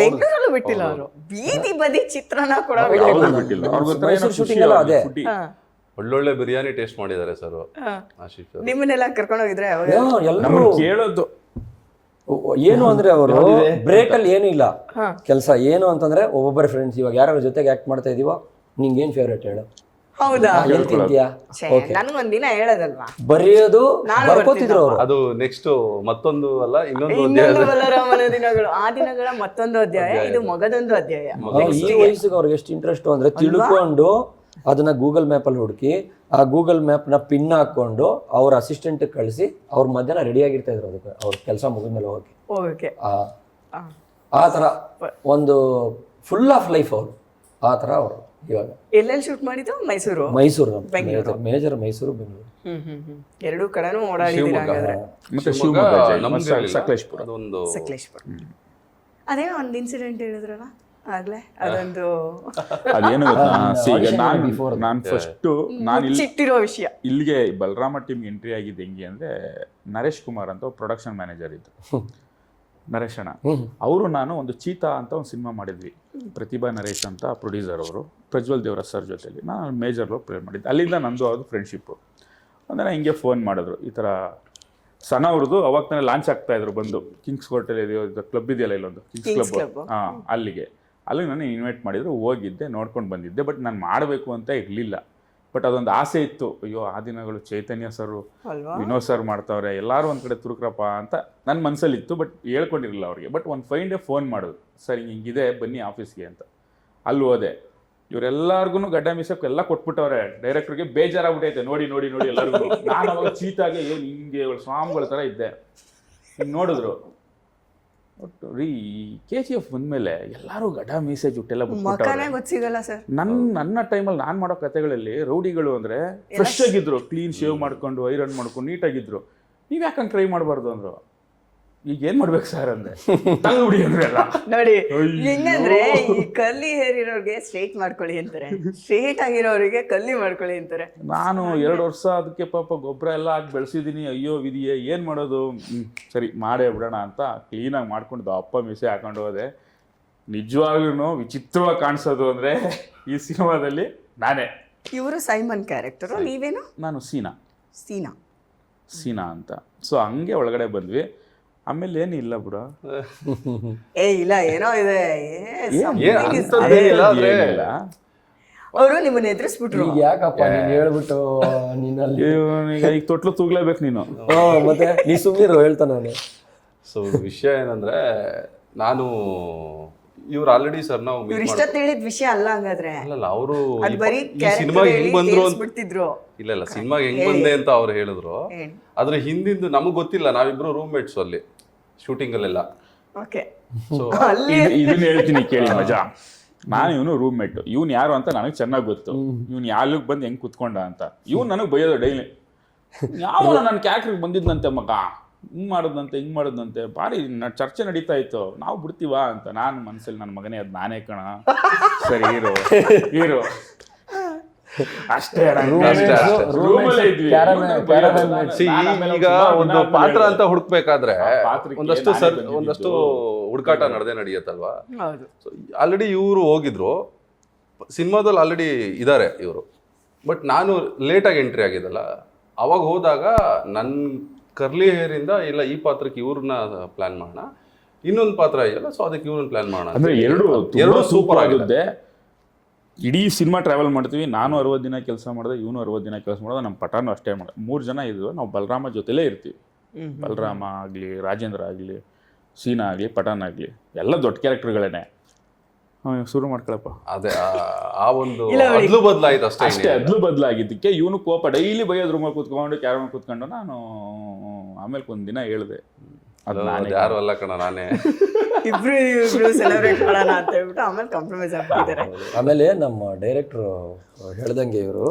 ಬೆಂಗಳೂರಲ್ಲೂ ಬಿಟ್ಟಿಲ್ಲ ಅವರು. ಬೀದಿ ಬದಿ ಚಿತ್ರಾನ್ನ ಕೂಡ ಬಿಟ್ಟಿಲ್ಲ. ಮೈಸೂರು ಶೂಟಿಂಗ್ ಎಲ್ಲ ಅದೇ. ಒಳ್ಳೊಳ್ಳೆ ಬಿರಿಯಾನಿ ಟೇಸ್ಟ್ ಮಾಡಿದ್ದಾರೆ ಸರ್ ಆಶೀಶ್. ನಿಮ್ಮನ್ನೆಲ್ಲ ಕರ್ಕೊಂಡು ಹೋಗಿದ್ರೆ ಎಲ್ಲರೂ ಕೇಳೋದು ಏನು ಅಂದ್ರೆ ಅವರು ಬ್ರೇಕ್ ಅಲ್ಲಿ ಏನು ಇಲ್ಲ ಕೆಲಸ. ಏನು ಅಂತಂದ್ರೆ ಒಬ್ಬೊಬ್ಬರ ಫ್ರೆಂಡ್ಸ್, ಇವಾಗ ಯಾರ ಜೊತೆಗೆ ಆಕ್ಟ್ ಮಾಡ್ತಾ ಇದೀವೋ, ನಿಂಗೆ ಏನ್ ಫೇವ್ರೇಟ್ ಹೇಳು, ಹೌದಾ, ಏನ್ ತಿಂತೀಯಾ, ನನ್ಗೊಂದಿನ ಹೇಳೋದಲ್ವಾ, ಬರೆಯೋದು ಬರ್ಕೋತಿದ್ರು ಅವರು. ಅದು ನೆಕ್ಸ್ಟ್ ಮತ್ತೊಂದು ಅಲ್ಲ ಇನ್ನೊಂದು ಬಲರಾಮನ ದಿನಗಳು, ಆ ದಿನಗಳ ಮತ್ತೊಂದು ಅಧ್ಯಾಯ, ಇದು ಮಗದೊಂದು ಅಧ್ಯಾಯ. ಈ ವಯಸ್ಸಿಗೆ ಅವ್ರಿಗೆ ಎಷ್ಟು ಇಂಟ್ರೆಸ್ಟ್ ಅಂದ್ರೆ ತಿಳ್ಕೊಂಡು ಅದನ್ನ ಗೂಗಲ್ ಮ್ಯಾಪ್ ಅಲ್ಲಿ ಹುಡುಕಿ, ಆ ಗೂಗಲ್ ಮ್ಯಾಪ್ ನ ಪಿನ್ ಹಾಕೊಂಡು ಅವ್ರ ಅಸಿಸ್ಟೆಂಟ್ ಕಳಿಸಿ ಅವ್ರ ಮಧ್ಯಾಹ್ನ ರೆಡಿ ಆಗಿರ್ತಾ ಇದ್ರು ಅದಕ್ಕೆ, ಅವ್ರ ಕೆಲಸ ಮುಗಿದ್ಮೇಲೆ ಹೋಗಕ್ಕೆ. ಆ ತರ ಒಂದು ಫುಲ್ ಆಫ್ ಲೈಫ್ ಅವರು, ಆ ತರ ಅವರು. ಇವಾಗ ಎಲ್ಲೆಲ್ಲಿ ಶೂಟ್ ಮಾಡಿದ್ದು? ಮೈಸೂರು, ಮೇಜರ್ ಮೈಸೂರು, ಬೆಂಗಳೂರು, ಎರಡೂ ಕಡೆನೂ ಓಡಾಡಿದ್ದೀರಾ ಹಾಗಾದ್ರೆ. ಮತ್ತೆ ಸಕಲೇಶ್ಪುರ, ಅದೊಂದು ಸಕಲೇಶ್ಪುರ. ಅದೇ ಒಂದು ಇನ್ಸಿಡೆಂಟ್ ಹೇಳಿದ್ರಲ್ಲ ಆಗ್ಲೇ, ಅದೊಂದು ಅದೇನು ನಾನು ಫಸ್ಟ್ ನಾನು ಇಟ್ಟಿರೋ ವಿಷಯ. ಇಲ್ಲಿಗೆ ಬಲರಾಮ ಟೀಮ್ ಎಂಟ್ರಿ ಆಗಿದ್ದು ಹೆಂಗೆ ಅಂದ್ರೆ, ನರೇಶ್ ಕುಮಾರ್ ಅಂತ ಪ್ರೊಡಕ್ಷನ್ ಮ್ಯಾನೇಜರ್ ಇದ್ರು, ನರೇಶ್ ಅಣ್ಣ. ಅವರು ನಾನು ಒಂದು ಚೀತಾ ಅಂತ ಒಂದು ಸಿನಿಮಾ ಮಾಡಿದ್ವಿ, ಪ್ರತಿಭಾ ನರೇಶ್ ಅಂತ ಪ್ರೊಡ್ಯೂಸರ್ ಅವರು, ಪ್ರಜ್ವಲ್ ದೇವರಾಜ್ ಸರ್ ಜೊತೆಲಿ ನಾನು ಮೇಜರ್ ರೋಲ್ ಪ್ಲೇ ಮಾಡಿದ್ದೆ. ಅಲ್ಲಿಂದ ನಂದು ಅವ್ರದ್ದು ಫ್ರೆಂಡ್ಶಿಪ್ಪು. ಅಂದರೆ ಹಿಂಗೆ ಫೋನ್ ಮಾಡಿದ್ರು, ಈ ಥರ ಸಣ್ಣ ಅವ್ರದ್ದು ಅವಾಗ ತಾನೇ ಲಾಂಚ್ ಆಗ್ತಾ ಇದ್ರು, ಬಂದು ಕಿಂಗ್ಸ್ ಹೋಟೆಲ್ ಕ್ಲಬ್ ಇದೆಯಲ್ಲ ಇಲ್ಲೊಂದು ಕಿಂಗ್ಸ್ ಕ್ಲಬ್, ಅಲ್ಲಿ ನಾನು ಇನ್ವೈಟ್ ಮಾಡಿದ್ರು, ಹೋಗಿದ್ದೆ, ನೋಡ್ಕೊಂಡು ಬಂದಿದ್ದೆ. ಬಟ್ ನಾನು ಮಾಡಬೇಕು ಅಂತ ಇರಲಿಲ್ಲ, ಬಟ್ ಅದೊಂದು ಆಸೆ ಇತ್ತು. ಅಯ್ಯೋ ಆ ದಿನಗಳು ಚೈತನ್ಯ ಸರು, ವಿನೋದ್ ಸರ್ ಮಾಡ್ತಾವ್ರೆ, ಎಲ್ಲರೂ ಒಂದು ಕಡೆ ತುರುಕ್ರಪ್ಪ ಅಂತ ನನ್ನ ಮನಸ್ಸಲ್ಲಿ ಇತ್ತು, ಬಟ್ ಹೇಳ್ಕೊಂಡಿರಲಿಲ್ಲ ಅವ್ರಿಗೆ. ಬಟ್ ಒಂದು 5 ಡೇ ಫೋನ್ ಮಾಡೋದು, ಸರ್ ಹಿಂಗಿದೆ ಬನ್ನಿ ಆಫೀಸ್ಗೆ ಅಂತ. ಅಲ್ಲಿ ಹೋದೆ, ಇವರೆಲ್ಲರಿಗೂ ಗಡ್ಡ ಮೀಸಕ್ಕೆ ಎಲ್ಲ ಕೊಟ್ಬಿಟ್ಟವ್ರೆ. ಡೈರೆಕ್ಟರ್ಗೆ ಬೇಜಾರಾಗ್ಬಿಟ್ಟೈತೆ ನೋಡಿ ನೋಡಿ ನೋಡಿ ಎಲ್ಲರಿಗೂ. ನಾನು ಅವಾಗ ಚೀತಾಗೆ ಏನು ಹಿಂಗೆ ಸ್ವಾಮಿಗಳ ಥರ ಇದ್ದೆ. ಹಿಂಗೆ ನೋಡಿದ್ರು ಒಟ್ಟು ರೀ KGF ಬಂದಮೇಲೆ ಎಲ್ಲರೂ ಗಡ್ಡ ಮೀಸೆ ಜುಟ್ಟೆಲ್ಲ ಬಿಟ್ಬಿಟ್ಟವ್ರೆ. ಮಕ್ಕನೇ ಗೊತ್ತಿಗಲ್ಲ ಸರ್. ನನ್ನ ಟೈಮಲ್ಲಿ ನಾನು ಮಾಡೋ ಕತೆಗಳಲ್ಲಿ ರೌಡಿಗಳು ಅಂದರೆ ಫ್ರೆಶ್ ಆಗಿದ್ರು, ಕ್ಲೀನ್ ಶೇವ್ ಮಾಡ್ಕೊಂಡು ಐರನ್ ಮಾಡ್ಕೊಂಡು ನೀಟಾಗಿದ್ರು. ನೀವು ಯಾಕಂಗೆ ಟ್ರೈ ಮಾಡಬಾರ್ದು ಅಂದರು. ಈಗ ಏನು ಮಾಡ್ಬೇಕು ಸರ್ ಅಂದೆ. ತಂಗುಬಿಡಿ ಅಂದ್ರೆಲ್ಲ ನೋಡಿ ಹೆಂಗಂದ್ರೆ ಈ ಕರ್ಲಿ ಹೇರ್ ಇರೋರಿಗೆ ಸ್ಟ್ರೈಟ್ ಮಾಡ್ಕೊಳ್ಳಿ ಅಂತಾರೆ, ಸ್ಟ್ರೈಟ್ ಆಗಿರೋರಿಗೆ ಕರ್ಲಿ ಮಾಡ್ಕೊಳ್ಳಿ ಅಂತಾರೆ. ನಾನು 2 ವರ್ಷ ಅದಕ್ಕೆ ಪಾಪ ಗೊಬ್ಬರ ಎಲ್ಲ ಹಾಕಿ ಬೆಳೆಸಿದ್ದೀನಿ. ಅಯ್ಯೋ ವಿಧಿಯೇ ಏನು ಮಾಡೋದು, ಸರಿ ಮಾಡೇ ಬಿಡೋಣ ಅಂತ ಕ್ಲೀನಾಗಿ ಮಾಡ್ಕೊಂಡು ಅಪ್ಪ ಮೀಸೆ ಹಾಕೊಂಡು ಹೋದೆ. ನಿಜವಾಗ್ಲೂ ವಿಚಿತ್ರವಾಗಿ ಕಾಣಿಸೋದು ಅಂದರೆ ಈ ಸಿನಿಮಾದಲ್ಲಿ ನಾನೇ. ಇವರು ಸೈಮನ್ ಕ್ಯಾರೆಕ್ಟರು, ನೀವೇನು? ನಾನು ಸೀನಾ ಅಂತ. ಸೊ ಹಂಗೆ ಒಳಗಡೆ ಬಂದ್ವಿ. ಆಮೇಲೆ ಏನಿಲ್ಲ ಬಿಡ, ಇಲ್ಲ ಏನೋ ಇದೆ. ಅವರು ನಿಮ್ಮನ್ನ ಎದುರಿಸ್ಬಿಟ್ರು. ಈಗ ಯಾಕಪ್ಪ ನೀನ್ ಹೇಳ್ಬಿಟ್ಟು ನೀನಲ್ಲಿ ಈಗ ತೊಟ್ಲು ತೂಗ್ಲೇಬೇಕು ನೀನು. ಮತ್ತೆ ನೀ ಸುಮ್ಮನಿರು ಹೇಳ್ತಾನೆ ಅವನು. ಸೊ ವಿಷಯ ಏನಂದ್ರೆ, ನಾನು ಇವ್ರು ಆಲ್ರೆಡಿ ಸರ್ ನಾವು ಇವ್ರು ಇಷ್ಟ ತಿಳಿದ ವಿಷಯ ಅಲ್ಲ ಹಂಗಾದ್ರೆ. ಅಲ್ಲಲ್ಲ, ಅವರು ಅದು ಬರೀ ಸಿನಿಮಾಗೆ ಹೆಂಗ್ ಬಂದ್ರು ಅಂತ ಬಿಡ್ತಿದ್ರು. ಇಲ್ಲ ಸಿನಿಮಾಗೆ ಹೆಂಗ್ ಬಂದೆ ಅಂತ ಅವ್ರು ಹೇಳಿದ್ರು. ಆದ್ರೆ ಹಿಂದಿಂದು ನಮಗ್ ಗೊತ್ತಿಲ್ಲ. ನಾವಿಬ್ರು ರೂಮ್ಮೇಟ್ಸ್ ಅಲ್ಲಿ ಶೂಟಿಂಗ್ ಅಲ್ಲೆಲ್ಲ. ಓಕೆ, ಸೊ ಇದನ್ನ ಹೇಳ್ತೀನಿ ಕೇಳಿ ಮಜಾ. ನಾನು ಇವನು ರೂಮ್ಮೇಟ್. ಇವ್ನು ಯಾರು ಅಂತ ನನಗೆ ಚೆನ್ನಾಗಿ ಗೊತ್ತು. ಇವ್ನು ಯಾಲಿಗೆ ಬಂದು ಹೆಂಗ್ ಕುತ್ಕೊಂಡ ಅಂತ. ಇವ್ನು ನನಗೆ ಬೈಯೋದು ಡೈಲಿ. ಯಾವ ನನ್ನ ಕ್ಯಾರೆಕ್ಟರ್ಗೆ ಬಂದಿದ್ದಂತೆ ಮಗ, ಹಿಂಗೆ ಮಾಡಿದ್ನಂತೆ ಭಾರಿ ಚರ್ಚೆ ನಡೀತಾ ಇತ್ತು. ನಾವು ಬಿಡ್ತೀವಾ ಅಂತ. ನಾನು ಮನಸ್ಸಲ್ಲಿ ನನ್ನ ಮಗನೇ ಅದು ನಾನೇ ಕಣ, ಸರಿ ಹೀರೋ ಅಷ್ಟೇ. ಈಗ ಒಂದು ಪಾತ್ರ ಅಂತ ಹುಡುಕ್ಬೇಕಾದ್ರೆ ಒಂದಷ್ಟು ಹುಡುಕಾಟ ನಡೆಯತ್ತಲ್ವಾ. ಆಲ್ರೆಡಿ ಇವರು ಹೋಗಿದ್ರು ಸಿನಿಮಾದಲ್ಲಿ, ಆಲ್ರೆಡಿ ಇದ್ದಾರೆ ಇವರು. ಬಟ್ ನಾನು ಲೇಟಾಗಿ ಎಂಟ್ರಿ ಆಗಿದ್ದಲ್ಲ, ಅವಾಗ ಹೋದಾಗ ನನ್ನ ಕರ್ಲಿ ಹೇರಿಂದ ಇಲ್ಲ ಈ ಪಾತ್ರಕ್ಕೆ ಇವ್ರನ್ನ ಪ್ಲಾನ್ ಮಾಡೋಣ, ಇನ್ನೊಂದು ಪಾತ್ರ ಇದೆಯಲ್ಲ ಸೊ ಅದಕ್ಕೆ ಇವ್ರನ್ನ ಪ್ಲಾನ್ ಮಾಡೋಣ. ಅಂದ್ರೆ ಎರಡು ಸೂಪರ್ ಆಗಿದೆ. ಇಡೀ ಸಿನಿಮಾ ಟ್ರಾವೆಲ್ ಮಾಡ್ತೀವಿ. ನಾನು 60 ದಿನ ಕೆಲಸ ಮಾಡಿದೆ, ಇವನು 60 ದಿನ ಕೆಲಸ ಮಾಡೋದು. ನಮ್ಮ ಪಟಾನು ಅಷ್ಟೇ ಮಾಡೋದು. 3 ಜನ ಇದ್ವಿ. ನಾವು ಬಲರಾಮ ಜೊತೆಲೇ ಇರ್ತೀವಿ. ಬಲರಾಮ ಆಗಲಿ, ರಾಜೇಂದ್ರ ಆಗಲಿ, ಸೀನಾ ಆಗಲಿ, ಪಠಾನ್ ಆಗಲಿ, ಎಲ್ಲ ದೊಡ್ಡ ಕ್ಯಾರೆಕ್ಟರ್ಗಳೇನೆ. ಶುರು ಮಾಡ್ಕೊಳಪ್ಪ. ಅದೇ ಆ ಒಂದು ಅದ್ಲು ಬದಲಾಯ್ತು ಅಷ್ಟೇ. ಅದ್ಲು ಬದಲಾಗಿದ್ದಕ್ಕೆ ಇವನು ಕೋಪ ಡೈಲಿ ಬೈಯೋದ್ ರೂಮಲ್ಲಿ ಕೂತ್ಕೊಂಡು ಕ್ಯಾರಮ್ ಕೂತ್ಕೊಂಡು ನಾನು ಆಮೇಲೆ ಒಂದಿನ ಹೇಳಿದೆ, ಯಾರು ಅಲ್ಲ ಕಣ ನಾನೇ. ಇಬ್ರು ಸೆಲೆಬ್ರೇಟ್ ಮಾಡೋಣ ಅಂತ ಹೇಳ್ಬಿಟ್ಟು ಆಮೇಲೆ ಕಾಂಪ್ರಮೈಸ್ ಆಗ್ತಿದ್ದಾರೆ. ಆಮೇಲೆ ನಮ್ಮ ಡೈರೆಕ್ಟ್ರು ಹೇಳ್ದಂಗೆ ಇವರು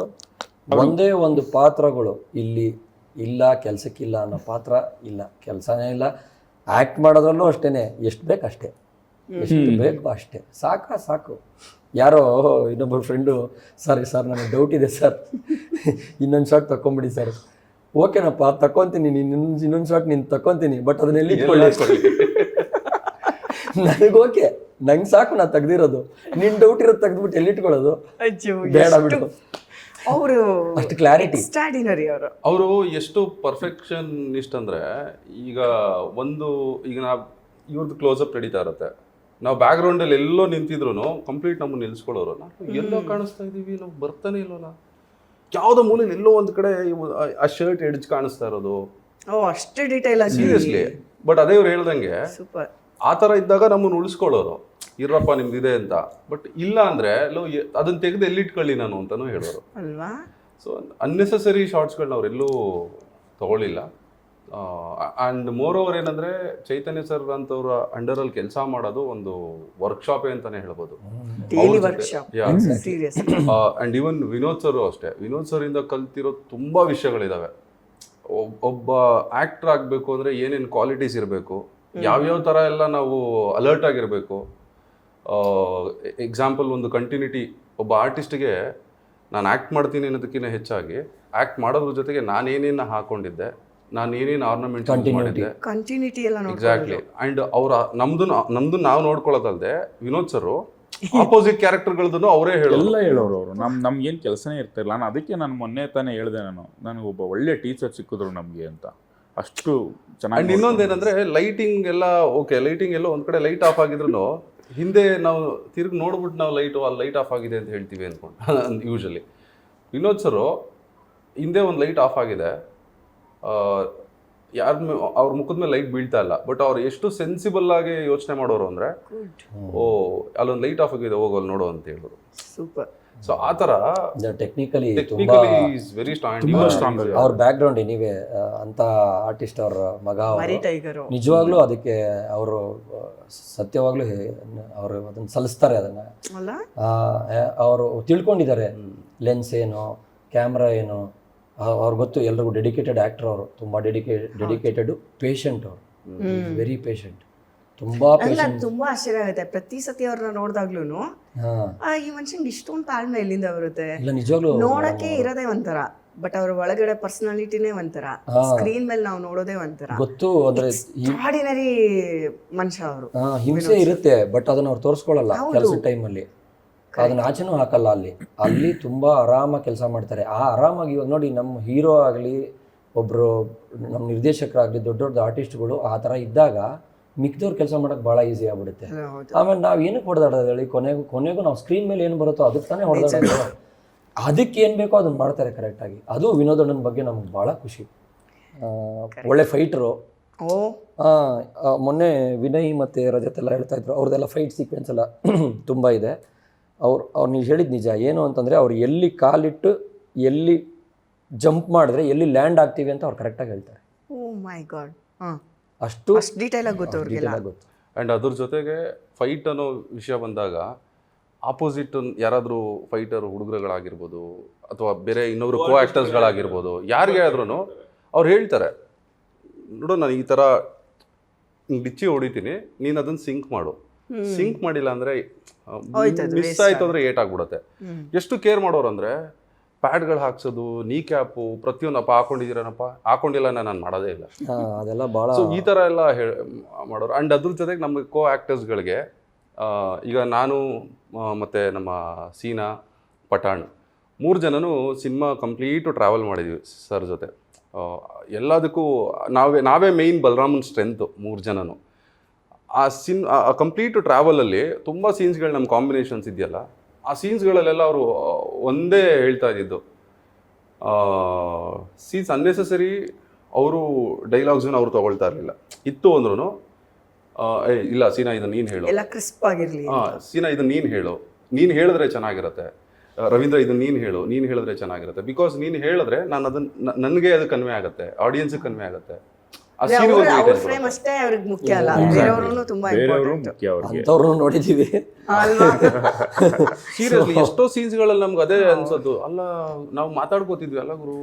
ಒಂದೇ ಒಂದು ಪಾತ್ರಗಳು ಇಲ್ಲಿ ಇಲ್ಲ, ಕೆಲ್ಸಕ್ಕಿಲ್ಲ ಅನ್ನೋ ಪಾತ್ರ ಇಲ್ಲ, ಕೆಲಸನೇ ಇಲ್ಲ. ಆ್ಯಕ್ಟ್ ಮಾಡೋದ್ರಲ್ಲೂ ಅಷ್ಟೇ, ಎಷ್ಟು ಬೇಕು ಅಷ್ಟೇ, ಎಷ್ಟು ಬೇಕು ಅಷ್ಟೇ, ಸಾಕು. ಯಾರೋ ಇನ್ನೊಬ್ಬರು ಫ್ರೆಂಡು, ಸರ್ ನನಗೆ ಡೌಟ್ ಇದೆ ಸರ್, ಇನ್ನೊಂದು ಶಾಟ್ ತಗೊಂಬಿಡಿ ಸರ್. ಓಕೆನಪ್ಪ ತಗೊತೀನಿ, ಇನ್ನೊಂದು ಶಾಟ್ ನೀನು ತಗೊತೀನಿ, ಬಟ್ ಅದನ್ನ ಎಲ್ಲಿ ಇಟ್ಕೊಳ್ಳಿ. ನನಗೆ ಓಕೆ, ನಂಗೆ ಸಾಕು, ನಾ ತೆಗ್ದಿರೋದು. ನಿನ್ ಡೌಟ್ ಇರೋದು ತೆಗೆದ್ಬಿಟ್ಟು ಎಲ್ಲಿ ಇಟ್ಕೊಳ್ಳೋದು ಬೇಡ ಬಿಡು. ಅವರು ಅಷ್ಟು ಕ್ಲಾರಿಟಿ, ಎಕ್ಸ್ಟ್ರಾರ್ಡಿನರಿ. ಅವರು ಎಷ್ಟು ಪರ್ಫೆಕ್ಷನಿಸ್ಟ್ ಅಂದ್ರೆ, ಈಗ ಇವ್ರದ್ದು ಕ್ಲೋಸಪ್ ನಡೀತಾ ಇರುತ್ತೆ. ನಾವು ಬ್ಯಾಕ್ ಗ್ರೌಂಡಲ್ಲಿ ಎಲ್ಲೋ ನಿಂತಿದ್ರು ಕಂಪ್ಲೀಟ್ ನಮ್ಮನ್ನು ನಿಲ್ಸ್ಕೊಳ್ಳೋರು. ನಾವು ಎಲ್ಲೋ ಕಾಣಿಸ್ತಾ ಇದೀವಿ, ನಾವು ಬರ್ತಾನೆ ಇಲ್ವಲ್ಲ, ಯಾವುದೋ ಮೂಲೆಯಲ್ಲಿ ಎಲ್ಲೋ ಒಂದು ಕಡೆ ಆ ಶರ್ಟ್ ಎಡ್ಜ್ ಕಾಣಿಸ್ತಾ ಇರೋದು. ಅಷ್ಟೇ ಡೀಟೇಲ್ ಆಗಿ ಸೀರಿಯಸ್ಲಿ. ಬಟ್ ಅದೇ ಇವ್ರು ಹೇಳ್ದಂಗೆ ಸೂಪರ್. ಆ ಥರ ಇದ್ದಾಗ ನಮ್ಮನ್ನು ಉಳಿಸ್ಕೊಳ್ಳೋರು, ಇರಪ್ಪ ನಿಮ್ದಿದೆ ಅಂತ. ಬಟ್ ಇಲ್ಲ ಅಂದ್ರೆ ಅದನ್ನ ತೆಗೆದು ಎಲ್ಲಿಟ್ಕೊಳ್ಳಿ ನಾನು ಅಂತಾನು ಹೇಳೋರು ಅಲ್ವಾ. ಸೊ ಅನ್ನೆಸೆಸರಿ ಶಾರ್ಟ್ಸ್ಗಳನ್ನ ಅವರೆಲ್ಲೂ ತಗೊಳ್ಳಿಲ್ಲ. ಆ್ಯಂಡ್ ಮೋರ್ ಓವರ್ ಏನಂದ್ರೆ, ಚೈತನ್ಯ ಸರ್ ಅಂತವ್ರ ಅಂಡರಲ್ಲಿ ಕೆಲಸ ಮಾಡೋದು ಒಂದು ವರ್ಕ್ಶಾಪೇ ಅಂತಾನೆ ಹೇಳ್ಬೋದು. ಆ್ಯಂಡ್ ಈವನ್ ವಿನೋದ್ ಸರ್ ಅಷ್ಟೇ. ವಿನೋದ್ ಸರ್ ಇಂದ ಕಲ್ತಿರೋ ತುಂಬಾ ವಿಷಯಗಳಿದಾವೆ. ಒಬ್ಬ ಆಕ್ಟರ್ ಆಗಬೇಕು ಅಂದ್ರೆ ಏನೇನು ಕ್ವಾಲಿಟೀಸ್ ಇರಬೇಕು, ಯಾವ್ಯಾವ ಥರ ಎಲ್ಲ ನಾವು ಅಲರ್ಟ್ ಆಗಿರಬೇಕು. ಎಕ್ಸಾಂಪಲ್ ಒಂದು ಕಂಟಿನ್ಯೂಟಿ. ಒಬ್ಬ ಆರ್ಟಿಸ್ಟ್ಗೆ ನಾನು ಆ್ಯಕ್ಟ್ ಮಾಡ್ತೀನಿ ಅನ್ನೋದಕ್ಕಿಂತ ಹೆಚ್ಚಾಗಿ ಆ್ಯಕ್ಟ್ ಮಾಡೋದ್ರ ಜೊತೆಗೆ ನಾನೇನೇನು ಹಾಕೊಂಡಿದ್ದೆ, ನಾನು ಏನೇನು ಆರ್ನಮೆಂಟ್ ಮಾಡಿದ್ದೆ, ಕಂಟಿನ್ಯೂಟಿ ಎಲ್ಲ ಎಕ್ಸಾಕ್ಟ್ಲಿ. ಆ್ಯಂಡ್ ಅವ್ರ ನಮ್ದು ನಾವು ನೋಡ್ಕೊಳ್ಳೋದಲ್ದೆ ವಿನೋದ್ ಸರ್ ಆಪೋಸಿಟ್ ಕ್ಯಾರೆಕ್ಟರ್ಗಳದ್ದು ಅವರೇ ಹೇಳೋರು. ಅವರು ನಮ್ಗೇನು ಕೆಲಸನೇ ಇರ್ತಿಲ್ಲ. ನಾನು ಅದಕ್ಕೆ ನಾನು ಮೊನ್ನೆ ತಾನೇ ಹೇಳಿದೆ, ನನಗೆ ಒಬ್ಬ ಒಳ್ಳೆ ಟೀಚರ್ ಸಿಕ್ಕಿದ್ರು ನಮಗೆ ಅಂತ. ಅಷ್ಟು ಚೆನ್ನಾಗಿ. ಆ್ಯಂಡ್ ಇನ್ನೊಂದೇನಂದ್ರೆ, ಲೈಟಿಂಗ್ ಎಲ್ಲ ಓಕೆ, ಲೈಟಿಂಗ್ ಎಲ್ಲ ಒಂದು ಕಡೆ ಲೈಟ್ ಆಫ್ ಆಗಿದ್ರು ಹಿಂದೆ ನಾವು ತಿರುಗಿ ನೋಡ್ಬಿಟ್ಟು ನಾವು ಲೈಟ್ ಆಫ್ ಆಗಿದೆ ಅಂತ ಹೇಳ್ತೀವಿ ಅಂದ್ಕೊಂಡು ಯೂಶಲಿ. ವಿನೋದ್ ಸರು ಹಿಂದೆ ಒಂದು ಲೈಟ್ ಆಫ್ ಆಗಿದೆ, ಅವ್ರ ಮುಖದ ಮೇಲೆ ಲೈಟ್ ಬೀಳ್ತಾ ಇಲ್ಲ, ಬಟ್ ಅವ್ರು ಎಷ್ಟು ಸೆನ್ಸಿಬಲ್ ಆಗಿ ಯೋಚನೆ ಮಾಡೋರು ಅಂದ್ರೆ ಓ ಅಲ್ಲೊಂದು ಲೈಟ್ ಆಫ್ ಆಗಿದೆ ಹೋಗೋಲ್ ನೋಡು ಅಂತ ಹೇಳಿದ್ರು. ಸೂಪರ್. ಸೊ ಆ ತರ ಟೆಕ್ನಿಕಲಿ ಈಸ್ ವೆರಿ ತುಂಬಾ ಸ್ಟ್ರಾಂಗ್. ಅವ್ರ ಬ್ಯಾಕ್ ಗ್ರೌಂಡ್ ನೀವೇ ಅಂತ ಆರ್ಟಿಸ್ಟ್ ಅವ್ರ ಮಗ ಮರಿ ಟೈಗರು ನಿಜವಾಗ್ಲೂ ಅದಕ್ಕೆ ಅವರು ಸತ್ಯವಾಗ್ಲೂ ಅವರು ಅದನ್ನ ಸಲ್ಲಿಸ್ತಾರೆ. ಅದನ್ನ ಅಲ್ಲ ಅವರು ತಿಳ್ಕೊಂಡಿದ್ದಾರೆ ಲೆನ್ಸ್ ಏನು ಕ್ಯಾಮ್ರಾ ಏನು ಅವ್ರಿಗೆ ಗೊತ್ತು. ಎಲ್ರಿಗೂ ಡೆಡಿಕೇಟೆಡ್ ಆಕ್ಟರ್ ಅವರು, ತುಂಬಾ ಡೆಡಿಕೇಟೆಡ್ ಪೇಷಂಟ್ ಅವರು, ವೆರಿ ಪೇಷಂಟ್, ತುಂಬಾ ಪೇಷಂಟ್. ತುಂಬಾ ಆಶ್ಚರ್ಯ ಆಗುತ್ತೆ ಪ್ರತಿ ಸತಿ ಅವ್ರನ್ನ ನೋಡಿದಾಗ್ಲೂ ಈ ಮನುಷ್ಯಂಗೆ ಇಷ್ಟೊಂದು ತಾಳ್ಮೆ ಎಲ್ಲಿಂದ ಬರುತ್ತೆ. ಇಲ್ಲ ನಿಜವಾಗ್ಲೂ ನೋಡಕ್ಕೆ ಇರೋದೇ ಒಂಥರ, ಬಟ್ ಅವ್ರ ಒಳಗಡೆ ಪರ್ಸನಾಲಿಟಿನೇ ಒಂಥರ, ಸ್ಕ್ರೀನ್ ಮೇಲೆ ನಾವು ನೋಡೋದೇ ಒಂಥರ ಗೊತ್ತು. ಅಂದ್ರೆ ಆರ್ಡಿನರಿ ಮನುಷ್ಯ ಅವರು. ಹಿಂಸೆ ಇರುತ್ತೆ, ಬಟ್ ಅದನ್ನ ಅವ್ರು ತೋರಿಸ್ಕೊಳ್ಳಲ್ಲ ಕೆಲಸದ ಟೈಮಲ್ಲಿ, ಅದನ್ನ ಆಚೆನೂ ಹಾಕಲ್ಲ. ಅಲ್ಲಿ ತುಂಬಾ ಆರಾಮಾಗಿ ಕೆಲಸ ಮಾಡ್ತಾರೆ. ಆ ಆರಾಮಾಗಿ ಇವಾಗ ನೋಡಿ ನಮ್ಮ ಹೀರೋ ಆಗಲಿ ಒಬ್ರು ನಮ್ಮ ನಿರ್ದೇಶಕರಾಗಲಿ ದೊಡ್ಡ ದೊಡ್ಡ ಆರ್ಟಿಸ್ಟ್ಗಳು ಆ ಥರ ಇದ್ದಾಗ ಮಿಕ್ದವ್ರು ಕೆಲಸ ಮಾಡೋಕೆ ಭಾಳ ಈಸಿ ಆಗ್ಬಿಡುತ್ತೆ. ಆಮೇಲೆ ನಾವು ಏನಕ್ಕೆ ಹೊಡೆದಾಡೋದು ಹೇಳಿ, ಕೊನೆಗೂ ನಾವು ಸ್ಕ್ರೀನ್ ಮೇಲೆ ಏನು ಬರುತ್ತೋ ಅದಕ್ಕೆ ತಾನೇ ಹೊಡೆದಾಡೋದು. ಅದಕ್ಕೆ ಏನು ಬೇಕೋ ಅದನ್ನ ಮಾಡ್ತಾರೆ ಕರೆಕ್ಟಾಗಿ. ಅದು ವಿನೋದ್ ಅಣ್ಣನ ಬಗ್ಗೆ ನಮ್ಗೆ ಭಾಳ ಖುಷಿ. ಒಳ್ಳೆ ಫೈಟ್ರು. ಮೊನ್ನೆ ವಿನಯ್ ಮತ್ತು ರಜತ್ ಎಲ್ಲ ಹೇಳ್ತಾ ಇದ್ರು, ಅವ್ರದ್ದೆಲ್ಲ ಫೈಟ್ ಸೀಕ್ವೆನ್ಸ್ ಎಲ್ಲ ತುಂಬ ಇದೆ. ಅವ್ರು ನೀವು ಹೇಳಿದ ನಿಜ. ಏನು ಅಂತಂದರೆ ಅವ್ರು ಎಲ್ಲಿ ಕಾಲಿಟ್ಟು ಎಲ್ಲಿ ಜಂಪ್ ಮಾಡಿದ್ರೆ ಎಲ್ಲಿ ಲ್ಯಾಂಡ್ ಆಗ್ತೀವಿ ಅಂತ ಅವ್ರು ಕರೆಕ್ಟಾಗಿ ಹೇಳ್ತಾರೆ. ಓ ಮೈ ಗಾಡ್, ಅಷ್ಟು ಡೀಟೇಲ್ ಆಗಿ ಗೊತ್ತು ಅವ್ರಿಗೆಲ್ಲ. ಗೊತ್ತು. ಆ್ಯಂಡ್ ಅದ್ರ ಜೊತೆಗೆ ಫೈಟ್ ಅನ್ನೋ ವಿಷಯ ಬಂದಾಗ ಆಪೋಸಿಟ್ ಯಾರಾದರೂ ಫೈಟರ್ ಹುಡುಗರುಗಳಾಗಿರ್ಬೋದು ಅಥವಾ ಬೇರೆ ಇನ್ನೊಬ್ರು ಕೋ ಆ್ಯಕ್ಟರ್ಸ್ಗಳಾಗಿರ್ಬೋದು, ಯಾರಿಗೆ ಆದ್ರೂ ಅವ್ರು ಹೇಳ್ತಾರೆ, ನೋಡು ನಾನು ಈ ಥರ ಡಿಚ್ಚಿ ಹೊಡಿತೀನಿ, ನೀನು ಅದನ್ನು ಸಿಂಕ್ ಮಾಡು. ಸಿಂಕ್ ಮಾಡಿಲ್ಲ ಅಂದರೆ ಮಿಸ್ ಆಯ್ತು ಅಂದರೆ ಏಟ್ ಆಗ್ಬಿಡುತ್ತೆ. ಎಷ್ಟು ಕೇರ್ ಮಾಡೋರು ಅಂದರೆ ಪ್ಯಾಡ್ಗಳು ಹಾಕ್ಸೋದು, ನೀ ಕ್ಯಾಪು, ಪ್ರತಿಯೊಂದಪ್ಪ ಹಾಕೊಂಡಿದ್ದೀರನಪ್ಪ, ಹಾಕೊಂಡಿಲ್ಲ ನಾನು ಮಾಡೋದೇ ಇಲ್ಲ. ಅದೆಲ್ಲ ಭಾಳ ಸೊ ಈ ಥರ ಎಲ್ಲ ಮಾಡೋರು. ಆ್ಯಂಡ್ ಅದ್ರ ಜೊತೆಗೆ ನಮಗೆ ಕೋ ಆ್ಯಕ್ಟರ್ಸ್ಗಳಿಗೆ ಈಗ ನಾನು ಮತ್ತು ನಮ್ಮ ಸೀನಾ, ಪಠಾಣ್ 3 ಜನನು ಸಿನಿಮಾ ಕಂಪ್ಲೀಟು ಟ್ರಾವೆಲ್ ಮಾಡಿದ್ವಿ ಸರ್ ಜೊತೆ. ಎಲ್ಲದಕ್ಕೂ ನಾವೇ ಮೇಯ್ನ್ ಬಲರಾಮನ್ ಸ್ಟ್ರೆಂತು 3 ಜನನು. ಆ ಕಂಪ್ಲೀಟು ಟ್ರಾವೆಲಲ್ಲಿ ತುಂಬ ಸೀನ್ಸ್ಗಳು ನಮ್ಮ ಕಾಂಬಿನೇಷನ್ಸ್ ಇದೆಯಲ್ಲ, ಆ ಸೀನ್ಸ್ಗಳಲ್ಲೆಲ್ಲ ಅವರು ಒಂದೇ ಹೇಳ್ತಾ ಇದ್ದಿದ್ದು, ಸೀನ್ಸ್ ಅನ್ನೆಸೆಸರಿ ಅವರು ಡೈಲಾಗ್ಸನ್ನು ಅವ್ರು ತೊಗೊಳ್ತಾ ಇರಲಿಲ್ಲ. ಇತ್ತು ಅಂದ್ರೂ ಇಲ್ಲ ಸೀನಾ ಇದನ್ನು ನೀನು ಹೇಳು, ಎಲ್ಲ ಕ್ರಿಸ್ಪ್ ಆಗಿರಲಿ, ಸೀನಾ ಇದನ್ನು ನೀನು ಹೇಳು, ನೀನು ಹೇಳಿದ್ರೆ ಚೆನ್ನಾಗಿರುತ್ತೆ, ರವೀಂದ್ರ ಇದನ್ನು ನೀನು ಹೇಳಿದ್ರೆ ಚೆನ್ನಾಗಿರುತ್ತೆ. ಬಿಕಾಸ್ ನೀನು ಹೇಳಿದ್ರೆ ನಾನು ಅದನ್ನು ನನಗೆ ಅದು ಕನ್ವೆ ಆಗುತ್ತೆ, ಆಡಿಯನ್ಸಿಗೆ ಕನ್ವೆ ಆಗುತ್ತೆ. ಫ್ರೇಮ್ ಅಷ್ಟೇ ಅವ್ರಿಗೆ ಮುಖ್ಯ ಅಲ್ಲ, ಬೇರೆಯವರು ತುಂಬಾ ಇಂಪಾರ್ಟೆಂಟ್. ಅಂಥವ್ರನ್ನೂ ನೋಡಿದ್ದೀವಿ ಸೀರಿಯಸ್ಲಿ. ಎಷ್ಟೋ ಸೀನ್ಸ್ಗಳಲ್ಲಿ ನಮ್ಗೆ ಅದೇ ಅನ್ಸೋದು, ಅಲ್ಲ ನಾವು ಮಾತಾಡ್ಕೋತಿದ್ವಿ ಅಲ್ಲ ಗುರು,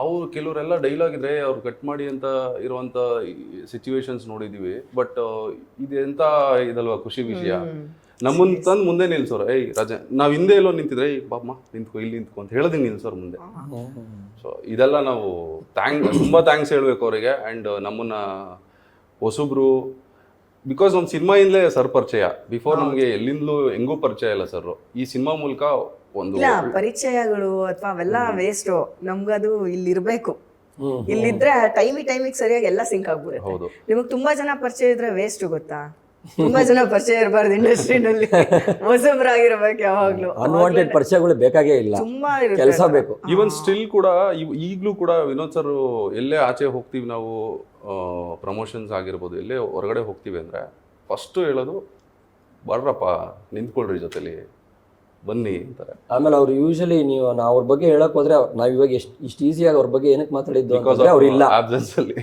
ಅವ್ರು ಕೆಲವರೆಲ್ಲ ಡೈಲಾಗ್ ಇದ್ರೆ ಅವ್ರು ಕಟ್ ಮಾಡಿ ಅಂತ ಇರುವಂತ ಸಿಚುವೇಶನ್ಸ್ ನೋಡಿದೀವಿ. ಬಟ್ ಇದೆಂತ ಇದಲ್ವಾ ಖುಷಿ ವಿಷಯ. ನಮ್ಮನ್ನ ತಂದು ಮುಂದೆ ನಿಲ್ಸೋರು, ಏಯ್ ರಜೆ ನಾವು ಹಿಂದೆ ಎಲ್ಲೋ ನಿಂತಿದ್ರೆ ಬಾಮ್ಮ ನಿಂತ್ಕೊ, ಇಲ್ಲಿ ನಿಂತ್ಕೊ ಅಂತ ಹೇಳೋದಕ್ಕೆ ನಿಲ್ಸೋರು ಮುಂದೆ. ಸೊ ಇದೆಲ್ಲ ನಾವು ತುಂಬ ಥ್ಯಾಂಕ್ಸ್ ಹೇಳ್ಬೇಕು ಅವರಿಗೆ. ಆ್ಯಂಡ್ ನಮ್ಮನ್ನ ಹೊಸಬ್ರು, ಬಿಕಾಸ್ ನಮ್ಮ ಸಿನಿಮಾಯಿಂದಲೇ ಸರ್ ಪರಿಚಯ. ಬಿಫೋರ್ ನಮಗೆ ಎಲ್ಲಿಂದಲೂ ಹೆಂಗೂ ಪರಿಚಯ ಇಲ್ಲ ಸರ್. ಈ ಸಿನಿಮಾ ಮೂಲಕ ಒಂದು ಪರಿಚಯಗಳು ಅಥವಾ ಅವೆಲ್ಲ ವೇಸ್ಟ್. ನಮ್ಗದು ಇಲ್ಲಿರ್ಬೇಕು, ಇಲ್ಲಿದ್ರೆ ಟೈಮಿಗೆ ಸರಿಯಾಗಿ ಎಲ್ಲ ಸಿಂಕ್ ಆಗ್ಬಿಡುತ್ತೆ. ಹೌದು. ನಿಮಗೆ ತುಂಬಾ ಜನ ಪರಿಚಯ ಇದ್ರೆ ವೇಸ್ಟ್ ಗೊತ್ತಾ. ತುಂಬಾ ಜನ ಪರಿಚಯ ಇರಬಾರ್ದು ಇಂಡಸ್ಟ್ರಿನಲ್ಲಿ, ಹೊಸಬ್ರಾಗಿರ್ಬೇಕು ಯಾವಾಗ್ಲೂ. ಅನ್ವಾಂಟೆಡ್ ಪರಿಚಯಗಳು ಬೇಕಾಗೇ ಇಲ್ಲ, ತುಂಬಾ ಕೆಲಸ ಬೇಕು. ಈವನ್ ಸ್ಟಿಲ್ ಕೂಡ ಈಗಲೂ ಕೂಡ ವಿನೋದ್ ಸರ್ ಎಲ್ಲೇ ಆಚೆ ಹೋಗ್ತೀವಿ ನಾವು, ಪ್ರಮೋಷನ್ಸ್ ಆಗಿರ್ಬೋದು, ಎಲ್ಲೇ ಹೊರಗಡೆ ಹೋಗ್ತೀವಿ ಅಂದರೆ ಫಸ್ಟು ಹೇಳೋದು ಬರ್ರಪ್ಪ ನಿಂತ್ಕೊಳ್ರಿ ಜೊತೆಲಿ ಬನ್ನಿ ಅಂತಾರೆ. ಆಮೇಲೆ ಅವ್ರು ಯೂಶಲಿ ನಾವು ಅವ್ರ ಬಗ್ಗೆ ಹೇಳಕ್ ಹೋದ್ರೆ ನಾವ್ ಇವಾಗ ಇಷ್ಟು ಈಸಿಯಾಗಿ ಅವ್ರ ಬಗ್ಗೆ ಏನಕ್ಕೆ ಮಾತಾಡಿದ್ದು ಅಂದ್ರೆ ಅವ್ರು ಇಲ್ಲ ಆಬ್ಸೆನ್ಸ್ ಅಲ್ಲಿ.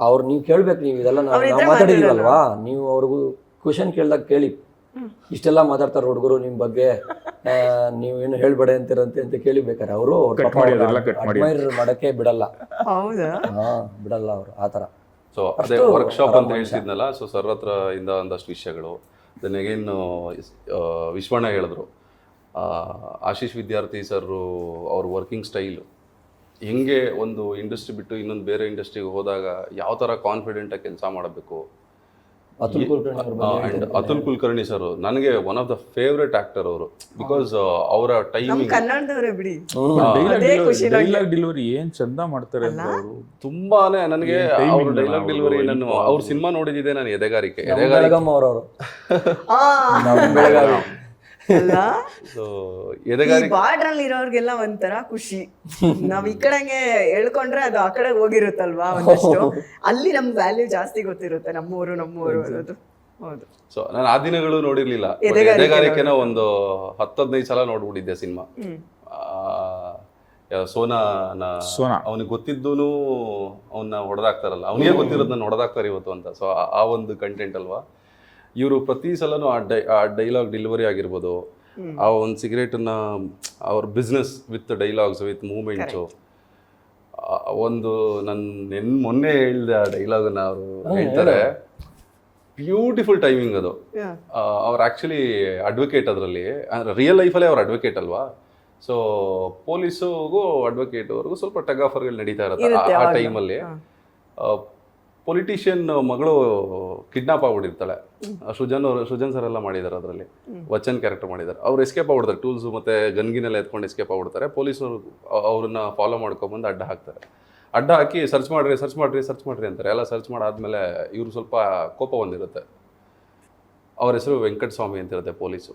ಅವ್ರು ನೀವು ಕೇಳ್ಬೇಕು, ನೀವು ಇದೆಲ್ಲ ನಾವು ಮಾತಾಡಿದೀವಲ್ವಾ, ನೀವು ಅವ್ರಿಗೂ ಕ್ವಶನ್ ಕೇಳಿದಾಗ ಕೇಳಿ, ಇಷ್ಟೆಲ್ಲ ಮಾತಾಡ್ತಾರೆ ಹುಡುಗರು ನಿಮ್ಮ ಬಗ್ಗೆ, ನೀವೇನು ಹೇಳ್ಬೇಡ ಅಂತೀರಂತೆ ಅಂತ ಕೇಳಿಬೇಕಾರೆ ಅವರು ಅಡ್ಮೈರ್ ಮಾಡಕ್ಕೆ ಬಿಡಲ್ಲ. ಬಿಡಲ್ಲ ಅವರು ಆ ಥರ. ಸೊ ಅದೇ ವರ್ಕ್ಶಾಪ್ ಅಂತ ಹೇಳ್ತಿದ್ನಲ್ಲ, ಸೊ ಸರ್ ಹತ್ರ ಇಂದ ಒಂದಷ್ಟು ವಿಷಯಗಳು. ದೆನ್ ಅಗೇನ್ ವಿಶ್ವಣ್ಣ ಹೇಳಿದ್ರು, ಆಶೀಶ್ ವಿದ್ಯಾರ್ಥಿ ಸರ್ ಅವ್ರ ವರ್ಕಿಂಗ್ ಸ್ಟೈಲು ಹೆಂಗೆ ಒಂದು ಇಂಡಸ್ಟ್ರಿ ಬಿಟ್ಟು ಇನ್ನೊಂದು ಬೇರೆ ಇಂಡಸ್ಟ್ರಿಗೆ ಹೋದಾಗ ಯಾವ ಥರ ಕಾನ್ಫಿಡೆಂಟಾಗಿ ಕೆಲಸ ಮಾಡಬೇಕು. ಆ್ಯಂಡ್ ಅತುಲ್ ಕುಲಕರ್ಣಿ ಸರ್ ನನಗೆ one of the favourite actor ಅವರು. ಬಿಕಾಸ್ ಅವರ ಟೈಮಿಂಗ್ ಕನ್ನಡದವರೇ ಬಿಡಿ, ಡೈಲಾಗ್ ಡೆಲಿವರಿ ಏನ್ ಚಂದ ಮಾಡ್ತಾರೆ ಅವರು. ತುಂಬಾನೇ ನನಗೆ ಅವ್ರ ಡೈಲಾಗ್ ಡೆಲಿವರಿ, ನಾನು ಅವ್ರ ಸಿನಿಮಾ ನೋಡಿದ್ದೆ, ನಾನು ಎದೆಗಾರಿಕೆ ಬೆಳಗಾವಿ ಅಲ್ಲ ಸೊ ಈ ಎದೆಗಾರಿಕೆ ಬಾರ್ಡರ್ ಅಲ್ಲಿ ಇರೋರ್ಗೆಲ್ಲ ಒಂಥರ ಖುಷಿ. ನಾವ್ ಈ ಕಡೆಗೆ ಹೇಳ್ಕೊಂಡ್ರೆ ಅದು ಆ ಕಡೆ ಹೋಗಿರುತ್ತಲ್ವಾ ಒಂದಷ್ಟು, ಅಲ್ಲಿ ನಮ್ಗೆ ವ್ಯಾಲ್ಯೂ ಜಾಸ್ತಿ ಗೊತ್ತಿರುತ್ತೆ, ನಮ್ಮೂರು ಅನ್ನೋದು. ಹೌದು. ಸೊ ನಾನು ಆ ದಿನಗಳು ನೋಡಿರ್ಲಿಲ್ಲ. ಎದೆಗಾರಿಕೆ ಎದೆಗಾರಿಕೆನ ಒಂದು 10-15 ಸಲ ನೋಡ್ಬಿಟ್ಟಿದ್ದೆ ಸಿನಿಮಾ. ಸೋನಾ ಅವನಿಗೆ ಗೊತ್ತಿದ್ದೂನು ಅವನ್ನ ಹೊಡೆದಾಕ್ತಾರಲ್ಲ, ಅವನಿಗೆ ಗೊತ್ತಿರೋದು ನಾನು ಹೊಡೆದಾಕ್ತಾರೆ ಇವತ್ತು ಅಂತ. ಸೊ ಆ ಒಂದು ಕಂಟೆಂಟ್ ಅಲ್ವಾ. ಇವರು ಪ್ರತಿ ಸಲನೂ ಆ ಡೈಲಾಗ್ ಡೆಲಿವರಿ ಆಗಿರ್ಬೋದು, ಆ ಒಂದು ಸಿಗರೇಟನ್ನ ಅವ್ರ business with dialogues with movements, ಒಂದು ನನ್ನ ಮೊನ್ನೆ ಹೇಳಿದೆ ಆ ಡೈಲಾಗನ್ನ ಅವರು ಹೇಳ್ತಾರೆ. ಬ್ಯೂಟಿಫುಲ್ ಟೈಮಿಂಗ್ ಅದು. ಅವ್ರು ಆ್ಯಕ್ಚುಲಿ ಅಡ್ವೊಕೇಟ್, ಅದರಲ್ಲಿ ಅಂದರೆ ರಿಯಲ್ ಲೈಫಲ್ಲೇ ಅವ್ರು ಅಡ್ವೊಕೇಟ್ ಅಲ್ವಾ. ಸೊ ಪೊಲೀಸಿಗೂ ಅಡ್ವೊಕೇಟ್ವರೆಗೂ ಸ್ವಲ್ಪ ಟಗ್ ಆಫರ್ಗಳು ನಡೀತಾ ಇರುತ್ತೆ ಆ ಟೈಮಲ್ಲಿ. ಪೊಲಿಟಿಷಿಯನ್ ಮಗಳು ಕಿಡ್ನಾಪ್ ಆಗ್ಬಿಟ್ಟಿರ್ತಾಳೆ. ಸೃಜನ್ ಸರ್ ಎಲ್ಲ ಮಾಡಿದ್ದಾರೆ ಅದರಲ್ಲಿ, ವಚನ್ ಕ್ಯಾರೆಕ್ಟರ್ ಮಾಡಿದ್ದಾರೆ. ಅವ್ರು ಎಸ್ಕೇಪ್ ಆಗ್ಬಿಡ್ತಾರೆ, ಟೂಲ್ಸ್ ಮತ್ತೆ ಗನ್ಗಿನೆಲ್ಲ ಎತ್ಕೊಂಡು ಎಸ್ಕೇಪ್ ಆಗ್ಬಿಡ್ತಾರೆ. ಪೊಲೀಸರು ಅವ್ರನ್ನ ಫಾಲೋ ಮಾಡ್ಕೊಂಬಂದು ಅಡ್ಡ ಹಾಕ್ತಾರೆ. ಅಡ್ಡ ಹಾಕಿ ಸರ್ಚ್ ಮಾಡ್ರಿ ಅಂತಾರೆ. ಎಲ್ಲ ಸರ್ಚ್ ಮಾಡಾದ್ಮೇಲೆ ಇವರು ಸ್ವಲ್ಪ ಕೋಪ ಬಂದಿರುತ್ತೆ. ಅವ್ರ ಹೆಸರು ವೆಂಕಟಸ್ವಾಮಿ ಅಂತ ಇರುತ್ತೆ police.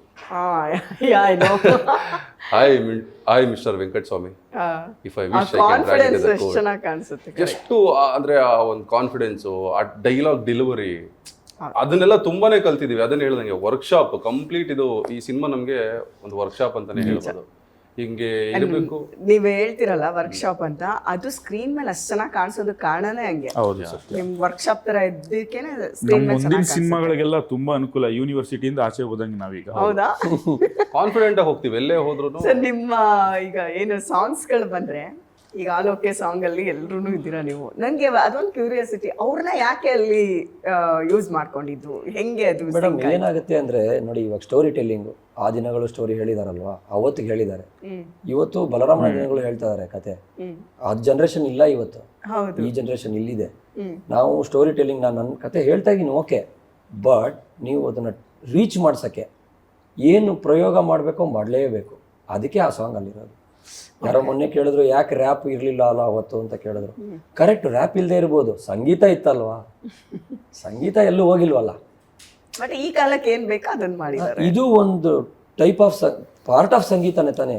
Hi mister Venkataswamy, if I wish I can write it court. ಎಷ್ಟು ಅಂದ್ರೆ ಆ ಒಂದು ಕಾನ್ಫಿಡೆನ್ಸು, ಆ ಡೈಲಾಗ್ ಡೆಲಿವರಿ, ಅದನ್ನೆಲ್ಲ ತುಂಬಾನೇ ಕಲ್ತಿದೀವಿ. ಅದನ್ನ ಹೇಳ್ದಂಗೆ ವರ್ಕ್ಶಾಪ್ ಕಂಪ್ಲೀಟ್. ಇದು ಈ ಸಿನಿಮಾ ನಮ್ಗೆ ಒಂದು ವರ್ಕ್ಶಾಪ್ ಅಂತಾನೆ ಹೇಳ್ಬೋದು. ಹಿಂಗೆ ಇರಬೇಕು. ನೀವ್ ಹೇಳ್ತಿರಲ್ಲ ವರ್ಕ್ಶಾಪ್ ಅಂತ, ಅದು ಸ್ಕ್ರೀನ್ ಮೇಲೆ ಅಷ್ಟು ಚೆನ್ನಾಗಿ ಕಾಣಿಸೋದು ಕಾರಣನೇ ಹಂಗೆ. ನಿಮ್ ವರ್ಕ್ಶಾಪ್ ತರ ಇದ್ದಕ್ಕೇನೆ ಸ್ಕ್ರೀನ್ ಮೇಲೆ ಮುಂದಿನ ಸಿನಿಮಾಗಳಿಗೆಲ್ಲ ತುಂಬಾ ಅನುಕೂಲ. ಯೂನಿವರ್ಸಿಟಿಯಿಂದ ಆಚೆ ಹೋದಂಗೆ ನಾವೀಗ. ಹೌದಾ? ಕಾನ್ಫಿಡೆಂಟ್ ಆಗಿ ಹೋಗ್ತೀವಿ ಎಲ್ಲೇ ಹೋದ್ರು. ಸರ್ ನಿಮ್ಮ ಈಗ ಏನು ಸಾಂಗ್ಸ್ ಗಳು ಬಂದ್ರೆ, ಈಗ ಆಲೋಕೆ ಸಾಂಗ್ ಅಲ್ಲಿ ಎಲ್ರೂ ಇದ್ದೀರಾ ನೀವು. ನನ್ಗೆ ಅದೊಂದು ಕ್ಯೂರಿಯಾಸಿಟಿ, ಅವ್ರನ್ನ ಯಾಕೆ ಅಲ್ಲಿ ಯೂಸ್ ಮಾಡ್ಕೊಂಡಿದ್ದು, ಹೆಂಗೆ ಅದು? ಮೇಡಮ್ ಏನಾಗುತ್ತೆ ಅಂದ್ರೆ ನೋಡಿ, ಇವಾಗ ಸ್ಟೋರಿ ಟೆಲ್ಲಿಂಗು ಆ ದಿನಗಳು ಸ್ಟೋರಿ ಹೇಳಿದಾರಲ್ವಾ, ಅವತ್ತಿಗೆ ಹೇಳಿದ್ದಾರೆ. ಇವತ್ತು ಬಲರಾಮನ ದಿನಗಳು ಹೇಳ್ತಾ ಇದಾರೆ ಕತೆ. ಆ ಜನರೇಷನ್ ಇಲ್ಲ ಇವತ್ತು, ಈ ಜನರೇಷನ್ ಇಲ್ಲಿದೆ. ನಾವು ಸ್ಟೋರಿ ಟೆಲ್ಲಿಂಗ್, ನಾನು ನನ್ನ ಕತೆ ಹೇಳ್ತಾ ಇದ್ದೀನಿ ಓಕೆ, ಬಟ್ ನೀವು ಅದನ್ನ ರೀಚ್ ಮಾಡ್ಸಕ್ಕೆ ಏನು ಪ್ರಯೋಗ ಮಾಡಬೇಕೋ ಮಾಡಲೇಬೇಕು. ಅದಕ್ಕೆ ಆ ಸಾಂಗ್ ಅಲ್ಲಿರೋದು. ಯಾರೋ ಮೊನ್ನೆ ಕೇಳಿದ್ರು ಯಾಕೆ ರ್ಯಾಪ್ ಇರ್ಲಿಲ್ಲ ಅಲ್ಲ ಅವತ್ತು ಅಂತ ಕೇಳಿದ್ರು. ಕರೆಕ್ಟ್, ರ್ಯಾಪ್ ಇಲ್ಲದೆ ಇರ್ಬೋದು, ಸಂಗೀತ ಇತ್ತಲ್ವಾ. ಸಂಗೀತ ಎಲ್ಲೂ ಹೋಗಿಲ್ವಲ್ಲ. ಬಟ್ ಈ ಕಾಲಕ್ಕೆ ಏನ್ ಬೇಕಾ ಅದನ್ನ ಮಾಡಿದ್ದಾರೆ. ಇದು ಒಂದು ಟೈಪ್ ಆಫ್ ಪಾರ್ಟ್ ಆಫ್ ಸಂಗೀತನೇ ತಾನೆ.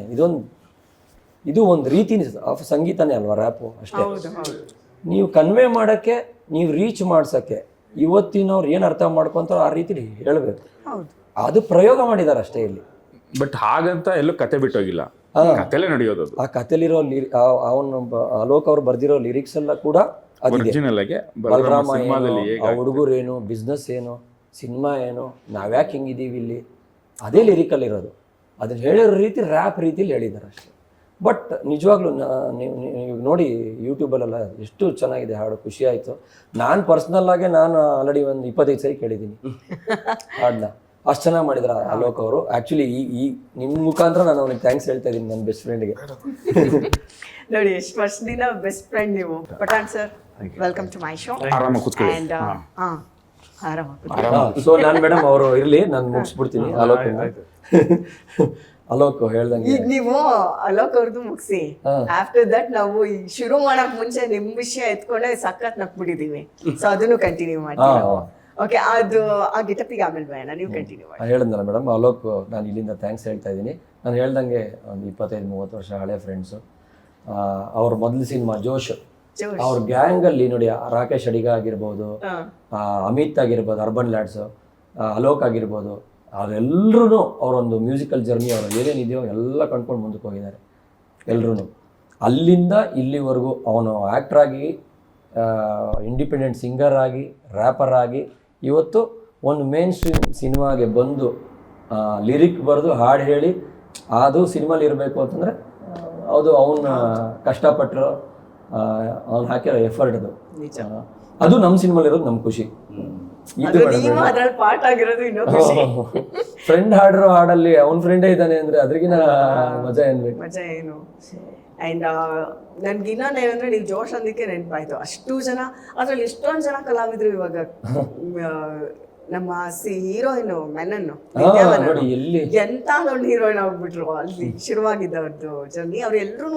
ಇದು ಒಂದು ರೀತಿ ಆಫ್ ಸಂಗೀತನೇ ಅಲ್ವಾ ರ್ಯಾಪು. ಅಷ್ಟೇ. ನೀವು ಕನ್ವೆ ಮಾಡಕ್ಕೆ, ನೀವು ರೀಚ್ ಮಾಡ್ಸಕ್ಕೆ ಇವತ್ತಿನವ್ರು ಏನು ಅರ್ಥ ಮಾಡ್ಕೊಂತಾರೋ ಆ ರೀತಿ ಹೇಳಬೇಕು. ಅದು ಪ್ರಯೋಗ ಮಾಡಿದ್ದಾರೆ ಅಷ್ಟೇ ಇಲ್ಲಿ. ಬಟ್ ಹಾಗಂತ ಎಲ್ಲೂ ಕತೆ ಬಿಟ್ಟೋಗಿಲ್ಲ, ಕತೆಲೇ ನಡೆಯೋದು. ಆ ಕತೆಲಿರೋ ಅವನು ಅಲೋಕ್ ಅವ್ರು ಬರ್ದಿರೋ ಲಿರಿಕ್ಸ್ ಎಲ್ಲ ಕೂಡ ಒರಿಜಿನಲ್ ಆಗಿ ಬಲರಾಮ ಆ ಹುಡುಗರೇನು, ಬಿಸ್ನೆಸ್ ಏನು, ಸಿನಿಮಾ ಏನು, ನಾವ್ಯಾಕೆ ಹಿಂಗಿದ್ದೀವಿ ಇಲ್ಲಿ, ಅದೇ ಲಿರಿಕಲ್ ಇರೋದು. ಅದನ್ನ ಹೇಳಿರೋ ರೀತಿ ರ್ಯಾಪ್ ರೀತಿಲಿ ಹೇಳಿದ್ದಾರೆ ಅಷ್ಟೇ. ಬಟ್ ನಿಜವಾಗ್ಲೂ ನೀವು ನೋಡಿ ಯೂಟ್ಯೂಬಲ್ಲೆಲ್ಲ ಎಷ್ಟು ಚೆನ್ನಾಗಿದೆ ಹಾಡು, ಖುಷಿ ಆಯಿತು. ನಾನು ಪರ್ಸ್ನಲ್ ಆಗಿ ನಾನು ಆಲ್ರೆಡಿ ಒಂದು 25 ಸರಿ ಕೇಳಿದ್ದೀನಿ ಹಾಡನ್ನ. ಅಷ್ಟು ಚೆನ್ನಾಗಿ ಮಾಡಿದ್ರು ಅಲೋಕ್ ಅವರು. ಆ್ಯಕ್ಚುಲಿ ಈ ನಿಮ್ಮ ಮುಖಾಂತರ ನಾನು ಅವ್ನಿಗೆ ಥ್ಯಾಂಕ್ಸ್ ಹೇಳ್ತಾ ಇದ್ದೀನಿ, ನನ್ನ ಬೆಸ್ಟ್ ಫ್ರೆಂಡ್ಗೆ. ನೋಡಿ ಎಷ್ಟು ವರ್ಷದಿಂದ ಬೆಸ್ಟ್ ಫ್ರೆಂಡ್ ನೀವು. Pathan sir, welcome to my show. ಆರಾಮಾಗಿ ಕೂತ್ಕೊಳ್ಳಿ. ಆ್ಯಂಡ್ ಸೊ ನಾನು ಮೇಡಮ್ ಅವರು ಇರಲಿ, ನಾನು ಮುಗಿಸ್ಬಿಡ್ತೀನಿ ಅಲೋಕ್. ಅಲೋಕ್ ಹೇಳ್ದಂಗೆ ಈಗ ನೀವು ಅಲೋಕ್ ಅವ್ರದ್ದು ಮುಗಿಸಿ, ಆಫ್ಟರ್ ದಟ್ ನಾವು ಈಗ ಶುರು ಮಾಡಕ್ ಮುಂಚೆ ನಿಮ್ ವಿಷಯ ಎತ್ಕೊಂಡೆ ಸಖತ್ ನಕ್ಬಿಟ್ಟಿದೀವಿ. ಸೊ ಅದನ್ನು ಕಂಟಿನ್ಯೂ ಮಾಡ್ತೀವಿ. ಓಕೆ, ಅದು ಆ ಗೆಟಪಿಗೆ ಆಮೇಲೆ ಬೇಡ, ನೀವು ಕಂಟಿನ್ಯೂ ಮಾಡಿ. ಹೇಳಿದ್ನಲ್ಲ ಮೇಡಮ್, ಅಲೋಕ್ ನಾನು ಇಲ್ಲಿಂದ ಥ್ಯಾಂಕ್ಸ್ ಹೇಳ್ತಾ ಇದ್ದೀನಿ. ನಾನು ಹೇಳ್ದಂಗೆ ಒಂದು 25-30 ವರ್ಷ ಹಳೆ ಫ್ರೆಂಡ್ಸು. ಅವ್ರ ಮೊದಲ ಸಿನಿಮಾ ಜೋಶ್, ಅವ್ರ ಗ್ಯಾಂಗಲ್ಲಿ ನೋಡಿ, ರಾಕೇಶ್ ಅಡಿಗ ಆಗಿರ್ಬೋದು, ಅಮಿತ್ ಆಗಿರ್ಬೋದು, ಅರ್ಬನ್ ಲ್ಯಾಡ್ಸು, ಅಲೋಕ್ ಆಗಿರ್ಬೋದು, ಅವರೆಲ್ಲರೂ ಅವರೊಂದು ಮ್ಯೂಸಿಕಲ್ ಜರ್ನಿ ಅವರು ಏನೇನಿದೆಯೋ ಎಲ್ಲ ಕಂಡ್ಕೊಂಡು ಮುಂದಕ್ಕೆ ಹೋಗಿದ್ದಾರೆ ಎಲ್ಲರೂ. ಅಲ್ಲಿಂದ ಇಲ್ಲಿವರೆಗೂ ಅವನು ಆ್ಯಕ್ಟ್ರ್ ಆಗಿ, ಇಂಡಿಪೆಂಡೆಂಟ್ ಸಿಂಗರ್ ಆಗಿ, ರ್ಯಾಪರ್ ಆಗಿ, ಇವತ್ತು ಒಂದು ಮೇನ್ ಸ್ಟ್ರೀಮ್ ಸಿನಿಮಾಗೆ ಬಂದು ಲಿರಿಕ್ ಬರೆದು ಹಾಡು ಹೇಳಿ ಅದು ಸಿನಿಮಾಲಿ ಇರಬೇಕು ಅಂತಂದರೆ ಅದು ಅವನ ಕಷ್ಟಪಟ್ಟರು, ಅವ್ನು ಹಾಕಿರೋ ಎಫರ್ಟ್ ಅದು ನಮ್ಮ ಸಿನಿಮಾಲಿರೋದು ನಮ್ಮ ಖುಷಿ. ಫ್ರೆಂಡ್ ಹಾಡಿರೋ ಹಾಡಲ್ಲಿ ಅವನ ಫ್ರೆಂಡೇ ಇದ್ದಾನೆ ಅಂದ್ರೆ ಅದ್ರಿಗಿನ ಮಜಾ ಏನ್ಬೇಕು? ಮಜಾ ಏನು? ಅಂಡ್ ನನ್ಗೆ ಇನ್ನೊಂದೇನಂದ್ರೆ, ನೀವು ಜೋಶ್ ಅಂದಕ್ಕೆ ನೆನಪಾಯ್ತು. ಅಷ್ಟು ಜನ, ಅದ್ರಲ್ಲಿ ಎಷ್ಟೊಂದು ಜನ ಕಲಾವಿದ್ರು ಇವಾಗ. ನಮ್ಮ ಹೀರೋಯಿನ್ ಮೆನನ್ನು ಎಂತ ದೊಡ್ಡ ಹೀರೋಯಿನ್ ಆಗ್ಬಿಟ್ರು. ಅಲ್ಲಿ ಶುರುವಾಗಿದ್ದವ್ರದ್ದು ಜರ್ನಿ, ಅವ್ರೆಲ್ರೂ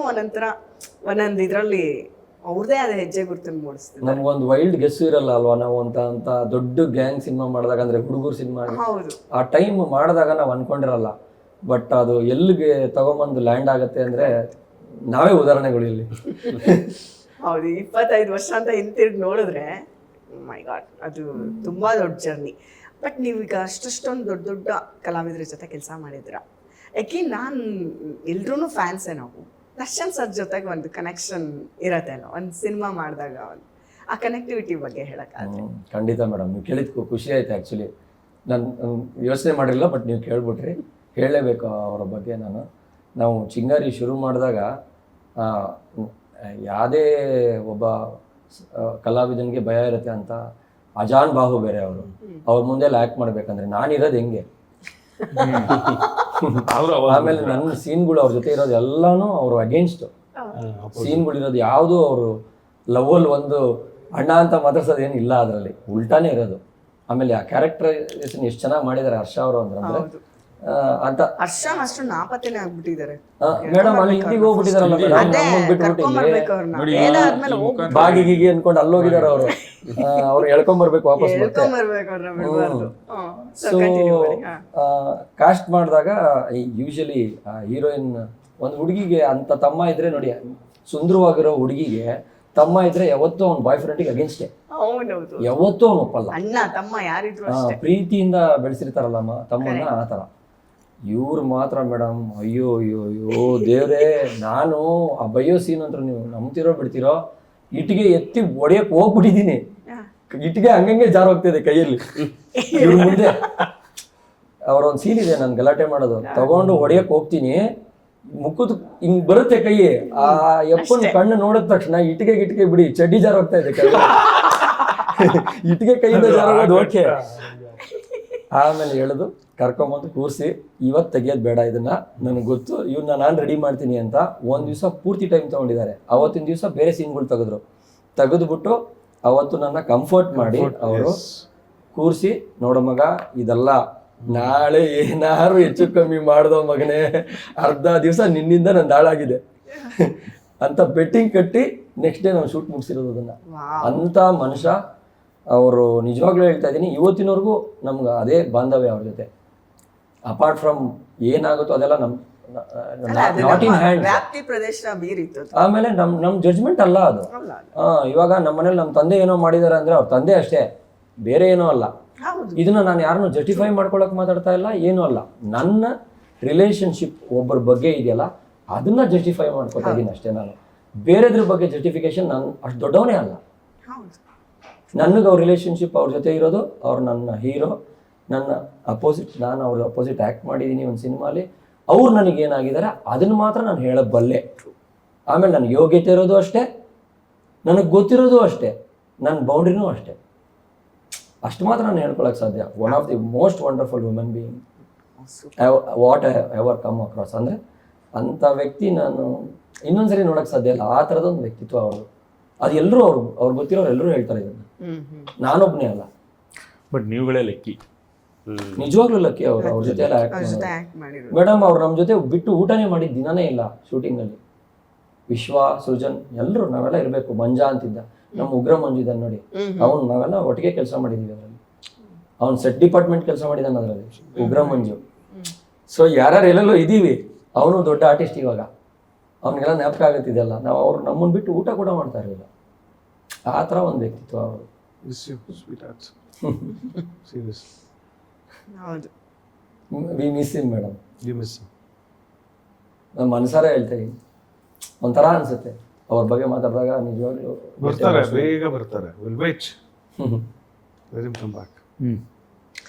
ಒಂದೊಂದು ಇದ್ರಲ್ಲಿ ಅವ್ರದೇ ಆದ ಹೆಜ್ಜೆ ಗುರುತನ್ನು ಮೂಡಿಸ್ತಾರೆ. ನಮ್ಗೊಂದು ವೈಲ್ಡ್ ಗೆಸ್ ಇರಲ್ಲ ಅಲ್ವಾ, ನಾವು ಅಂತ ದೊಡ್ಡ ಗ್ಯಾಂಗ್ ಸಿನಿಮಾ ಮಾಡಿದಾಗ, ಅಂದ್ರೆ ಹುಡುಗರು ಸಿನಿಮಾ ಆ ಟೈಮ್ ಮಾಡಿದಾಗ ನಾವು ಅನ್ಕೊಂಡಿರಲ್ಲ ಬಟ್ ಅದು ಎಲ್ಲಿಗೆ ತಗೊಂಬಂದು ಲ್ಯಾಂಡ್ ಆಗುತ್ತೆ ಅಂದ್ರೆ ನಾವೇ ಉದಾಹರಣೆಗಳು ಇಲ್ಲಿ. ಹೌದು, 25 ವರ್ಷ ಅಂತ ಹಿಂತಿರುಗಿ ನೋಡಿದ್ರೆ ಮೈ ಗಾಡ್, ಅದು ತುಂಬಾ ದೊಡ್ಡ ಜರ್ನಿ. ಬಟ್ ನೀವೀಗ ಅಷ್ಟೊಂದು ದೊಡ್ಡ ದೊಡ್ಡ ಕಲಾವಿದರ ಜೊತೆ ಕೆಲಸ ಮಾಡಿದ್ರ, ಯಾಕೆ ನಾನು ಎಲ್ರೂ ಫ್ಯಾನ್ಸೇ ನಾವು. ದರ್ಶನ್ ಸರ್ ಜೊತೆಗೆ ಒಂದು ಕನೆಕ್ಷನ್ ಇರತ್ತೇನೋ ಒಂದು ಸಿನಿಮಾ ಮಾಡಿದಾಗ, ಒಂದು ಆ ಕನೆಕ್ಟಿವಿಟಿ ಬಗ್ಗೆ ಹೇಳಕ್ಕಾದ್ರೆ? ಖಂಡಿತ ಮೇಡಮ್, ನೀವು ಕೇಳಿದ್ಕು ಖುಷಿ ಆಯ್ತು. ಆ್ಯಕ್ಚುಲಿ ನಾನು ಯೋಚನೆ ಮಾಡಿರಲಿಲ್ಲ, ಬಟ್ ನೀವು ಕೇಳ್ಬಿಟ್ರಿ. ಹೇಳಲೇಬೇಕು ಅವರ ಬಗ್ಗೆ. ನಾವು ಚಿಂಗಾರಿ ಶುರು ಮಾಡಿದಾಗ ಯಾವುದೇ ಒಬ್ಬ ಕಲಾವಿದನಿಗೆ ಭಯ ಇರುತ್ತೆ ಅಂತ ಅಜಾನ್ ಬಾಹು ಬೇರೆ ಅವರು. ಅವ್ರ ಮುಂದೆ ಆ್ಯಕ್ಟ್ ಮಾಡ್ಬೇಕಂದ್ರೆ ನಾನಿರೋದು ಹೆಂಗೆ, ಆಮೇಲೆ ನನ್ನ ಸೀನ್ಗಳು ಅವ್ರ ಜೊತೆ ಇರೋದು ಎಲ್ಲಾನು ಅವರು ಅಗೇನ್ಸ್ಟ್ ಸೀನ್ಗಳಿರೋದು. ಯಾವುದು ಅವರು ಲವಲ್ ಒಂದು ಅಣ್ಣ ಅಂತ ಮಾತಾಡ್ಸೋದು ಏನು ಇಲ್ಲ, ಅದರಲ್ಲಿ ಉಲ್ಟಾನೇ ಇರೋದು. ಆಮೇಲೆ ಆ ಕ್ಯಾರೆಕ್ಟರೈಸೇಷನ್ ಎಷ್ಟು ಚೆನ್ನಾಗಿ ಮಾಡಿದ್ದಾರೆ ಹರ್ಷ ಅವರು ಅಂದ್ರೆ ಅಂತ. ಹರ್ಷ ಅಷ್ಟು ನಾಪತ್ತೆನೇ ಆಗ್ಬಿಟ್ಟಿದ್ದಾರೆ ಮೇಡಮ್, ಅಲ್ಲಿ ಹಿಂದಿಗೆ ಹೋಗ್ಬಿಟ್ಟಿದಾರಲ್ಲ ಬಾಗಿಗಿಗಿ ಅನ್ಕೊಂಡು ಅಲ್ಲೋಗಿದಾರೆ ಅವರು. ಅವ್ರು ಎಳ್ಕೊಂಬರ್ಬೇಕು ವಾಪಸ್. ಸೊ ಕಾಸ್ಟ್ ಮಾಡಿದಾಗ ಯೂಶಲಿ ಹೀರೋಯಿನ್ ಒಂದು ಹುಡುಗಿಗೆ ಅಂತ ತಮ್ಮ ಇದ್ರೆ ನೋಡಿ, ಸುಂದರವಾಗಿರೋ ಹುಡುಗಿಗೆ ತಮ್ಮ ಇದ್ರೆ ಯಾವತ್ತೂ ಅವ್ನ ಬಾಯ್ ಫ್ರೆಂಡಿಗೆ ಅಗೇನ್ಸ್ಟೇ, ಯಾವತ್ತೂ ಅವ್ನು ಒಪ್ಪಲ್ಲ. ಅಣ್ಣ ತಮ್ಮ ಯಾರಿದ್ರು ಪ್ರೀತಿಯಿಂದ ಬೆಳೆಸಿರ್ತಾರಲ್ಲ ತಮ್ಮನ್ನ, ಆ ಥರ. ಇವ್ರು ಮಾತ್ರ ಮೇಡಮ್, ಅಯ್ಯೋ ಅಯ್ಯೋ ಅಯ್ಯೋ ದೇವ್ರೇ, ನಾನು ಆ ಬಯ್ಯೋ ಸೀನ್ ಅಂತ ನೀವು ನಂಬ್ತಿರೋ ಬಿಡ್ತಿರೋ, ಇಟ್ಟಿಗೆ ಎತ್ತಿ ಒಡೆಯಕ್ಕೆ ಹೋಗ್ಬಿಟ್ಟಿದ್ದೀನಿ. ಇಟ್ಟಿಗೆ ಹಂಗಂಗೆ ಜಾರ್ ಹೋಗ್ತಿದೆ ಕೈಯಲ್ಲಿ. ಇವ್ರ ಮುಂದೆ ಅವ್ರೊಂದು ಸೀನ್ ಇದೆ, ನಾನು ಗಲಾಟೆ ಮಾಡೋದು ತಗೊಂಡು ಹೊಡೆಯಕ್ಕೆ ಹೋಗ್ತೀನಿ, ಮುಕ್ಕುದು ಹಿಂಗ್ ಬರುತ್ತೆ ಕೈ. ಆ ಯಪ್ಪನ ಕಣ್ಣು ನೋಡಿದ ತಕ್ಷಣ ಇಟ್ಟಿಗೆ ಬಿಡಿ ಚಡ್ಡಿ ಜಾರ್ ಹೋಗ್ತಾ ಇದೆ ಕೈ. ಇಟ್ಟಿಗೆ ಕೈಯಿಂದ ಜಾರ್ ಹೋಗೋದು ಓಕೆ. ಆಮೇಲೆ ಹೇಳುದು ಕರ್ಕೊಂಬಂದು ಕೂರಿಸಿ, ಇವತ್ತು ತೆಗಿಯೋದು ಬೇಡ, ಇದನ್ನ ನನಗೆ ಗೊತ್ತು, ಇವನ್ನ ನಾನು ರೆಡಿ ಮಾಡ್ತೀನಿ ಅಂತ ಒಂದು ದಿವಸ ಪೂರ್ತಿ ಟೈಮ್ ತೊಗೊಂಡಿದ್ದಾರೆ. ಅವತ್ತಿನ ದಿವಸ ಬೇರೆ ಸೀನ್ಗಳು ತೆಗೆದ್ಬಿಟ್ಟು ಅವತ್ತು ನನ್ನ ಕಂಫರ್ಟ್ ಮಾಡಿ ಅವರು ಕೂರಿಸಿ, ನೋಡೋ ಮಗ ಇದೆಲ್ಲ ನಾಳೆ ಏನಾರು ಹೆಚ್ಚು ಕಮ್ಮಿ ಮಾಡ್ದೋ ಮಗನೇ, ಅರ್ಧ ದಿವಸ ನಿನ್ನಿಂದ ನಂದು ಹಾಳಾಗಿದೆ ಅಂತ ಬೆಟ್ಟಿಂಗ್ ಕಟ್ಟಿ ನೆಕ್ಸ್ಟ್ ಡೇ ನಾವು ಶೂಟ್ ಮುಗಿಸಿರೋದು ಅದನ್ನ. ಅಂತ ಮನುಷ್ಯ ಅವರು. ನಿಜವಾಗ್ಲೂ ಹೇಳ್ತಾ ಇದ್ದೀನಿ, ಇವತ್ತಿನವರೆಗೂ ನಮ್ಗೆ ಅದೇ ಬಾಂಧವ್ಯ ಅವ್ರ ಜೊತೆ. ಅಪಾರ್ಟ್ ಫ್ರಮ್ ಏನಾಗುತ್ತೋ ಅದೆಲ್ಲ ನಾಟ್ ಇನ್ ಹ್ಯಾಂಡ್. ಆಮೇಲೆ ನಮ್ ಜಡ್ಜ್ಮೆಂಟ್ ಅಲ್ಲ ಅದು. ಇವಾಗ ನಮ್ಮ ಮನೇಲಿ ನಮ್ಮ ತಂದೆ ಏನೋ ಮಾಡಿದಾರೆ ಅಂದ್ರೆ ಅವ್ರ ತಂದೆ ಅಷ್ಟೇ, ಬೇರೆ ಏನೋ ಅಲ್ಲ. ಇದನ್ನ ನಾನು ಯಾರನ್ನು ಜಸ್ಟಿಫೈ ಮಾಡ್ಕೊಳಕ್ ಮಾತಾಡ್ತಾ ಇಲ್ಲ, ಏನೂ ಅಲ್ಲ. ನನ್ನ ರಿಲೇಶನ್ಶಿಪ್ ಒಬ್ಬರ ಬಗ್ಗೆ ಇದೆಯಲ್ಲ, ಅದನ್ನ ಜಸ್ಟಿಫೈ ಮಾಡ್ಕೊತಾ ಇದ್ದೀನಿ ಅಷ್ಟೇ. ನಾನು ಬೇರೆದ್ರ ಬಗ್ಗೆ ಜಸ್ಟಿಫಿಕೇಶನ್ ನಾನು ಅಷ್ಟು ದೊಡ್ಡವನೇ ಅಲ್ಲ. ನನಗೆ ಅವ್ರ ರಿಲೇಶನ್ಶಿಪ್, ಅವ್ರ ಜೊತೆ ಇರೋದು, ಅವ್ರು ನನ್ನ ಹೀರೋ, ನನ್ನ ಅಪೋಸಿಟ್, ನಾನು ಅವ್ರ ಅಪೋಸಿಟ್ ಆ್ಯಕ್ಟ್ ಮಾಡಿದ್ದೀನಿ ಒಂದು ಸಿನಿಮಾಲಿ. ಅವ್ರು ನನಗೇನಾಗಿದ್ದಾರೆ ಅದನ್ನು ಮಾತ್ರ ನಾನು ಹೇಳಬಲ್ಲೆ. ಆಮೇಲೆ ನನ್ನ ಯೋಗ್ಯತೆ ಇರೋದು ಅಷ್ಟೇ, ನನಗೆ ಗೊತ್ತಿರೋದು ಅಷ್ಟೇ, ನನ್ನ ಬೌಂಡ್ರಿನೂ ಅಷ್ಟೇ. ಅಷ್ಟು ಮಾತ್ರ ನಾನು ಹೇಳ್ಕೊಳಕ್ಕೆ ಸಾಧ್ಯ. One of the most wonderful women being what I ever come across. ಅಂದರೆ ಅಂಥ ವ್ಯಕ್ತಿ ನಾನು ಇನ್ನೊಂದ್ಸರಿ ನೋಡೋಕ್ಕೆ ಸಾಧ್ಯ ಇಲ್ಲ. ಆ ಥರದೊಂದು ವ್ಯಕ್ತಿತ್ವ ಅವರು. ಅದು ಎಲ್ಲರೂ ಅವ್ರು ಗೊತ್ತಿರೋರು ಎಲ್ಲರೂ ಹೇಳ್ತಾರೆ ಇದನ್ನು, ನಾನೊಬ್ಬನೇ ಅಲ್ಲ. ಬಟ್ ನೀವುಗಳೇ ಲಕ್ಕಿ, ನಿಜವಾಗ್ಲೂ ಲಕ್ಕಿ. ಅವ್ರ ಜೊತೆ ಎಲ್ಲ ಆ್ಯಕ್ಟ್ ಮಾಡಿದ್ರು ಮೇಡಮ್. ಅವ್ರು ನಮ್ಮ ಜೊತೆ ಬಿಟ್ಟು ಊಟನೇ ಮಾಡಿದ ದಿನನೇ ಇಲ್ಲ ಶೂಟಿಂಗಲ್ಲಿ. ವಿಶ್ವ, ಸೃಜನ್ ಎಲ್ಲರೂ ನಾವೆಲ್ಲ ಇರಬೇಕು. ಮಂಜಾ ಅಂತಿದ್ದ, ನಮ್ಮ ಉಗ್ರ ಮಂಜು ಇದ್ದಾನೆ ನೋಡಿ, ಅವನು ನಾವೆಲ್ಲ ಒಟ್ಟಿಗೆ ಕೆಲಸ ಮಾಡಿದ್ದೀವಿ ಅದರಲ್ಲಿ. ಅವ್ನು ಸೆಟ್ ಡಿಪಾರ್ಟ್ಮೆಂಟ್ ಕೆಲಸ ಮಾಡಿದ್ದಾನೆ ಅದರಲ್ಲಿ, ಉಗ್ರ ಮಂಜು. ಸೊ ಯಾರ್ಯಾರು ಎಲ್ಲೆಲ್ಲೋ ಇದ್ದೀವಿ. ಅವನು ದೊಡ್ಡ ಆರ್ಟಿಸ್ಟ್ ಇವಾಗ, ಅವನಿಗೆಲ್ಲ ಜ್ಞಾಪಕ ಆಗುತ್ತಿದೆಯಲ್ಲ. ನಾವು ಅವ್ರು ನಮ್ಮನ್ನು ಬಿಟ್ಟು ಊಟ ಕೂಡ ಮಾಡ್ತಾ ಇರಲಿಲ್ಲ. ಆ ಥರ ಒಂದು ವ್ಯಕ್ತಿತ್ವ ಅವರು. V miss him madam. ನಾನು ಮನಸಾರೆ ಹೇಳ್ತಾ ಇದ್ದೀನಿ, ಒಂಥರ ಅನ್ಸುತ್ತೆ ಅವ್ರ ಬಗ್ಗೆ ಮಾತಾಡಿದಾಗ. ನಿಜವಾಗ್ಲೂ ಬರ್ತಾರೆ, ಬೇಗ ಬರ್ತಾರೆ. Will wait, let him come back.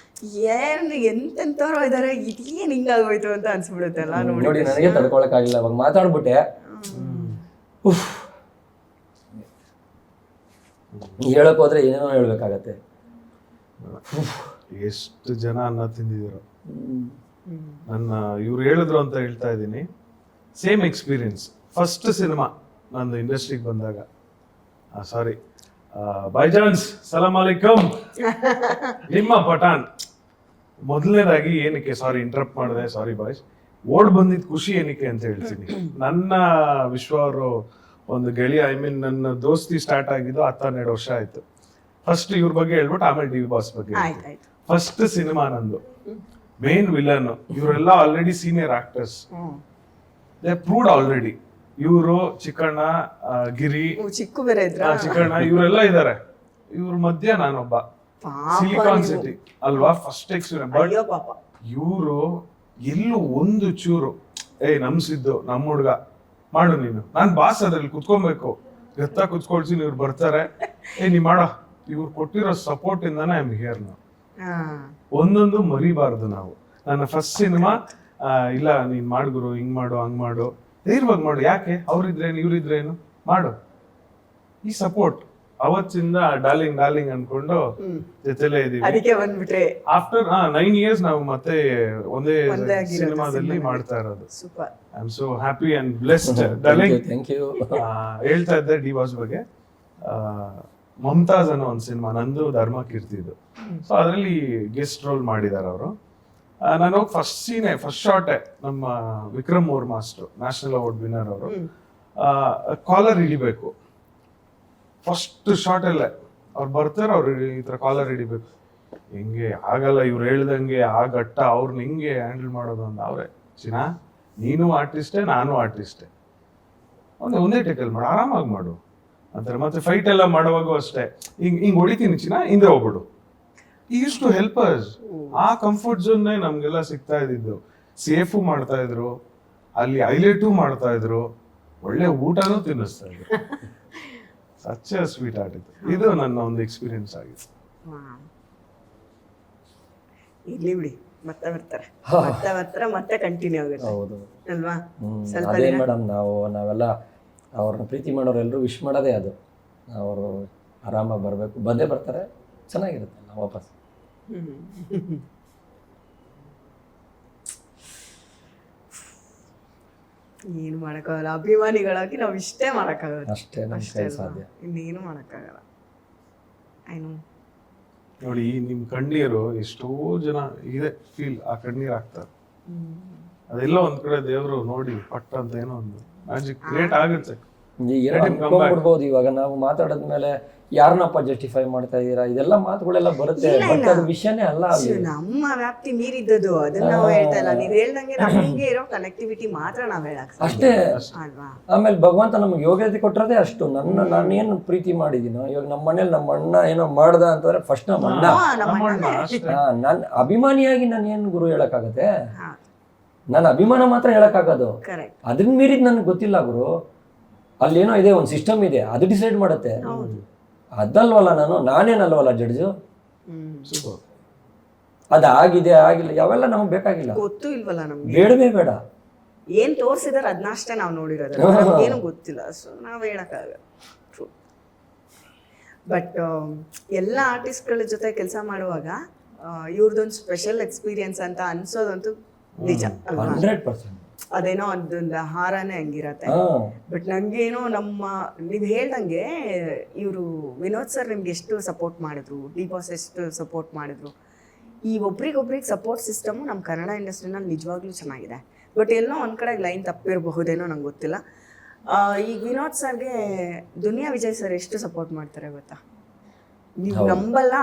ಎಂತೆಂಥವ್ರು ಇದಾರೆ, ಇದೇನು ಹಿಂಗಾಗೋಯ್ತು ಅಂತ ಅನ್ಸ್ಬಿಡುತ್ತಲ್ಲ ನೋಡಿ. ನನಗೆ ತಡ್ಕೊಳಕ್ಕಾಗಿಲ್ಲ ಅವಾಗ ಮಾತಾಡ್ಬಿಟ್ಟೆ. ಹೇಳಕ್ ಹೋದ್ರೆ ಏನೇನೋ ಹೇಳ್ಬೇಕಾಗತ್ತೆ. ಎಷ್ಟು ಜನ ಅನ್ನ ತಿಂದಿದ್ರು. ನನ್ನ ಇವ್ರು ಹೇಳಿದ್ರು ಅಂತ ಹೇಳ್ತಾ ಇದ್ದೀನಿ. Same experience. ಫಸ್ಟ್ ಸಿನಿಮಾ ನಂದು ಇಂಡಸ್ಟ್ರಿಗೆ ಬಂದಾಗ, ಸಾರಿ ಬೈಜಾನ್ಸ್ ಸಲಾಮ್ ಅಲೈಕಮ್, ನಿಮ್ಮ ಪಠಾಣ್. ಮೊದಲನೇದಾಗಿ ಏನಕ್ಕೆ ಸಾರಿ ಇಂಟರಪ್ಟ್ ಮಾಡಿದೆ, ಸಾರಿ ಬಾಯ್ಸ್. ಓಡ್ ಬಂದಿದ್ ಖುಷಿ ಏನಕ್ಕೆ ಅಂತ ಹೇಳ್ತೀನಿ. ನನ್ನ ವಿಶ್ವ ಅವರು ಒಂದು ಗೆಳೆಯ, ಐ ಮೀನ್ ನನ್ನ ದೋಸ್ತಿ ಸ್ಟಾರ್ಟ್ ಆಗಿದ್ದು 12 ವರ್ಷ ಆಯ್ತು. ಫಸ್ಟ್ ಇವ್ರ ಬಗ್ಗೆ ಹೇಳ್ಬಿಟ್ಟು ಆಮೇಲೆ ಡಿ ಬಾಸ್ ಬಗ್ಗೆ. ಫಸ್ಟ್ ಸಿನಿಮಾ ನಂದು ಮೇನ್ ವಿಲನ್ ಇವರೆಲ್ಲ already senior actors, they proved already. ಇವರು ಚಿಕ್ಕಣ್ಣ, ಗಿರಿ, ಚಿಕ್ಕು ಬೇರೆ ಇದ್ರ ಚಿಕ್ಕಣ್ಣ ಇವರೆಲ್ಲ ಇದಾರೆ. ಇವ್ರ ಮಧ್ಯ ನಾನೊಬ್ಬ ಸಿಲಿಕಾನ್ ಸಿಟಿ ಅಲ್ವಾ, ಫಸ್ಟ್ ಎಕ್ಸ್ಪೀರಿಯನ್ಸ್. ಬಟ್ ಅಯ್ಯೋ ಪಾಪ. ಇವರು ಎಲ್ಲೂ ಒಂದು ಚೂರು ನಮ್ಸಿದ್ದು ನಮ್ಮ ಹುಡ್ಗ ಮಾಡು ನೀನು, ನಾನ್ ಬಾಸ್ ಅದ್ರಲ್ಲಿ ಕುತ್ಕೊಬೇಕು, ಗತ್ತ ಕುತ್ಕೊಳ್ಸಿ, ಇವ್ರು ಬರ್ತಾರೆ, ನೀ ಮಾಡೋ. ಇವ್ರು ಕೊಟ್ಟಿರೋ ಸಪೋರ್ಟ್ ಇಂದಾನೆ ಐ ಆಮ್ ಹಿಯರ್ ನಾವು. ಒಂದೊಂದು ಮರಿಬಾರ್ದು ನಾವು. ನನ್ನ ಫಸ್ಟ್ ಸಿನಿಮಾ ಇಲ್ಲ ನೀನ್ ಮಾಡ್ಗುರು, ಹಿಂಗ್ ಮಾಡು ಹಂಗ್ ಮಾಡು, ಧೈರ್ಯವಾಗಿ ಮಾಡು, ಯಾಕೆ ಅವ್ರಿದ್ರೇನು ಇವ್ರಿದ್ರೇನು ಮಾಡು. ಈ ಸಪೋರ್ಟ್ ಅವತ್ತಿಂದ ಡಾರ್ಲಿಂಗ್ ಡಾರ್ಲಿಂಗ್ ಅನ್ಕೊಂಡು ಜೊತೆಲೇ ಇದೀವಿ. ಅದಕ್ಕೆ ಬಂದ್ಬಿಟ್ರೆ ಆಫ್ಟರ್ 9 years ನಾವು ಮತ್ತೆ ಒಂದೇ ಸಿನಿಮಾದಲ್ಲಿ ಮಾಡ್ತಾ ಇರೋದು. Super. I am so happy and blessed. Darling thank you. ಹೇಳ್ತಾ ಇದ್ದೆ ಡಿ ಬಾಸ್ ಬಗ್ಗೆ. ಮಮತಾಜ್ ಅನ್ನೋ ಒಂದು ಸಿನಿಮಾ ನಂದು, ಧರ್ಮ ಕೀರ್ತಿದು. ಸೊ ಅದರಲ್ಲಿ ಗೆಸ್ಟ್ ರೋಲ್ ಮಾಡಿದಾರೆ ಅವರು. ನಾನು ಹೋಗಿ ಫಸ್ಟ್ ಸೀನೆ, ಫಸ್ಟ್ ಶಾರ್ಟೇ ನಮ್ಮ Vikram more master, national award winner ಅವರು. ಕಾಲರ್ ಹಿಡಿಬೇಕು ಫಸ್ಟ್ ಶಾರ್ಟ್ ಅಲ್ಲೇ. ಅವ್ರು ಬರ್ತಾರೆ, ಅವ್ರು ಈ ತರ ಕಾಲರ್ ಹಿಡಿಬೇಕು. ಹೆಂಗೆ ಆಗಲ್ಲ, ಇವ್ರು ಹೇಳ್ದಂಗೆ ಆ ಘಟ್ಟ ಅವ್ರನ್ನ ಹಿಂಗೆ ಹ್ಯಾಂಡಲ್ ಮಾಡೋದು ಅಂತ. ಅವ್ರೆ ಚಿನ್ನ, ನೀನು ಆರ್ಟಿಸ್ಟೇ, ನಾನು ಆರ್ಟಿಸ್ಟೇ, ಒಂದೇ ಟೇಕಲ್ ಮಾಡು, ಆರಾಮಾಗಿ ಮಾಡು ಅಂತಾರೆ. ಮತ್ತೆ ಫೈಟ್ ಎಲ್ಲ ಮಾಡುವಾಗೂ ಅಷ್ಟೇ, ಹಿಂಗ್ ಹೊಡಿತೀನಿ ಚಿನ್ನ, ಹಿಂದೆ ಹೋಗ್ಬಿಡು. Use to help us. ಆ ಕಂಫರ್ಟ್ ಝೋನ್ನೇ ನಮ್ಗೆಲ್ಲ ಸಿಗ್ತಾ ಇದ್ದಿದ್ದು. ಸೇಫು ಮಾಡ್ತಾ ಇದ್ರು, ಅಲ್ಲಿ ಹೈಲೈಟು ಮಾಡ್ತಾ ಇದ್ರು, ಒಳ್ಳೆ ಊಟನೂ ತಿನ್ನಿಸ್ತಾ ಇದ್ರು. ಸಚ್ ಸ್ವೀಟ್ ಆರ್ಟ್ ಇದು ನನ್ನ ಒಂದು ಎಕ್ಸ್ಪೀರಿಯನ್ಸ್ ಆಗಿತ್ತು. ಇಲ್ಲಿ ಬಿಡಿ, ಮತ್ತೆ ಬರ್ತಾರೆ, ಮತ್ತೆ ಕಂಟಿನ್ಯೂ ಆಗುತ್ತೆ ಹೌದು ಅಲ್ವಾ? ಸ್ವಲ್ಪ ಅದೇ ಮೇಡಮ್, ನಾವೆಲ್ಲ ಅವ್ರನ್ನ ಪ್ರೀತಿ ಮಾಡೋರು ಎಲ್ಲರೂ ವಿಶ್ ಮಾಡೋದೇ ಅದು. ಅವರು ಆರಾಮಾಗಿ ಬರಬೇಕು, ಬಂದೇ ಬರ್ತಾರೆ, ಚೆನ್ನಾಗಿರುತ್ತೆ ನಾವು ವಾಪಸ್. ಏನು ಮಾಡೋಕ್ಕಾಗಲ್ಲ, ಅಭಿಮಾನಿಗಳಾಗಿ ನಾವು ಇಷ್ಟೇ ಮಾಡೋಕ್ಕಾಗಲ್ಲ, ಅಷ್ಟೇ ನಮ್ಮ ಅಷ್ಟೇ ಕೈ ಅಲ್ವಾ? ಸಾಧ್ಯ. ಇನ್ನೇನು ಮಾಡೋಕ್ಕಾಗಲ್ಲ. ಐನು ನೋಡಿ, ನಿಮ್ ಕಣ್ಣೀರು ಎಷ್ಟೋ ಜನ ಇದೆ ಫೀಲ್, ಆ ಕಣ್ಣೀರ್ ಹಾಕ್ತಾರೆ. ಅದೆಲ್ಲ ಒಂದ್ ಕಡೆ ದೇವ್ರು ನೋಡಿ ಪಟ್ ಅಂತ ಏನೋ ಒಂದು ಮ್ಯಾಜಿಕ್ ಕ್ರಿಯೇಟ್ ಆಗುತ್ತೆ. ಅನ್ಕೊಂಡ್ಬಿಡ್ಬೋದು. ಇವಾಗ ನಾವು ಮಾತಾಡಿದ್ಮೇಲೆ ಯಾರನ್ನಪ್ಪ ಜಸ್ಟಿಫೈ ಮಾಡ್ತಾ ಇದೀರಾ, ಇದೆಲ್ಲ ಮಾತುಗಳೆಲ್ಲ ಬರುತ್ತೆ, ಬಟ್ ಅದು ವಿಷಯನೇ ಅಲ್ಲ. ಅಲ್ಲಿ ನಮ್ಮ ವ್ಯಾಪ್ತಿ ಮೀರಿದ್ದದು, ಅದನ್ನ ನಾವು ಹೇಳ್ತಾ ಇಲ್ಲ. ನೀವ್ ಹೇಳ್ದಂಗೆ ನಮಗೆ ಇರೋ ಕನೆಕ್ಟಿವಿಟಿ ಮಾತ್ರ ನಾವ್ ಹೇಳಕ್ ಅಷ್ಟೇ ಅಲ್ವಾ? ಆಮೇಲೆ ಭಗವಂತ ನಮ್ಗೆ ಯೋಗ್ಯತೆ ಕೊಟ್ಟರದೇ ಅಷ್ಟು. ನಾನೇನು ಪ್ರೀತಿ ಮಾಡಿದೀನೋ, ಇವಾಗ ನಮ್ಮ ಮನೇಲಿ ನಮ್ಮ ಅಣ್ಣ ಏನೋ ಮಾಡ್ದ ಅಂತಂದ್ರೆ ಫಸ್ಟ್ ನಮ್ಮ ಅಣ್ಣ. ನನ್ ಅಭಿಮಾನಿಯಾಗಿ ನಾನು ಏನು ಗುರು ಹೇಳಕ್ಕಾಗತ್ತೆ? ನನ್ನ ಅಭಿಮಾನ ಮಾತ್ರ ಹೇಳಕ್ಕಾಗೋದು. ಕರೆಕ್ಟ್. ಅದನ್ನ ಮೀರಿದ್ ನನ್ಗೆ ಗೊತ್ತಿಲ್ಲ ಗುರು. ಅಲ್ಲೇನೋ ಇದೆ, ಒಂದು ಸಿಸ್ಟಮ್ ಇದೆ, ಅದು ಡಿಸೈಡ್ ಮಾಡುತ್ತೆ. ಅದಲ್ವಲ್ಲ, ನಾನೇನಲ್ವಲ್ಲ ಜಡ್ಜು. ಅದಾಗಿದೆ ಆಗಿಲ್ಲ ಯಾವೆಲ್ಲ ನಮ್ಗೆ ಬೇಕಾಗಿಲ್ಲ, ಗೊತ್ತೂ ಇಲ್ವಲ್ಲ ನಮ್ಗೆ, ಬೇಡವೇ ಬೇಡ. ಏನ್ ತೋರ್ಸಿದಾರೆ ಅದನ್ನಷ್ಟೇ ನಾವು ನೋಡಿರೋದು, ಏನು ಗೊತ್ತಿಲ್ಲ. ಸೊ ನಾವ್ ಹೇಳಕ್ಕಾಗಲ್ಲ. ಬಟ್ ಎಲ್ಲ ಆರ್ಟಿಸ್ಟ್ಗಳ ಜೊತೆ ಕೆಲಸ ಮಾಡುವಾಗ ಇವ್ರದೊಂದು ಸ್ಪೆಷಲ್ ಎಕ್ಸ್ಪೀರಿಯನ್ಸ್ ಅಂತ ಅನ್ಸೋದಂತೂ ನಿಜ ಅಲ್ವಾ? 100%. ಅದೇನೋ ಅದೊಂದು ಆಹಾರನೇ ಹಂಗಿರತ್ತೆ. ಬಟ್ ನಂಗೇನೋ ನೀವ್ ಹೇಳ್ದಂಗೆ ಇವರು ವಿನೋದ್ ಸರ್ ನಿಮ್ಗೆ ಎಷ್ಟು ಸಪೋರ್ಟ್ ಮಾಡಿದ್ರು, ಡಿ ಬಾಸ್ ಎಷ್ಟು ಸಪೋರ್ಟ್ ಮಾಡಿದ್ರು. ಈ ಒಬ್ರಿಗೊಬ್ರಿಗೆ ಸಪೋರ್ಟ್ ಸಿಸ್ಟಮು ನಮ್ಮ ಕನ್ನಡ ಇಂಡಸ್ಟ್ರಿನಲ್ಲಿ ನಿಜವಾಗ್ಲೂ ಚೆನ್ನಾಗಿದೆ. ಬಟ್ ಎಲ್ಲೋ ಒಂದ್ ಕಡೆ ಲೈನ್ ತಪ್ಪಿರಬಹುದೇನೋ ನಂಗೆ ಗೊತ್ತಿಲ್ಲ. ಈಗ ವಿನೋದ್ ಸರ್ಗೆ ದುನಿಯಾ ವಿಜಯ್ ಸರ್ ಎಷ್ಟು ಸಪೋರ್ಟ್ ಮಾಡ್ತಾರೆ ಗೊತ್ತಾ? ನೀವು ನಂಬಲ್ಲ,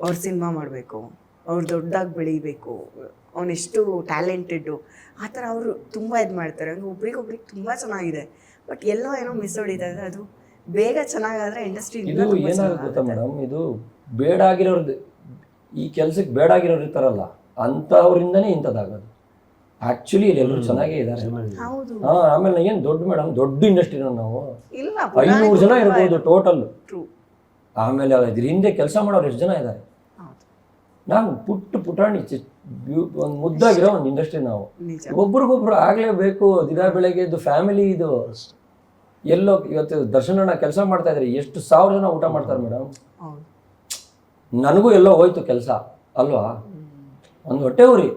ಅವ್ರ ಸಿನಿಮಾ ಮಾಡಬೇಕು, ಅವ್ರು ದೊಡ್ಡದಾಗಿ ಬೆಳೀಬೇಕು, ಅವನೆಷ್ಟು ಟ್ಯಾಲೆಂಟೆಡ್ಡು, ಆ ಥರ ಅವರು ತುಂಬ ಇದು ಮಾಡ್ತಾರೆ. ಹಂಗೆ ಒಬ್ರಿಗೊಬ್ರಿಗೆ ತುಂಬ ಚೆನ್ನಾಗಿದೆ. ಬಟ್ ಎಲ್ಲೋ ಏನೋ ಮಿಸ್ ಹೊಡಿತಾರೆ. ಅದು ಬೇಗ ಚೆನ್ನಾಗಾದ್ರೆ ಇಂಡಸ್ಟ್ರಿ ಇದು ಏನಾಗುತ್ತೆ ಗೊತ್ತಾ ಮೇಡಮ್, ಇದು ಬೇಡಾಗಿರೋರ್ದು, ಈ ಕೆಲ್ಸಕ್ಕೆ ಬೇಡಾಗಿರೋರು ಇರ್ತಾರಲ್ಲ ಅಂಥವ್ರಿಂದನೇ ಇಂಥದ್ದಾಗೋದು. ಆಕ್ಚುಲಿ ಇಲ್ಲಿ ಎಲ್ಲರೂ ಚೆನ್ನಾಗೇ ಇದ್ದಾರೆ. ಹೌದು. ಆಮೇಲೆ ಏನು ದೊಡ್ಡ ಮೇಡಮ್, ದೊಡ್ಡ ಇಂಡಸ್ಟ್ರಿ ನಾವು ಇಲ್ಲ 500 ಜನ ಇರ್ಬೋದು ಟೋಟಲ್. ಟ್ರೂ. ಆಮೇಲೆ ಇದ್ರ ಹಿಂದೆ ಕೆಲಸ ಮಾಡೋರು ಎಷ್ಟು ಜನ ಇದ್ದಾರೆ. ನಾವು ಪುಟಾಣಿ ಒಂದು ಮುದ್ದಾಗಿರೋ ಒಂದು ಇಂಡಸ್ಟ್ರಿ ನಾವು. ಒಬ್ರಿಗೊಬ್ರು ಆಗ್ಲೇಬೇಕು. ದಿನ ಬೆಳಗ್ಗೆ ಇದು ಫ್ಯಾಮಿಲಿ. ಇದು ಎಲ್ಲೋ ಇವತ್ತು ದರ್ಶನ ಕೆಲಸ ಮಾಡ್ತಾ ಇದ್ರೆ ಎಷ್ಟು 1000 ಜನ ಊಟ ಮಾಡ್ತಾರೆ ಮೇಡಮ್. ನನಗೂ ಎಲ್ಲೋ ಹೋಯ್ತು ಕೆಲಸ ಅಲ್ವಾ, ಒಂದು ಹೊಟ್ಟೆ ಊರಿ.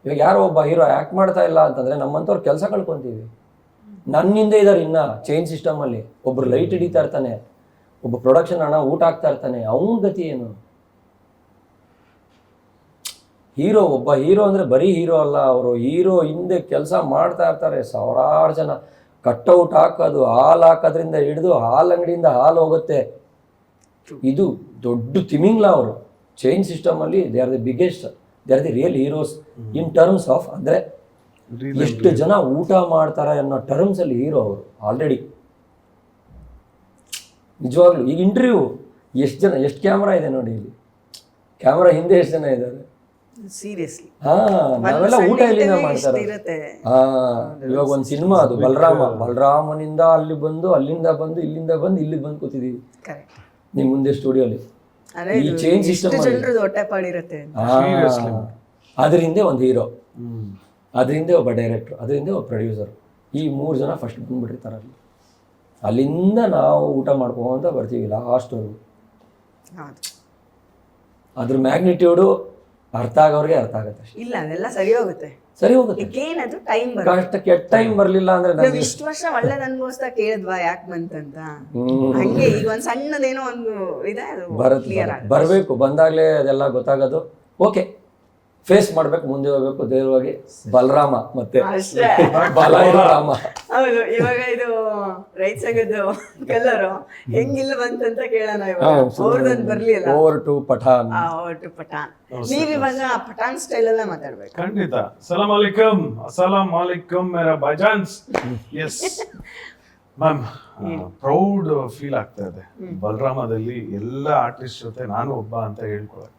ಇವಾಗ ಯಾರೋ ಒಬ್ಬ ಹೀರೋ ಆ್ಯಕ್ಟ್ ಮಾಡ್ತಾ ಇಲ್ಲ ಅಂತಂದ್ರೆ ನಮ್ಮಂಥವ್ರು ಕೆಲಸ ಕಳ್ಕೊತೀವಿ. ನನ್ನಿಂದ ಇದ್ದಾರೆ ಇನ್ನ ಚೈನ್ ಸಿಸ್ಟಮಲ್ಲಿ. ಒಬ್ರು ಲೈಟ್ ಹಿಡಿತಾ ಇರ್ತಾನೆ, ಒಬ್ಬ ಪ್ರೊಡಕ್ಷನ್ ಹಣ ಊಟ ಆಗ್ತಾ ಇರ್ತಾನೆ. ಅವನ ಗತಿ ಏನು? ಹೀರೋ, ಒಬ್ಬ ಹೀರೋ ಅಂದರೆ ಬರೀ ಹೀರೋ ಅಲ್ಲ, ಅವರು ಹೀರೋ ಹಿಂದೆ ಕೆಲಸ ಮಾಡ್ತಾ ಇರ್ತಾರೆ 1000 ಜನ. ಕಟ್ಔಟ್ ಹಾಕೋದು, ಹಾಲು ಹಾಕೋದ್ರಿಂದ ಹಿಡಿದು ಹಾಲು ಅಂಗಡಿಯಿಂದ ಹಾಲು ಹೋಗುತ್ತೆ. ಇದು ದೊಡ್ಡ ತಿಮಿಂಗ್ಲ ಅವರು ಚೈನ್ ಸಿಸ್ಟಮಲ್ಲಿ. They are the biggest they are the real heroes in terms of ಅಂದರೆ ಎಷ್ಟು ಜನ ಊಟ ಮಾಡ್ತಾರೆ ಅನ್ನೋ ಟರ್ಮ್ಸ್ ಅಲ್ಲಿ ಹೀರೋ ಅವರು ಆಲ್ರೆಡಿ. ನಿಜವಾಗ್ಲೂ ಈಗ ಇಂಟರ್ವ್ಯೂ ಎಷ್ಟು ಕ್ಯಾಮ್ರಾ ಇದೆ ನೋಡಿ, ಇಲ್ಲಿ ಕ್ಯಾಮ್ರಾ ಹಿಂದೆ ಎಷ್ಟು ಜನ ಇದ್ದಾರೆ. ಸೀರಿಯಸ್ಲಿ ನಾವೆಲ್ಲ ಊಟ ಇಲ್ಲಿಂದ ಮಾಡ್ತಾರೆ. ಇವಾಗ ಒಂದು ಸಿನಿಮಾ ಅದು ಬಲರಾಮನಿಂದ ಅಲ್ಲಿ ಬಂದು, ಅಲ್ಲಿಂದ ಬಂದು, ಇಲ್ಲಿಂದ ಬಂದು ಇಲ್ಲಿಗೆ ಬಂದು ಕೂತಿದೀವಿ ನಿಮ್ ಮುಂದೆ ಸ್ಟುಡಿಯೋಲಿ. ಈ ಚೇಂಜ್ ಸಿಸ್ಟಮ್ ಅದ್ರ ಹಿಂದೆ ಒಂದು ಹೀರೋ, ಅದ್ರ ಹಿಂದೆ ಒಬ್ಬ ಡೈರೆಕ್ಟರ್, ಅದ್ರ ಹಿಂದೆ ಒಬ್ಬ ಪ್ರೊಡ್ಯೂಸರ್, ಈ 3 ಜನ ಫಸ್ಟ್ ಬಂದ್ಬಿಟ್ಟಿರ್ತಾರೆ ಅಲ್ಲಿ. ಅಲ್ಲಿಂದ ನಾವು ಊಟ ಮಾಡ್ಕೊಂತ ಬರ್ತೀವಿ ಲಾಸ್ಟ್ವರೆಗೂ. ಅದ್ರ ಮ್ಯಾಗ್ನಿಟ್ಯೂಡು ಅರ್ಥ ಆಗೋರಿಗೆ ಅರ್ಥ ಆಗುತ್ತೆ ಅಷ್ಟೇ. ಇಲ್ಲ ಅದೆಲ್ಲ ಸರಿ ಹೋಗುತ್ತೆ, ಸರಿ ಹೋಗುತ್ತೆ. ಏನದು ಟೈಮ್ ಕಷ್ಟ ಕೆಟ್ಟ ಟೈಮ್ ಬರ್ಲಿಲ್ಲ ಅಂದ್ರೆ ನಾವ್ ಇಷ್ಟು ವರ್ಷ ಒಳ್ಳೇದ್ ಅನ್ಭವಿಸ್ತಾ ಕೇಳಿದ್ವಾ ಯಾಕೆ ಬಂತಂತ. ಹಂಗೆ ಈಗ ಒಂದ್ ಸಣ್ಣದೇನೋ ಒಂದು ಇದೆ, ಬರ್ಬೇಕು, ಬಂದಾಗ್ಲೇ ಅದೆಲ್ಲ ಗೊತ್ತಾಗೋದು. ಓಕೆ, ಫೇಸ್ ಮಾಡ್ಬೇಕು, ಮುಂದೆ ಹೋಗ್ಬೇಕು ಧೈರ್ಯವಾಗಿ. ಬಲರಾಮ ಮತ್ತೆ ರಾಮ. ಹೌದು, ಇವಾಗ ಇದು ರೈತ ಸಂಘದ್ದು ಕಲ್ಲರು ಹೆಂಗಿಲ್ಲ ಬಂತಂತ ಕೇಳೋಣ. ಅವ್ರದೊಂದು ಬರ್ಲಿಲ್ಲ, ಓವರ್ ಟು ಪಠಾನ್. ನೀವ್ ಇವಾಗ ಪಠಾನ್ ಸ್ಟೈಲ್ ಎಲ್ಲ ಮಾತಾಡ್ಬೇಕು. ಖಂಡಿತ. ಸಲಾಂ ಅಲೈಕಮ್ ಮೇರಾ ಭಾಯ್ಜಾನ್ಸ್. ಎಸ್ ಮ್ಯಾಮ್, ಪ್ರೌಡ್ ಫೀಲ್ ಆಗ್ತಾ ಇದೆ ಬಲರಾಮದಲ್ಲಿ ಎಲ್ಲ ಆರ್ಟಿಸ್ಟ್ ಜೊತೆ ನಾನು ಒಬ್ಬ ಅಂತ ಹೇಳ್ಕೊಳಕ್ಕೆ.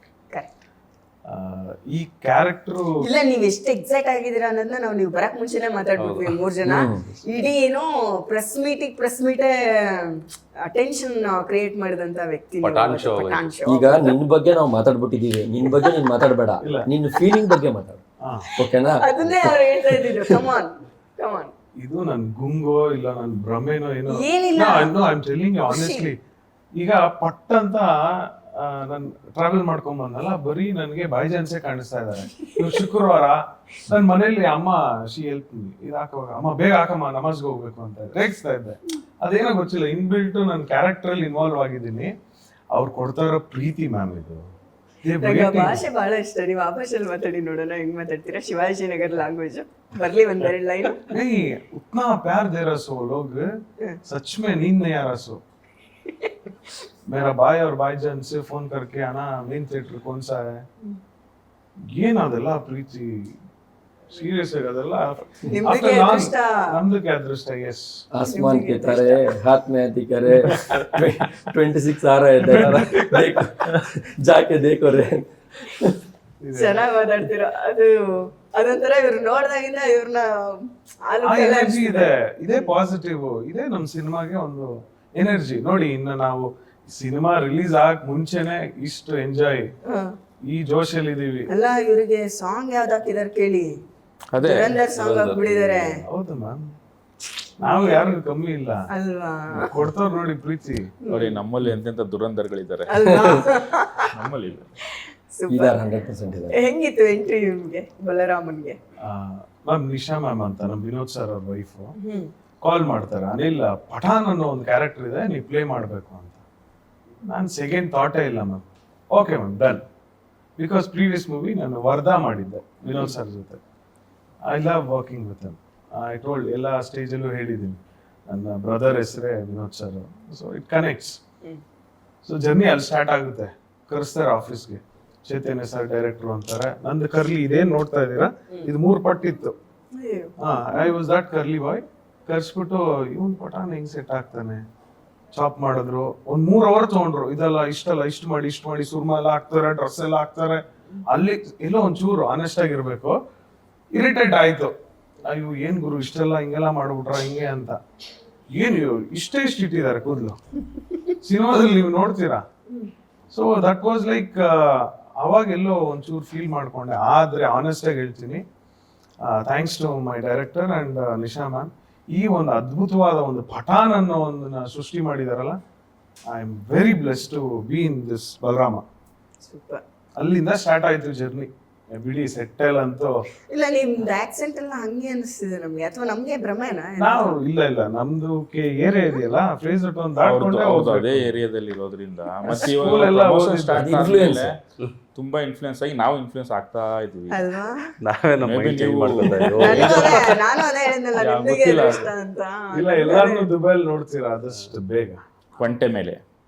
ಈ ಕ್ಯಾರೆಕ್ಟರ್ ಇಲ್ಲ, ನೀವ್ ಎಷ್ಟು ಎಕ್ಸೈಟ್ ಆಗಿದ್ದೀರಾ ಅನ್ನೋದನ್ನ ನಾವು ನೀವು ಬರಕ್ ಮುಂಚೆನೆ ಮಾತಾಡ್ಬಿಟ್ವಿ 3 ಜನ. ಇಡೀ ಏನೋ ಪ್ರೆಸ್ ಮೀಟೇ ಅಟೆನ್ಷನ್ ಕ್ರಿಯೇಟ್ ಮಾಡಿದಂತ ವ್ಯಕ್ತಿ ಪಠಾಣ್ ಶೋ. ಈಗ ನಿನ್ ಬಗ್ಗೆ ನಾವು ಮಾತಾಡ್ಬಿಟ್ಟಿದೀವಿ, ನಿನ್ ಬಗ್ಗೆ ನೀನ್ ಮಾತಾಡ್ಬೇಡ, ನಿನ್ನ ಫೀಲಿಂಗ್ ಬಗ್ಗೆ ಮಾತಾಡು, ಓಕೆನಾ? ಅದನ್ನೇ ಅವ್ರು ಹೇಳ್ತಾ ಇದ್ದಿದ್ದು. ಕಮಾನ್ ಇದು ನನ್ ಗುಂಗೋ ಇಲ್ಲ ನನ್ ಭ್ರಮೆನೋ ಏನೋ ಏನಿಲ್ಲ. I am telling you honestly. ಈಗ ಪಟ್ ಅಂತ ನಾನು ಟ್ರಾವೆಲ್ ಮಾಡ್ಕೊಂಡ್ ಬಂದಲ್ಲ, ಬರೀ ನನ್ಗೆ ಭಾಯ್ಜಾನ್ಸೇ ಕಾಣಿಸ್ತಾ ಇದಾರೆ. ಇವ್ರು ಶುಕ್ರವಾರ ನನ್ ಮನೇಲಿ ಅಮ್ಮ ಶಿ ಹೆಲ್ಪ್ ಇದು ಹಾಕುವಾಗ, ಅಮ್ಮ ಬೇಗ ಹಾಕಮ್ಮ ನಮಾಜ್ಗೆ ಹೋಗ್ಬೇಕು ಅಂತ ರೇಗಿಸ್ತಾ ಇದ್ದೆ. ಅದೇನೋ ಗೊತ್ತಿಲ್ಲ, ಇನ್ಬಿಲ್ಟ್ ನನ್ನ ಕ್ಯಾರೆಕ್ಟರ್ ಅಲ್ಲಿ ಇನ್ವಾಲ್ವ್ ಆಗಿದ್ದೀನಿ. ಅವ್ರು ಕೊಡ್ತಾ ಇರೋ ಪ್ರೀತಿ ಮ್ಯಾಮ್ ಇದು. ಭಾಷೆ ಬಹಳ ಇಷ್ಟ. ನೀವು ಆ ಭಾಷೆಯಲ್ಲಿ ಮಾತಾಡಿ ನೋಡೋಣ, ಹೆಂಗ್ ಮಾತಾಡ್ತೀರಾ? ಶಿವಾಜಿನಗರ್ ಲ್ಯಾಂಗ್ವೇಜ್ ಬರ್ಲಿ ಒಂದೆರಡು ಲೈನ್. ಉತ್ನಾ ಪ್ಯಾರ್ ದೇ ರಸೋ ಲೋಗ್ ಸಚ್ ಮೇ ನೀಂದ್ ನಹೀ ಆ रहा सो. मेरा भाई और भाईजान से फोन करके आना मेन थिएटर कौन सा है. ಏನದೆಲ್ಲ ಪ್ರೀತಿ ಸೀರಿಯಸ್ ಆಗಿ ಅದೆಲ್ಲ ನಮ್ದಕ್ಕೆ ಅದೃಷ್ಟ. ಎಸ್, आसमान की तरह हाथ में हथी करे 26 आ रहा है जाके देखो रे. ಚೆನ್ನಾಗಿ ಮಾತಾಡ್ತೀರಾ. ಅದೊಂಥರ ಇವ್ರು ನೋಡ್ದಾಗಿಂದ ಇವ್ರನ್ನ ಎನರ್ಜಿ ಇದೆ, ಇದೇ ಪಾಸಿಟಿವ್, ಇದೇ ನಮ್ ಸಿನಿಮಾಗೆ ಒಂದು ಎನರ್ಜಿ. ನೋಡಿ, ಇನ್ನು ನಾವು ಸಿನಿಮಾ ರಿಲೀಸ್ ಆಗ ಮುಂಚೆನೆ ಇಷ್ಟು ಎಂಜಾಯ್, ಈ ಜೋಶಲ್ಲಿ ಇದೀವಿ. ಅಲ್ಲ, ಇವರಿಗೆ ಸಾಂಗ್ ಯಾವ್ದು ಹಾಕಿದಾರೆ ಕೇಳಿ, ದುರಂಧರ್ ಸಾಂಗ್ ಹಾಕ್ಬಿಟ್ಟಿದ್ದಾರೆ. ಹೌದು ಮ್ಯಾಮ್, ನಾವು ಯಾರು ಕಮ್ಮಿ ಇಲ್ಲ ಅಲ್ವಾ? ಕೊಡ್ತಾವ್ ನೋಡಿ ಪ್ರೀತಿ. ನೋಡಿ, ನಮ್ಮಲ್ಲಿ ಎಂತೆಂತ ದುರಂಧರ್ಗಳಿದ್ದಾರೆ, ನಮ್ಮಲ್ಲಿ ಇದಾರೆ 100% ಇದಾರೆ. ಹೆಂಗಿತ್ತು ಇಂಟರ್ವ್ಯೂ ನಿಮ್ಗೆ ಬಲರಾಮನ್ಗೆ? ಮ್ಯಾಮ್, ನಿಶಾ ಮ್ಯಾಮ್ ಅಂತ ನಮ್ ವಿನೋದ್ ಸರ್ ಅವ್ರ ವೈಫ್ ಕಾಲ್ ಮಾಡ್ತಾರೆ, ಅನಿಲ್ ಪಠಾನ್ ಅನ್ನೋ ಒಂದು ಕ್ಯಾರೆಕ್ಟರ್ ಇದೆ, ನೀವು ಪ್ಲೇ ಮಾಡಬೇಕು ಅಂತ. ನಾನು ಸೆಕೆಂಡ್ ಥಾಟೇ ಇಲ್ಲ ma'am. Okay ma'am, done. Because previous movie ನಾನು ವರ್ಧಾ ಮಾಡಿದ್ದೆ ವಿನೋದ್ ಸರ್ ಜೊತೆ. I love working with him. I told, ಎಲ್ಲ ಸ್ಟೇಜಲ್ಲೂ ಹೇಳಿದ್ದೀನಿ, ನನ್ನ ಬ್ರದರ್ ಹೆಸರೇ Vinod sir. So it connects. So journey ಅಲ್ಲಿ ಸ್ಟಾರ್ಟ್ ಆಗುತ್ತೆ. ಕರೆಸ್ತಾರೆ ಆಫೀಸ್ಗೆ, ಚೈತನ್ಯ ಸರ್ ಡೈರೆಕ್ಟರ್ ಅಂತಾರೆ. ನಂದು ಕರ್ಲಿ ಇದೇನ್ ನೋಡ್ತಾ ಇದ್ದೀರಾ, ಇದು 3 ಪಟ್ಟಿತ್ತು. ಐ ವಾಸ್ ದಟ್ ಕರ್ಲಿ ಬಾಯ್. ಕರ್ಸ್ಬಿಟ್ಟು ಇವನ್ ಪಠಾನ್ ಹೆಂಗ್ ಸೆಟ್ ಆಗ್ತಾನೆ, ಚಾಪ್ ಮಾಡಿದ್ರು. 1 3 ಅವರ್ ತಗೊಂಡ್ರು. ಇದೆಲ್ಲ ಇಷ್ಟು ಮಾಡಿ ಸುರ್ಮ ಎಲ್ಲ ಹಾಕ್ತಾರೆ, ಡ್ರೆಸ್ ಎಲ್ಲ ಹಾಕ್ತಾರೆ. ಅಲ್ಲಿ ಎಲ್ಲೋ ಒಂಚೂರು ಆನೆಸ್ಟ್ ಆಗಿರ್ಬೇಕು, ಇರಿಟೇಟ್ ಆಯ್ತು. ಅಯ್ಯೋ ಏನ್ ಗುರು ಇಷ್ಟೆಲ್ಲ ಹಿಂಗೆಲ್ಲ ಮಾಡ್ಬಿಟ್ರ ಹಿಂಗೆ ಅಂತ. ಏನು ಇಷ್ಟೇ ಇಟ್ಟಿದ್ದಾರೆ ಕೂದಲು, ಸಿನಿಮಾದಲ್ಲಿ ನೀವು ನೋಡ್ತೀರಾ. ಸೊ ದಟ್ ವಾಸ್ ಲೈಕ್, ಅವಾಗೆಲ್ಲೋ ಒಂಚೂರು ಫೀಲ್ ಮಾಡ್ಕೊಂಡೆ. ಆದ್ರೆ ಆನೆಸ್ಟ್ ಆಗಿ ಹೇಳ್ತೀನಿ, thanks to my director and Nisha ma'am, ಈ ಒಂದು ಅದ್ಭುತವಾದ ಒಂದು ಪಠಾನ್ ಅನ್ನೋ ಒಂದನ್ನ ಸೃಷ್ಟಿ ಮಾಡಿದಾರಲ್ಲ. I am very bless to be in this Balarama. Super. ಅಲ್ಲಿಂದ ಸ್ಟಾರ್ಟ್ ಆಯ್ತು ಜರ್ನಿ. ಬಿಡಿ ಸೆಟ್ಟಲ್ ಅಂತೂ ಇಲ್ಲ, ನಿಮ್ದು ಆಕ್ಸೆಂಟ್ ಎಲ್ಲ ಹಂಗೆ ಅನಿಸ್ತಿದೆ ನಮ್ಗೆ, ಅಥವಾ ನಮ್ಗೆ ಭ್ರಮೆನಾ? ನಾವು ಇಲ್ಲ ನಮ್ದು ಏರಿಯಾ ಇದೆಯಲ್ಲ, ಫ್ರೇಸ್ ಒಂದು ದಾಟ್ಕೊಂಡೆ ಅದೇ ಏರಿಯಾದಲ್ಲಿ ಇರೋದ್ರಿಂದ ಮತ್ತೆ School ಎಲ್ಲ ಇನ್ಫ್ಲೂಯೆನ್ಸ್ ತುಂಬಾ ಇನ್ಫ್ಲೂಯೆನ್ಸ್ ಆಗಿ ನಾವು ಇನ್ಫ್ಲೂಯೆನ್ಸ್ ಆಗ್ತಾ ಇದೀವಿ. ಅಲ್ವಾ? ನಾವೇ ನಮ್ಮ ಮೈಂಡ್ ಚೇಂಜ್ ಮಾಡ್ಕೊಂಡ ನಾನು ಅದೇ ಹೇಳಿದ್ನಲ್ಲ, ನಿಮ್ಗೆ ಇಷ್ಟ ಅಂತ. ಇಲ್ಲ, ಎಲ್ಲಾರನ್ನೂ ದುಬೈಲ್ ನೋಡ್ತೀರಾ ಆದಷ್ಟು ಬೇಗ. ಒಂಟೆ ಮೇಲೆ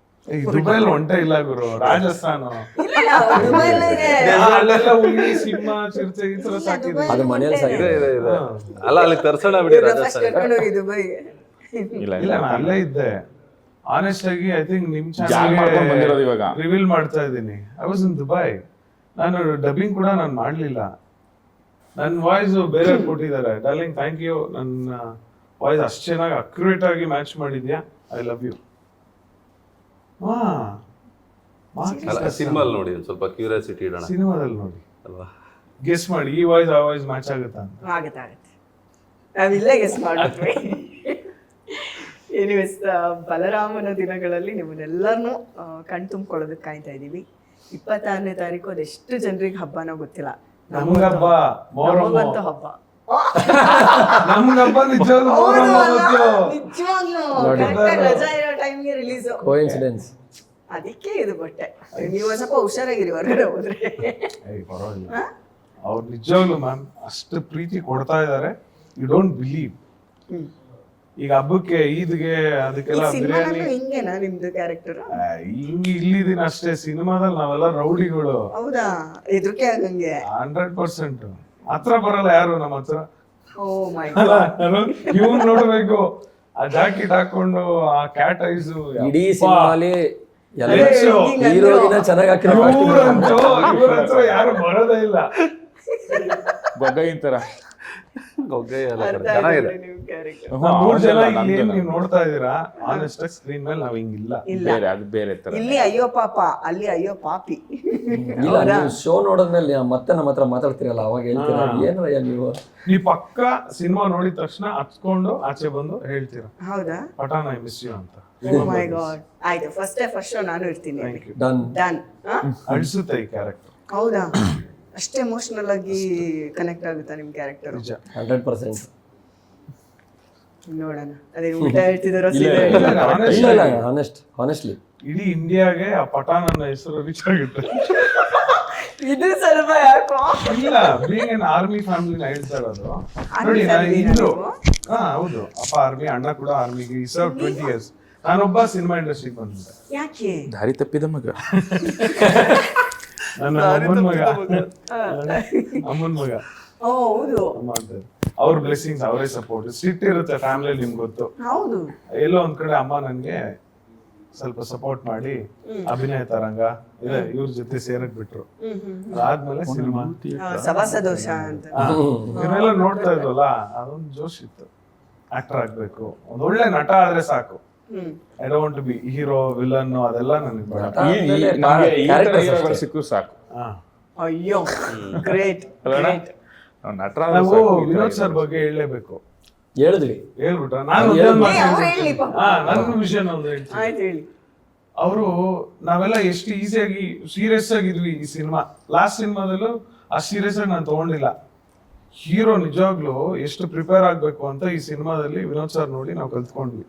ಈ ದುಬೈಲ್ ಒಂಟೆ ಇಲ್ಲ ಗುರು, ರಾಜಸ್ಥಾನ ಇಲ್ಲ, ದುಬೈಲೇ ಇದೆ. ಅಲ್ಲೆಲ್ಲ ಹುಲಿ ಸಿಂಹ ಚಿರತೆ ಈ ತರ ಸಾಕಿದೆ. ಅದು ಮನೇಲಿ ಸಾಕಿದೆ. ಇದೆ ಅಲ್ಲ, ಅಲ್ಲಿ ತರ್ಸೋಣ ಬಿಡಿ ಇವ್ರನ್ನ first ರಾಜಸ್ಥಾನ. ಕರ್ಕೊಂಡು ಹೋಗಿ ದುಬೈಗೆ. ಇಲ್ಲ ಇಲ್ಲ ನಾನು ಅಲ್ಲೇ ಇದ್ದೆ. ಆನೆಸ್ಟ್ ಆಗಿ ಐ ಥಿಂಕ್ ನಿಮ್ ಜಾಗ ಮಾಡ್ಕೊಂಡು ಬಂದಿರೋದು ಇವಾಗ. ರಿವೀಲ್ ಮಾಡ್ತಾ ಇದ್ದೀನಿ. I was in Dubai. ನಾನು ಡಬ್ಬಿಂಗ್ ಕೂಡ ನಾನು ಮಾಡ್ಲಿಲ್ಲ. ನನ್ನ ವಾಯ್ಸ್ ಬೇರೆ ಕೊಟ್ಟಿದ್ದಾರೆ. ಡಾರ್ಲಿಂಗ್ ಥ್ಯಾಂಕ್ ಯು, ನನ್ನ ವಾಯ್ಸ್ ಅಷ್ಟು ಚೆನ್ನಾಗಿ ಅಕ್ಯುರೇಟ್ ಆಗಿ ಮ್ಯಾಚ್ ಮಾಡಿದ್ಯಾ, ಐ ಲವ್ ಯು. ಅಲ್ಲ, ಸಿನಿಮಾಲ್ ನೋಡಿ ಒಂದ್ ಸ್ವಲ್ಪ ಕ್ಯೂರಿಯಾಸಿಟಿ ಇಡೋಣ ಸಿನಿಮಾದಲ್ಲಿ ನೋಡಿ ಅಲ್ವಾ. ಗೆಸ್ ಮಾಡಿ ಈ ವಾಯ್ಸ್ ಆ ವಾಯ್ಸ್ ಮ್ಯಾಚ್ ಆಗುತ್ತಾ ಅಂತ. ಆಗತ್ತೆ. ನಾವಿಲ್ಲೇ ಗೆಸ್ ಮಾಡ್ಬಿಟ್ವಿ. ಎನಿವೇಸ್, ಬಲರಾಮನ ದಿನಗಳಲ್ಲಿ ನಿಮ್ಮನ್ನೆಲ್ಲರನ್ನೂ ಕಣ್ ತುಂಬಿಕೊಳ್ಳೋದಕ್ಕೆ ಕಾಯ್ತಾ ಇದ್ದೀವಿ. 26ನೇ ತಾರೀಕು ಅದೆಷ್ಟು ಜನರಿಗೆ ಹಬ್ಬನೋ ಗೊತ್ತಿಲ್ಲ. ನಮ್ಗಬ್ಬ ಮೊಹರಂ. ನಮಗಂತೂ ಹಬ್ಬ. ನಮ್ಗಬ್ಬ ನಿಜವಾಗ್ಲೂ ಮೊಹರಂ ಆವತ್ತು. ನಿಜವಾಗ್ಲೂ ನೋಡಿ. correct ಆಗಿ ರಜಾ ಇರೋ ಟೈಮ್ಗೆ ರಿಲೀಸ್. ಕೋಇನ್ಸಿಡೆನ್ಸ್. ಅದಕ್ಕೆ ಇದು ಬಟ್ಟೆ. ನೀವು ಒಂದ್ ಸ್ವಲ್ಪ ಹುಷಾರಾಗಿರಿ ಹೊರಗಡೆ ಹೋದ್ರೆ. ಪರವಾಗಿಲ್ಲ, ಅವ್ರು ನಿಜವಾಗ್ಲೂ ಮ್ಯಾಮ್ ಅಷ್ಟು ಪ್ರೀತಿ ಕೊಡ್ತಾ ಇದಾರೆ, ಯು ಡೋಂಟ್ ಬಿಲೀವ್. ಈಗ ಹಬ್ಬಕ್ಕೆ ಈದ್ಗೆ ಅದಕ್ಕೆಲ್ಲ ಬಿರಿಯಾನಿ ಸಿನಿಮಾನಲ್ಲೂ ಹಿಂಗೇನಾ ನಿಮ್ದು ಕ್ಯಾರೆಕ್ಟರ್? ಹಿಂಗ್ ಇಲ್ಲಿದೀನಿ ಅಷ್ಟೇ. ಸಿನಿಮಾದಲ್ಲಿ ನಾವೆಲ್ಲ ರೌಡಿಗಳು. ಹೌದಾ? ಹೆದರಿಕೆ ಆಗಂಗೆ. 100% ಹತ್ರ ಬರಲ್ಲ ಯಾರು ನಮ್ಮ ಹತ್ರ. ಓ ಮೈ ಇವ್ನ್ ನೋಡ್ಬೇಕು, ಆ ಜಾಕೆಟ್ ಹಾಕೊಂಡು ಆ ಕ್ಯಾಟ್ ಐಸ್. ಇಡೀ ಸಿನಿಮಾಲಿ ಹೆಚ್ಚು. ಹೀರೋಗಿನ ಚೆನ್ನಾಗಿ ಹಾಕಿರೋ ಇವ್ರಂತೂ ಇವ್ರ ಹತ್ರ ಯಾರು ಬರೋದೇ ಇಲ್ಲ. ಬಗ್ಗೈನ್ ತರ. ಗೊಗ್ಗೈ ಎಲ್ಲ ಕಡೆ ಚೆನ್ನಾಗಿದೆ. ನಿಮ್ ಕ್ಯಾರೆಕ್ಟರ್. ನಾವ್ 3 ಜನ ಇಲ್ಲಿ ಏನ್ ನೀವ್ ನೋಡ್ತಾ ಇದೀರಾ, ಆನೆಸ್ಟ್ ಆಗಿ ಸ್ಕ್ರೀನ್ ಮೇಲೆ ನಾವ್ ಹಿಂಗಿಲ್ಲ. ಇಲ್ಲ, ಬೇರೆ ಅದು ಬೇರೆ ತರ. ಇಲ್ಲಿ ಅಯ್ಯೋ ಪಾಪ, ಅಲ್ಲಿ ಅಯ್ಯೋ ಪಾಪಿ. ಇಲ್ಲ, ನೀವು ಶೋ ನೋಡಿದ್ಮೇಲೆ ಮತ್ತೆ ನಮ್ಮ ಹತ್ರ ಮಾತಾಡ್ತಿರಲ್ಲ, ಅವಾಗ ಹೇಳ್ತೀರಾ ಏನ್ರಯ್ಯ ನೀವು. ನೀವ್ ಪಕ್ಕ ಸಿನಿಮಾ ನೋಡಿದ ತಕ್ಷಣ ಹಚ್ಕೊಂಡು ಆಚೆ ಬಂದು ಹೇಳ್ತೀರಾ, ಹೌದಾ? ಪಠಾಣ ಐ ಮಿಸ್ ಯು ಅಂತ. Oh my god. ಆಯ್ತು, ಫಸ್ಟ್ ಶೋ ನಾನು ಇರ್ತೀನಿ. Thank you. ಡನ್. ಡನ್. ಅಳಿಸುತ್ತೆ ಈ ಕ್ಯಾರೆಕ್ಟರ್. ಹೌದಾ? ಅಷ್ಟೇ ಎಮೋಷನಲ್ ಆಗಿ ಕನೆಕ್ಟ್ ಆಗುತ್ತಾ ನಿಮ್ ಕ್ಯಾರೆಕ್ಟರ್? ನಿಜ. 100%. ನೋಡೋಣ. ಅದೇ ಉಲ್ಟಾ ಹೇಳ್ತಿದಾರೋ ಇಲ್ಲ, ಸೀದಾ ಇಲ್ಲ, ಹೇಳ್ತಿದಾರೋ? ಇಲ್ಲ ಇಲ್ಲ, ಹಾನೆಸ್ಟ್ಲಿ ಇಡೀ ಇಂಡಿಯಾಗೆ ಆ ಪಠಾಣ ಅನ್ನೋ ಹೆಸರು ರೀಚ್ ಆಗುತ್ತೆ. ಇದು ಸ್ವಲ್ಪ ಯಾಕೋ. ಇಲ್ಲ, ಬೀಯಿಂಗ್ ಎನ್ ಆರ್ಮಿ ಫ್ಯಾಮಿಲಿನ ಹೇಳ್ತಾ ಇರೋದು. Army ನೋಡಿ ನಾನು family ಇಂದು ನೀವು? ಹೌದು, ಅಪ್ಪ ಆರ್ಮಿ, ಅಣ್ಣ ಕೂಡ ಆರ್ಮಿಗೆ. ಈ ಸರ್ವ್ 20 years. ನಾನೊಬ್ಬ ಸಿನಿಮಾ ಇಂಡಸ್ಟ್ರಿಗೆ ಬಂದಿದ್ದೆ. ಯಾಕೆ? ದಾರಿ ತಪ್ಪಿದ ಮಗ. ನನ್ನ ಅಮ್ಮನ ಮಗ. ಅಮ್ಮನ ಮಗ. ಓ ಹೌದು. ಅವ್ರ ಬ್ಲೆಸ್ಸಿಂಗ್ಸ್, ಅವರೇ ಸಪೋರ್ಟ್. ಸಿಟ್ ಇರುತ್ತೆ ಫ್ಯಾಮಿಲಿ, ನಿಮ್ಗೆ ಗೊತ್ತು. ಹೌದು. ಎಲ್ಲೋ ಒಂದ್ ಕಡೆ ಅಮ್ಮ ನನ್ಗೆ ಸ್ವಲ್ಪ ಸಪೋರ್ಟ್ ಮಾಡಿ ಅಭಿನಯ ತರಂಗ ಇದೆ ಇವ್ರ ಜೊತೆ ಸೇರಕ್ ಬಿಟ್ರು. ಅದಾದ್ಮೇಲೆ ಸಿನಿಮಾ ಸವಾಸ ದೋಷ ಅಂತ. ಇವರೆಲ್ಲ ನೋಡ್ತಾ ಇದ್ವಲ್ಲ, ಅದೊಂದು ಜೋಶ್ ಇತ್ತು. ಆಕ್ಟರ್ ಆಗ್ಬೇಕು, ಒಂದ್ ಒಳ್ಳೆ ನಟ ಆದ್ರೆ ಸಾಕು. I don't be hero villain ಅದೆಲ್ಲ ನನಗೆ ಬೇಡ. ನಮ್ಗೆ ಈ ತರ ಹೀರೋಗಳು ಸಿಕ್ಕೂ ಸಾಕು. ಅಯ್ಯೋ ಗ್ರೇಟ್. ನಟರಾದ ನಾವು ವಿನೋದ್ ಸರ್ ಬಗ್ಗೆ ಹೇಳಲೇಬೇಕು. ಹೇಳಿದ್ವಿ. ಹೇಳ್ಬಿಟ್ರ ನಾನು ನನ್ನ ವಿಷಯ ಒಂದು ಹೇಳ್ತೀನಿ. ಆಯ್ತು ಹೇಳಿ. ಅವರು ನಾವೆಲ್ಲ ಎಷ್ಟು ಈಸಿಯಾಗಿ ಸೀರಿಯಸ್ ಆಗಿದ್ವಿ ಈ ಸಿನಿಮಾ. ಲಾಸ್ಟ್ ಸಿನಿಮಾದಲ್ಲೂ ಆ ಸೀರಿಯಸ್ ಆಗಿ ನಾನು ತಗೊಂಡಿಲ್ಲ. ಹೀರೋ ನಿಜವಾಗ್ಲೂ ಎಷ್ಟು ಪ್ರಿಪೇರ್ ಆಗ್ಬೇಕು ಅಂತ ಈ ಸಿನಿಮಾದಲ್ಲಿ ವಿನೋದ್ ಸರ್ ನೋಡಿ ನಾವು ಕಲ್ತ್ಕೊಂಡ್ವಿ.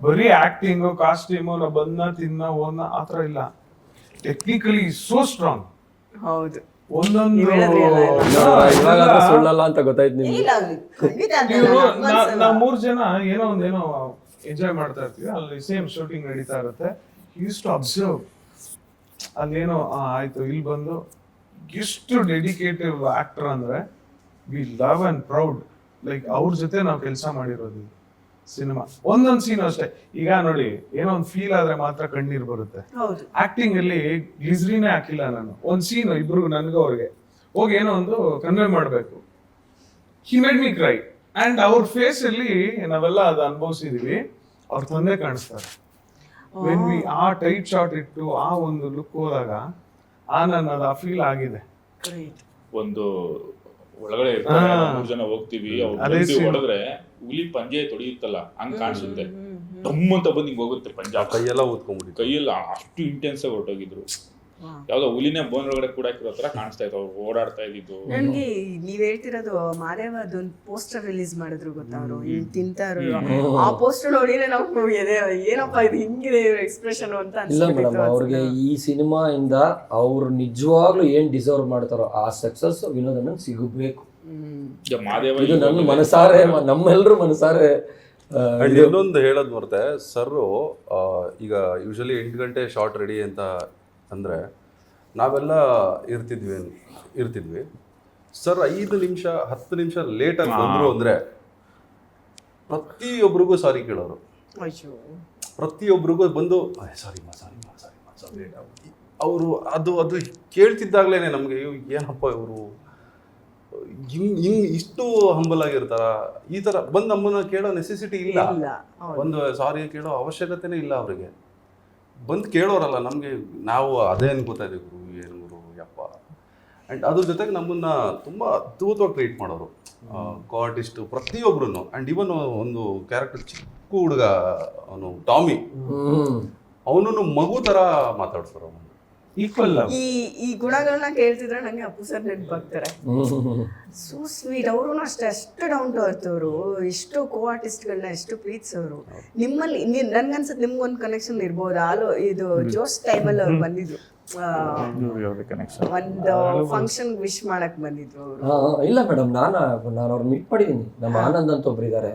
ಬರೀ ಆಕ್ಟಿಂಗು, ಕಾಸ್ಟ್ಯೂಮು, ನಾವು ಬಂದ ತಿನ್ನ ಓದ್ನ ಆತರ ಇಲ್ಲ. Technically so strong. ಹೌದು. ಒಂದೊಂದು ಇವಾಗ ಸುಳ್ಳಲ್ಲ ಅಂತ ಗೊತ್ತಾಯ್ತು ನಿಮ್ಗೆ. ಇಲ್ಲ, ಖಂಡಿತ ಅಂತ ಇವ್ರು ನಾನು ಅನ್ಸಲ್ಲ. ನಾವ್ 3 ಜನ ಏನೋ ಎಂಜಾಯ್ ಮಾಡ್ತಾ ಇರ್ತೀವಿ. ಅಲ್ಲಿ ಸೇಮ್ ಶೂಟಿಂಗ್ ನಡೀತಾ ಇರುತ್ತೆ. Used to observe. ಅಲ್ಲೇನೋ ಆಯ್ತು, ಇಲ್ಲಿ ಬಂದು ಎಷ್ಟು ಡೆಡಿಕೇಟಿವ್ ಆಕ್ಟರ್ ಅಂದ್ರೆ we love and proud. Like ಅವ್ರ ಜೊತೆ ನಾವು ಕೆಲಸ ಮಾಡಿರೋದು ಸಿನಿಮಾ. ಒಂದೊಂದು ಸೀನ್ ಅಷ್ಟೇ. ಈಗ ನೋಡಿ, ಏನೋ ಒಂದು ಫೀಲ್ ಆದ್ರೆ ಮಾತ್ರ ಕಣ್ಣೀರ್ ಬರುತ್ತೆ. ಹೌದು. ಆಕ್ಟಿಂಗ್ ಅಲ್ಲಿ ಗ್ಲಿಸರಿನೇ ಹಾಕಿಲ್ಲ ನಾನು. ಒಂದ್ ಸೀನ್ ಇಬ್ರಿಗೂ ನನ್ಗೂ ಅವ್ರಿಗೆ ಹೋಗಿ ಏನೋ ಒಂದು ಕನ್ವೆ ಮಾಡ್ಬೇಕು. He made me CRY. And ಅವ್ರ ಫೇಸ್ ಅಲ್ಲಿ ನಾವೆಲ್ಲ ಅದು ಅನುಭವಿಸಿದೀವಿ. ಅವ್ರ ತಂದೆ ಕಾಣಿಸ್ತಾರೆ. ವೆನ್ ವಿ ಆ ಟೈಟ್ ಶಾಟ್ ಇಟ್ಟು ಆ ಒಂದು ಲುಕ್ ಹೋದಾಗ ನನ್ನದು ಆ ಫೀಲ್ ಆಗಿದೆ. ಗ್ರೇಟ್. ಒಂದು ಒಳಗಡೆ ಇರ್ತಾರೆ, 3 ಜನ ಹೋಗ್ತೀವಿ, ಅದೇ ಅವ್ರು scene. ಹೊಡೆದ್ರೆ ಹುಲಿ ಪಂಜೆ ತೊಡಿಯುತ್ತಲ್ಲ ಹಂಗ್ ಕಾಣಿಸುತ್ತೆ. ದಮ್ ಅಂತ ಬಂದ್ ಹಿಂಗ್ ಹೋಗುತ್ತೆ ಪಂಜಾಬ್. ಕೈಯೆಲ್ಲ ಊದ್ಕೊಂಡ್ಬಿಟ್ಟಿತ್ತು. ಕೈಯಲ್ಲಿ ಅಷ್ಟು ಇಂಟೆನ್ಸ್ ಆಗಿ ಹೊರಟೋಗಿದ್ರು. ಯಾವ್ದೋ ಹುಲಿನೇ ಬೋನ್ ಒಳಗಡೆ ಕೂಡ ಹಾಕಿರೋ ತರ ಕಾಣಿಸ್ತಾ ಇತ್ತು ಅವ್ರು ಓಡಾಡ್ತಾ ಇದ್ದಿದ್ದು. ನನ್ಗೆ ನೀವ್ ಹೇಳ್ತಿರೋದು ಮಾದೇವ ಅದೊಂದು ಪೋಸ್ಟರ್ ರಿಲೀಸ್ ಮಾಡಿದ್ರು ಗೊತ್ತಾ, ಅವರು ತಿಂತಾರು. ಆ ಪೋಸ್ಟರ್ ನೋಡಿದ್ರೆ ನಾವು ಏನಪ್ಪಾ ಇದು ಹಿಂಗಿದೆ ಎಕ್ಸ್ಪ್ರೆಷನ್ ಅಂತ ಇಲ್ಲ ಮೇಡಮ್, ಅವ್ರಿಗೆ ಈ ಸಿನಿಮಾ ಇಂದ ಅವ್ರು ನಿಜವಾಗ್ಲೂ ಏನ್ ಡಿಸರ್ವ್ ಮಾಡ್ತಾರೋ ಆ ಸಕ್ಸಸ್ ವಿನೋದ್ ಅಣ್ಣಂಗೆ ಸಿಗಬೇಕು. ಈಗ ಮಾದೇವ ಇದು ನನ್ನ ಮನಸಾರೆ, ನಮ್ಮೆಲ್ಲರೂ ಮನಸಾರೆ ಅಂಡ್ ಇನ್ನೊಂದು ಹೇಳೋದು ಮರ್ತೆ ಸರ್ರು ಈಗ ಯೂಶಲಿ 8 ಗಂಟೆ ಶಾರ್ಟ್ ರೆಡಿ ಅಂತ ಅಂದರೆ ನಾವೆಲ್ಲ ಇರ್ತಿದ್ವಿ ಸರ್ 5 ನಿಮಿಷ 10 ನಿಮಿಷ ಲೇಟಾಗಿ ಬಂದರು ಅಂದರೆ ಪ್ರತಿಯೊಬ್ಬರಿಗೂ ಸಾರಿ ಕೇಳೋರು. ಅಯ್ಯೋ ಪ್ರತಿಯೊಬ್ಬರಿಗೂ ಬಂದು ಸಾರಿ ಲೇಟ್ ಆಗಿ ಅವರು ಅದು ಕೇಳ್ತಿದ್ದಾಗಲೇ ನಮಗೆ ಏನಪ್ಪ ಇವರು ಹಿಂಗೆ ಇಷ್ಟು ಹಂಬಲ್ ಆಗಿರ್ತಾರ, ಈ ಥರ ಬಂದು ನಮ್ಮನ್ನ ಕೇಳೋ ನೆಸೆಸಿಟಿ ಇಲ್ಲ, ಒಂದು ಸಾರಿ ಕೇಳೋ ಅವಶ್ಯಕತೆನೇ ಇಲ್ಲ ಅವರಿಗೆ. ಬಂದು ಕೇಳೋರಲ್ಲ ನಮಗೆ, ನಾವು ಅದೇ ಅನ್ಕೋತಾ ಇದ್ದೀವಿ ಗುರು ಏನು ಗುರು ಯಪ್ಪ. ಆ್ಯಂಡ್ ಅದ್ರ ಜೊತೆಗೆ ನಮ್ಮನ್ನ ತುಂಬ ಅದ್ಭುತವಾಗಿ ಟ್ರೀಟ್ ಮಾಡೋರು ಆರ್ಟಿಸ್ಟು ಪ್ರತಿಯೊಬ್ರು. ಆ್ಯಂಡ್ ಇವನ್ ಒಂದು ಕ್ಯಾರೆಕ್ಟರ್ ಚಿಕ್ಕ ಹುಡುಗ ಅವನು ಟಾಮಿ, ಅವನನ್ನು ಮಗು ಥರ ಮಾತಾಡ್ತಾರೆ. ಅವನು ಈಕ್ವಲ್ ಈ ಗುಣಗಳನ್ನ ಕೇಳ್ತಿದ್ರೆ ನಂಗೆ ಅಪ್ಪು ಸರ್ ನೆನಪಾಗ್ತಾರೆ. So sweet. ಅವರು ಅಷ್ಟು ಡೌನ್ ಟು ಅರ್ತ್ ಅವರು, ಎಷ್ಟು ಕೋ ಆರ್ಟಿಸ್ಟ್ಗಳನ್ನ ಎಷ್ಟು ಪ್ರೀತಿಸೋರು. ನಿಮ್ಮಲ್ಲಿ ನನ್ಗನ್ಸುತ್ತೆ ನಿಮ್ಗೊಂದು ಕನೆಕ್ಷನ್ ಇರ್ಬೋದು. ಇದು ಜೋಸ್ ಟೈಮಲ್ಲಿ ಅವ್ರು ಬಂದಿದ್ರು, ಒಂದು ಫಂಕ್ಷನ್ ವಿಶ್ ಮಾಡಕ್ ಬಂದಿದ್ರು ಅವರು. ಇಲ್ಲ ಮೇಡಮ್, ನಾನು ಅವ್ರು ಮೀಟ್ ಮಾಡಿದ್ದೀನಿ. ನಮ್ಮ ಆನಂದ್ ಅಂತ ಒಬ್ರು ಇದ್ದಾರೆ,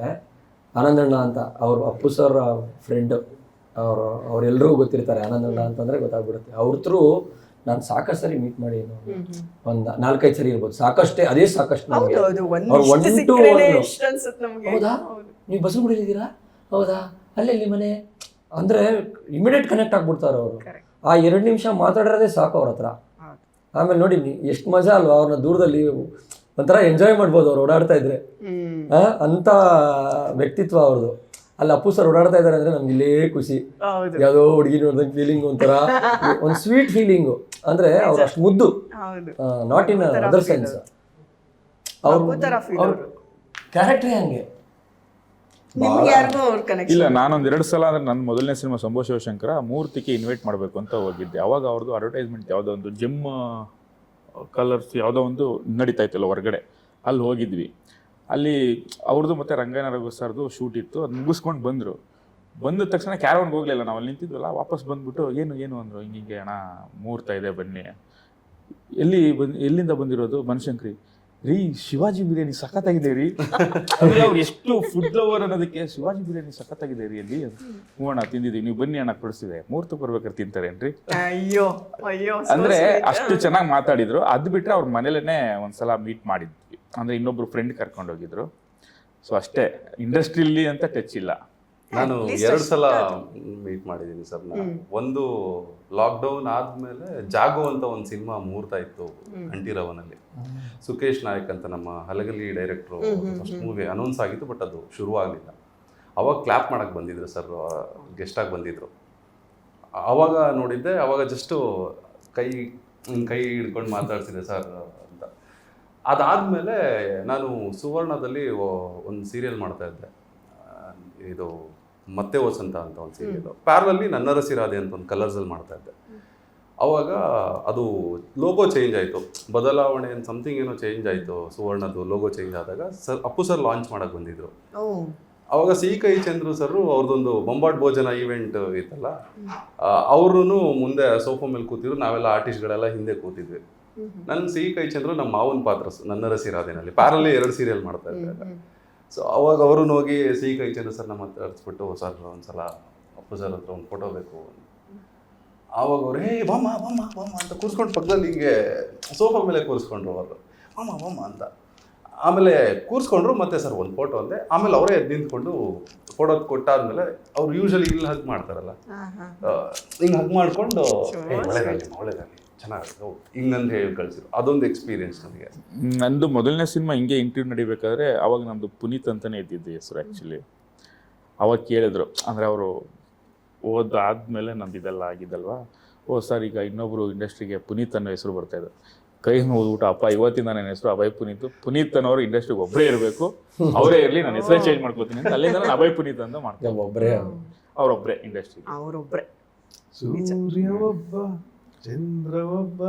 ಆನಂದಣ್ಣ ಅಂತ. ಅವರು ಅಪ್ಪು ಸರ್ ಫ್ರೆಂಡ್, ಅವ್ರೆಲ್ಲರಿಗೂ ಗೊತ್ತಿರ್ತಾರೆ. ಆನಂದಣ್ಣ ಅಂತಂದ್ರೆ ಗೊತ್ತಾಗ್ಬಿಡುತ್ತೆ. ಅವ್ರ ಥ್ರೂ ನಾನು ಸಾಕಷ್ಟು ಸರಿ ಮೀಟ್ ಮಾಡಿ, ಒಂದು 4-5 ಸರಿ ಇರ್ಬೋದು, ಸಾಕಷ್ಟೇ. ಅದೇ ಸಾಕಷ್ಟು ನಮಗೆ. ಹೌದಾ ನೀವು ಬಸವಗುಡಿಲಿದ್ದೀರಾ, ಹೌದಾ ಅಲ್ಲೆಲ್ಲಿ ಮನೆ ಅಂದ್ರೆ ಇಮಿಡಿಯೇಟ್ ಕನೆಕ್ಟ್ ಆಗ್ಬಿಡ್ತಾರೆ ಅವರು. ಆ 2 ನಿಮಿಷ ಮಾತಾಡೋದೇ ಸಾಕು ಅವ್ರ ಹತ್ರ. ಆಮೇಲೆ ನೋಡಿ ಎಷ್ಟು ಮಜಾ ಅಲ್ವಾ, ಅವ್ರನ್ನ ದೂರದಲ್ಲಿ ಒಂಥರ ಎಂಜಾಯ್ ಮಾಡ್ಬೋದು ಅವ್ರು ಓಡಾಡ್ತಾ ಇದ್ರೆ. ಅಂತ ವ್ಯಕ್ತಿತ್ವ ಅವ್ರದ್ದು. ಅಲ್ಲಿ ಅಪ್ಪು ಸರ್ ಓಡಾಡ್ತಾ ಇದ್ದಾರೆ ಅಂದ್ರೆ ನಮ್ಗೆ ಇಲ್ಲೇ ಖುಷಿ. ಯಾವುದೋ ಹುಡುಗಿ ನೋಡಿದಂಗೆ ಫೀಲಿಂಗ್, ಒಂಥರ ಒಂದು ಸ್ವೀಟ್ ಫೀಲಿಂಗು. ಅಂದ್ರೆ ಅವ್ರು ಅಷ್ಟು ಮುದ್ದು, ನಾಟ್ ಇನ್ ಅದರ್ ಸೆನ್ಸ್. ಅವ್ರ ಕ್ಯಾರೆಕ್ಟ್ರೇ ಹಂಗೆ. ಇಲ್ಲ, ನಾನೊಂದು 2 ಸಲ ಅಂದ್ರೆ ನನ್ನ ಮೊದಲನೇ ಸಿನಿಮಾ ಶಂಭೋ ಶಿವಶಂಕರ ಮೂರ್ತಿಗೆ ಇನ್ವೈಟ್ ಮಾಡಬೇಕು ಅಂತ ಹೋಗಿದ್ದೆ. ಅವಾಗ ಅವ್ರದ್ದು ಅಡ್ವರ್ಟೈಸ್ಮೆಂಟ್ ಯಾವುದೋ ಒಂದು ಜಿಮ್ ಕಲರ್ಸ್ ಯಾವುದೋ ಒಂದು ನಡೀತಾ ಇತ್ತಲ್ಲ ಹೊರಗಡೆ, ಅಲ್ಲಿ ಹೋಗಿದ್ವಿ. ಅಲ್ಲಿ ಅವ್ರದ್ದು ಮತ್ತು ರಂಗಾಯಣ ರಘು ಸರ್ದು ಶೂಟ್ ಇತ್ತು. ಅದು ಮುಗಿಸ್ಕೊಂಡು ಬಂದ ತಕ್ಷಣ ಕ್ಯಾರವನ್ಗೆ ಹೋಗ್ಲಿಲ್ಲ, ನಾವು ಅಲ್ಲಿ ನಿಂತಿದ್ವಲ್ಲ, ವಾಪಸ್ ಬಂದ್ಬಿಟ್ಟು ಏನು ಅಂದರು, ಹಿಂಗೆ ಅಣ್ಣ ಮುಹೂರ್ತ ಇದೆ ಬನ್ನಿ. ಎಲ್ಲಿಂದ ಬಂದಿರೋದು? ಬನಶಂಕರಿ. ರೀ ಶಿವಾಜಿ ಬಿರಿಯಾನಿ ಸಖತ್ತಾಗಿದೆ ರೀ. ಅಂದ್ರೆ ಅವ್ರು ಎಷ್ಟು ಫುಡ್ ಲವರ್ ಅನ್ನೋದಕ್ಕೆ ಶಿವಾಜಿ ಬಿರಿಯಾನಿ ಸಖತ್ತಾಗಿದೆ ರೀ ಅಲ್ಲಿ. ಹ್ಞೂ ಅಣ್ಣ ತಿಂದಿದ್ದೀವಿ, ನೀವು ಬನ್ನಿ ಅಣ್ಣ ಕೊಡಿಸಿದೆ, ಮುಹೂರ್ತ ಬರ್ಬೇಕಾದ್ರೆ ತಿಂತಾರೇನ್ರಿ. ಅಂದ್ರೆ ಅಷ್ಟು ಚೆನ್ನಾಗಿ ಮಾತಾಡಿದ್ರು. ಅದು ಬಿಟ್ರೆ ಅವ್ರ ಮನೇಲೇನೆ ಒಂದ್ಸಲ ಮೀಟ್ ಮಾಡಿದ್ವಿ, ಅಂದ್ರೆ ಇನ್ನೊಬ್ರು ಫ್ರೆಂಡ್ ಕರ್ಕೊಂಡು ಹೋಗಿದ್ರು. ಸೊ ಅಷ್ಟೇ, ಇಂಡಸ್ಟ್ರಿಯಲ್ಲಿ ಅಂತ ಟಚ್ ಇಲ್ಲ. ನಾನು 2 ಸಲ ಮೀಟ್ ಮಾಡಿದ್ದೀನಿ ಸರ್. ಒಂದು ಲಾಕ್ಡೌನ್ ಆದ್ಮೇಲೆ ಜಾಗೋ ಅಂತ ಒಂದು ಸಿನಿಮಾ ಮುಹೂರ್ತ ಇತ್ತು ಕಂಠೀರವನಲ್ಲಿ. ಸುಖೇಶ್ ನಾಯಕ್ ಅಂತ ನಮ್ಮ ಹಲಗಲಿ ಡೈರೆಕ್ಟ್ರು ಫಸ್ಟ್ ಮೂವಿ ಅನೌನ್ಸ್ ಆಗಿತ್ತು, ಬಟ್ ಅದು ಶುರು ಆಗಲಿಲ್ಲ. ಅವಾಗ ಕ್ಲಾಪ್ ಮಾಡಕ್ಕೆ ಬಂದಿದ್ರು ಸರ್, ಗೆಸ್ಟಾಗಿ ಬಂದಿದ್ರು. ಅವಾಗ ನೋಡಿದ್ದೆ. ಅವಾಗ ಜಸ್ಟು ಕೈ ಹಿಡ್ಕೊಂಡು ಮಾತಾಡ್ತಿದ್ದೆ ಸರ್ ಅಂತ. ಅದಾದಮೇಲೆ ನಾನು ಸುವರ್ಣದಲ್ಲಿ ಒಂದು ಸೀರಿಯಲ್ ಮಾಡ್ತಾ ಇದ್ದೆ, ಇದು ಮತ್ತೆ ವಸಂತ ಅಂತ ಒಂದು ಸೀರಿಯಲ್. ಪ್ಯಾರಲಲ್ಲಿ ನನ್ನರಸಿ ರಾಧೆ ಅಂತ ಒಂದು ಕಲರ್ಸಲ್ಲಿ ಮಾಡ್ತಾ ಇದ್ದೆ. ಅವಾಗ ಅದು ಲೋಗೋ ಚೇಂಜ್ ಆಯಿತು, ಬದಲಾವಣೆ ಅಂತ ಸಮಥಿಂಗ್ ಏನೋ ಚೇಂಜ್ ಆಯಿತು. ಸುವರ್ಣದ್ದು ಲೋಗೋ ಚೇಂಜ್ ಆದಾಗ ಅಪ್ಪು ಸರ್ ಲಾಂಚ್ ಮಾಡಕ್ಕೆ ಬಂದಿದ್ರು. ಅವಾಗ ಸಿ ಕೈ ಚಂದ್ರು ಸರ್ ಅವ್ರದ್ದೊಂದು ಬೊಂಬಾಟ್ ಭೋಜನ ಈವೆಂಟ್ ಇತ್ತಲ್ಲ, ಅವ್ರೂ ಮುಂದೆ ಸೋಫಾ ಮೇಲೆ ಕೂತಿದ್ರು, ನಾವೆಲ್ಲ ಆರ್ಟಿಸ್ಟ್ಗಳೆಲ್ಲ ಹಿಂದೆ ಕೂತಿದ್ವಿ. ನನ್ನ ಸಿ ಕೈ ಚಂದ್ರು ನಮ್ಮ ಮಾವನ ಪಾತ್ರ ನನ್ನರಸಿ ರಾಧೆನಲ್ಲಿ. ಪ್ಯಾರಲ್ಲೇ 2 ಸೀರಿಯಲ್ ಮಾಡ್ತಾ ಇದ್ದಾರೆ. ಸೊ ಅವಾಗ ಅವರು ಹೋಗಿ ಸಿ ಕೈ ಚಂದ್ರು ಸರ್ ನಮ್ಮ ಮಾತಾಡಿಸ್ಬಿಟ್ಟು, ಸರ್ ಒಂದ್ಸಲ ಅಪ್ಪು ಸರ್ ಹತ್ರ ಒಂದು ಫೋಟೋ ಬೇಕು. ಆವಾಗ ಅವ್ರು ಬಮ್ಮ ಅಂತ ಕೂರಿಸ್ಕೊಂಡು ಪಕ್ಕದಲ್ಲಿ ಹಿಂಗೆ ಸೋಫಾ ಮೇಲೆ ಕೂರಿಸ್ಕೊಂಡ್ರು ಅವರು, ಬಮ್ಮ ಅಂತ. ಆಮೇಲೆ ಕೂರಿಸ್ಕೊಂಡ್ರು, ಮತ್ತೆ ಸರ್ ಒಂದು ಫೋಟೋ ಅಂದೆ. ಆಮೇಲೆ ಅವರೇ ನಿಂತ್ಕೊಂಡು ಫೋಟೋ ಕೊಟ್ಟಾದ್ಮೇಲೆ ಅವ್ರು ಯೂಶಲಿ ಇಲ್ಲಿ ಹಗ್ ಮಾಡ್ತಾರಲ್ಲ, ಹಿಂಗೆ ಹಗ್ ಮಾಡ್ಕೊಂಡು ಒಳ್ಳೇದಾಗಲಿ ಚೆನ್ನಾಗಿ ಹಿಂಗಂದ್ರೆ ಹೇಳಿ ಕಳಿಸಿದ್ರು. ಅದೊಂದು ಎಕ್ಸ್ಪೀರಿಯನ್ಸ್ ನನಗೆ. ನಂದು ಮೊದಲನೇ ಸಿನಿಮಾ ಹಿಂಗೆ ಇಂಟರ್ವ್ಯೂ ನಡಿಬೇಕಾದ್ರೆ ಅವಾಗ ನಮ್ಮದು ಪುನೀತ್ ಅಂತಲೇ ಇದ್ದಿದ್ದು ಹೆಸರು ಆ್ಯಕ್ಚುಲಿ. ಅವಾಗ ಕೇಳಿದ್ರು, ಅಂದರೆ ಅವರು ಓದಾದ್ಮೇಲೆ ನಮ್ದು ಇದೆಲ್ಲ ಆಗಿದ್ದಲ್ವಾ, ಸರ್ ಈಗ ಇನ್ನೊಬ್ರು ಇಂಡಸ್ಟ್ರಿಗೆ ಪುನೀತ್ ಅನ್ನೋ ಹೆಸರು ಬರ್ತಾಯಿದ್ರು. ಕೈ ಓದ್ಬಿಟ್ಟು, ಅಪ್ಪ ಇವತ್ತಿಂದ ನನ್ನ ಹೆಸರು ಅಭಯ್ ಪುನೀತ್ ಅನ್ನೋರು ಇಂಡಸ್ಟ್ರಿಗೆ ಒಬ್ಬರೇ ಇರಬೇಕು, ಅವರೇ ಇರಲಿ, ನಾನು ಹೆಸರೇ ಚೇಂಜ್ ಮಾಡ್ಕೋತೀನಿ ಅಂತ ಅಲ್ಲಿಂದ ನಾನು ಅಭಯ್ ಪುನೀತ್ ಅಂತ ಮಾಡ್ತೀನಿ. ಅವರೊಬ್ಬರೇ ಇಂಡಸ್ಟ್ರಿ, ಅವರೊಬ್ಬರೇ. ಸೂರ್ಯ ಒಬ್ಬ, ಚಂದ್ರ ಒಬ್ಬ,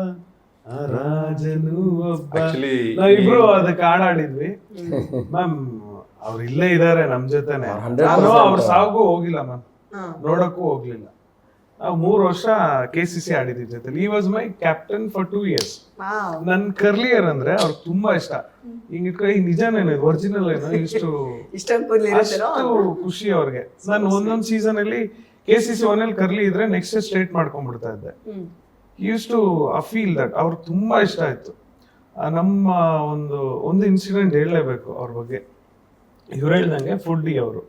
ರಾಜನು ಒಬ್ಬ. ಇಬ್ರು ಅದಕ್ಕೆ ಹಾಡಾಡಿದ್ವಿ ಮ್ಯಾಮ್. ಅವ್ರು ಇಲ್ಲೇ ಇದಾರೆ ನಮ್ ಜೊತೆನೆ. ನಾನು ಅವ್ರ ಸಾಗೂ ಹೋಗಿಲ್ಲ ಮ್ಯಾಮ್, ನೋಡಕ್ಕೂ ಹೋಗ್ಲಿಲ್ಲ. 3 ವರ್ಷ KCC ಆಡಿದ್ವಿ ಜೊತೆ. ಈ was my captain for 2 years. Wow. ನನ್ ಕರ್ಲಿಯರ್ ಅಂದ್ರೆ ಅವ್ರಿಗೆ ತುಂಬಾ ಇಷ್ಟ. ಹಿಂಗ ನಿಜನೇನು ಒರಿಜಿನಲ್ ಏನೋ ಇಷ್ಟೊಂದು ಕೂದಲು ಇರುತ್ತೇನೋ. ಅಷ್ಟು ಖುಷಿ ಅವ್ರಿಗೆ. ನಾನು ಒಂದೊಂದ್ ಸೀಸನ್ ಅಲ್ಲಿ KCC 1 ಅಲ್ಲಿ ಕರ್ಲಿ ಇದ್ರೆ ನೆಕ್ಸ್ಟ್ ಸ್ಟ್ರೇಟ್ ಮಾಡ್ಕೊಂಡ್ಬಿಡ್ತಾ ಇದ್ದೆ. Used to feel that. ಅವ್ರಿಗೆ ತುಂಬಾ ಇಷ್ಟ ಆಯ್ತು. ನಮ್ಮ ಒಂದು ಇನ್ಸಿಡೆಂಟ್ ಹೇಳಲೇಬೇಕು ಅವ್ರ ಬಗ್ಗೆ. ಇವ್ರು ಹೇಳ್ದಂಗೆ ಫುಡ್ಡಿ ಅವರು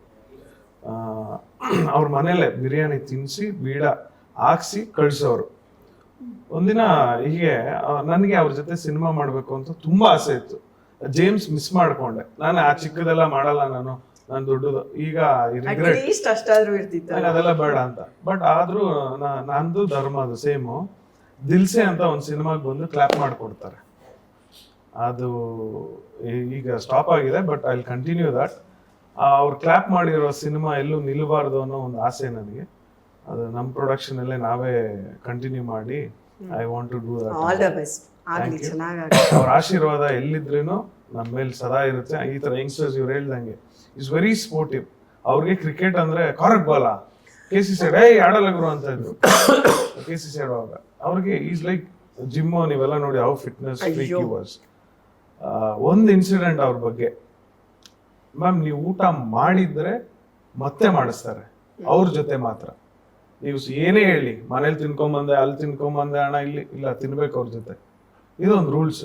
ಅವ್ರ ಮನೇಲೆ ಬಿರಿಯಾನಿ ತಿನ್ಸಿ ಬೀಡ ಹಾಕ್ಸಿ ಕಳ್ಸೋರು. ಒಂದಿನ ಹೀಗೆ ನನಗೆ ಅವ್ರ ಜೊತೆ ಸಿನಿಮಾ ಮಾಡ್ಬೇಕು ಅಂತ ತುಂಬಾ ಆಸೆ ಇತ್ತು. ಜೇಮ್ಸ್ ಮಿಸ್ ಮಾಡ್ಕೊಂಡೆ. ನಾನು ಆ ಚಿಕ್ಕದೆಲ್ಲ ಮಾಡಲ್ಲ, ನಾನು ದುಡ್ಡು ಈಗ ರಿಗ್ರೆಟ್, ಅಟ್ಲೀಸ್ಟ್ ಅಷ್ಟಾದ್ರೂ ಇರ್ತಿತ್ತು. ಅದೆಲ್ಲ ಬೇಡ ಅಂತ. ಬಟ್ ಆದ್ರೂ ನಂದು ಧರ್ಮ ಅದು ಸೇಮು. ದಿಲ್ಸೆ ಅಂತ ಒಂದು ಸಿನಿಮಾಗೆ ಬಂದು ಕ್ಲಾಪ್ ಮಾಡ್ಕೊಡ್ತಾರೆ. ಅದು ಈಗ ಸ್ಟಾಪ್ ಆಗಿದೆ, but I will continue that. ಅವ್ರು ಕ್ಲಾಪ್ ಮಾಡಿರೋ ಸಿನಿಮಾ ಎಲ್ಲೂ ನಿಲ್ಲಬಾರ್ದು ಅನ್ನೋ ಒಂದು ಆಸೆ ನನಗೆ. ಅದು ನಮ್ಮ ಪ್ರೊಡಕ್ಷನ್ ಅಲ್ಲೇ ನಾವೇ ಕಂಟಿನ್ಯೂ ಮಾಡಿ I want to do that. All the best. ಆಗ್ಲಿ, ಚೆನ್ನಾಗಿ. ಅವ್ರ ಆಶೀರ್ವಾದ ಎಲ್ಲಿದ್ರೇನು ನಮ್ಮ ಮೇಲೆ ಸದಾ ಇರುತ್ತೆ. ಈ ತರ ಯಂಗ್ಸ್ಟರ್ಸ್ ಇವ್ರು ಹೇಳ್ದಂಗೆ ಇಸ್ ವೆರಿ ಸ್ಪೋರ್ಟಿವ್. ಅವ್ರಿಗೆ ಕ್ರಿಕೆಟ್ ಅಂದ್ರೆ ಕಾರಕ್ ಬಾಲ KCC ಆಡಲ್ಲ ಗುರು ಅಂತ ಇದ್ರು. KCC ಆಡುವಾಗ ಅವ್ರಿಗೆ ಈಸ್ ಲೈಕ್ ಜಿಮ್. ನೀವೆಲ್ಲ ನೋಡಿ how fitness freak he was. ಒಂದು ಇನ್ಸಿಡೆಂಟ್ ಅವ್ರ ಬಗ್ಗೆ, ಮ್ಯಾಮ್ ನೀವು ಊಟ ಮಾಡಿದ್ರೆ ಮತ್ತೆ ಮಾಡಿಸ್ತಾರೆ ಅವ್ರ ಜೊತೆ ಮಾತ್ರ. ನೀವು ಏನೇ ಹೇಳಿ, ಮನೇಲಿ ತಿನ್ಕೊಂಬಂದೆ, ಅಲ್ಲಿ ತಿನ್ಕೊಂಬಂದೆ, ಹಣ ಇಲ್ಲಿ ಇಲ್ಲ, ತಿನ್ಬೇಕು ಅವ್ರ ಜೊತೆ. ಇದೊಂದು ರೂಲ್ಸ್.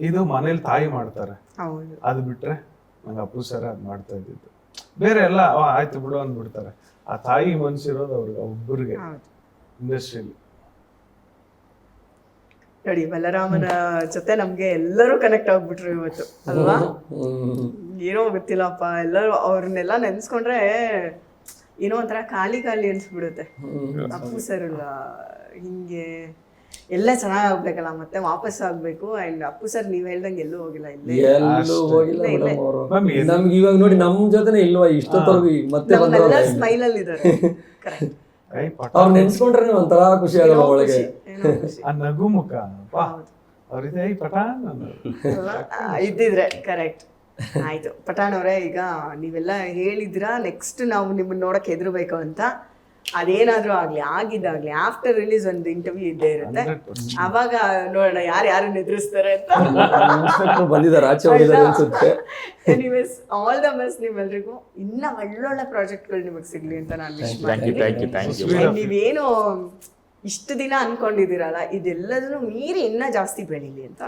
ಇದು ಮನೇಲಿ ತಾಯಿ ಮಾಡ್ತಾರೆ. ಅದು ಬಿಟ್ರೆ ನಂಗೆ ಅಪ್ಪು ಸರ್ ಅದ್ ಮಾಡ್ತಾ ಇದ್ದಿದ್ದು. ಬೇರೆ ಎಲ್ಲ ಆಯ್ತು ಬಿಡು ಅಂದ್ಬಿಡ್ತಾರೆ. ಆ ತಾಯಿ ಮನ್ಸಿರೋದು ಅವ್ರಿಗೆ ಒಬ್ಬರಿಗೆ ಇಂಡಸ್ಟ್ರಿಯಲ್ಲಿ. ನೋಡಿ, ಬಲರಾಮನ ಜೊತೆ ನಮ್ಗೆ ಎಲ್ಲರೂ ಕನೆಕ್ಟ್ ಆಗ್ಬಿಟ್ರು ಇವತ್ತು ಅಲ್ವಾ? ಏನೋ ಗೊತ್ತಿಲ್ಲಪ್ಪ, ಎಲ್ಲರೂ ಅವ್ರನ್ನೆಲ್ಲ ನೆನ್ಸ್ಕೊಂಡ್ರೆ ಏನೋ ಒಂಥರ ಖಾಲಿ ಅನ್ಸ್ಬಿಡುತ್ತೆ. ಅಪ್ಪು ಸರ್ ಅಲ್ಲ ಹಿಂಗೆ ಎಲ್ಲ ಚೆನ್ನಾಗಿ ಆಗ್ಬೇಕಲ್ಲ, ಮತ್ತೆ ವಾಪಸ್ ಆಗ್ಬೇಕು. ಅಂಡ್ ಅಪ್ಪು ಸರ್ ನೀವ್ ಹೇಳ್ದಂಗೆ ಎಲ್ಲೂ ಹೋಗಿಲ್ಲ, ಎಲ್ಲೂ ಹೋಗಿಲ್ಲ ಮೇಡಮ್ ಅವರು. ನಮ್ಗೆ ಇವಾಗ ನೋಡಿ ನಮ್ ಜೊತೆನೆ ಇಲ್ವಾ ಇಷ್ಟೊತ್ತವರೆಗೂ, ಮತ್ತೆ ನಮ್ಮೆಲ್ಲ ಸ್ಮೈಲ್ ಅಲ್ಲಿ ಇದ್ದಾರೆ. ಅವ್ರು ನೆನ್ಸ್ಕೊಂಡ್ರೆ ಒಂಥರ ಖುಷಿ ಆಗಲ್ಲ ಒಳಗೆ. ಆ ನಗು ಮುಖ ಅವ್ರಿದೆ ಪಠಾಣ್ ಇದ್ದಿದ್ರೆ ಕರೆಕ್ಟ್. ಆಯ್ತು ಪಠಾಣ್ ಅವರೇ, ಈಗ ನೀವೆಲ್ಲ ಹೇಳಿದ್ರಾ ನೆಕ್ಸ್ಟ್ ನಾವು ನಿಮ್ಮನ್ನ ನೋಡಕ್ ಹೆದರ್ಬೇಕು ಅಂತ. ಅದೇನಾದ್ರೂ ಆಗ್ಲಿ, ಆಗಿದ್ದಾಗ್ಲಿ ಆಫ್ಟರ್ ರಿಲೀಸ್ ಒಂದು ಇಂಟರ್ವ್ಯೂ ಇದ್ದೇ ಇರುತ್ತೆ. ಅವಾಗ ನೋಡೋಣ ಯಾರನ್ನ ಎದುರಿಸ್ತಾರೆ ಅಂತ. ಬಂದಿದ್ದಾರೆ, ಆಚೆ ಹೋಗಿದ್ದಾರೆ ಅನ್ಸುತ್ತೆ. ಎನಿವೇಸ್, ಆಲ್ ದ ಬೆಸ್ಟ್ ನಿಮ್ಮೆಲ್ರಿಗೂ. ಇನ್ನ ಒಳ್ಳೊಳ್ಳೆ ಪ್ರಾಜೆಕ್ಟ್ಗಳು ನಿಮಗೆ ಸಿಗ್ಲಿ ಅಂತ ನಾನು ವಿಶ್ ಮಾಡ್ತೀನಿ. ನೀವೇನು ಇಷ್ಟು ದಿನ ಅನ್ಕೊಂಡಿದ್ದೀರಲ್ಲ, ಇದೆಲ್ಲದನ್ನು ಮೀರಿ ಇನ್ನ ಜಾಸ್ತಿ ಬೆಳೀಲಿ ಅಂತ.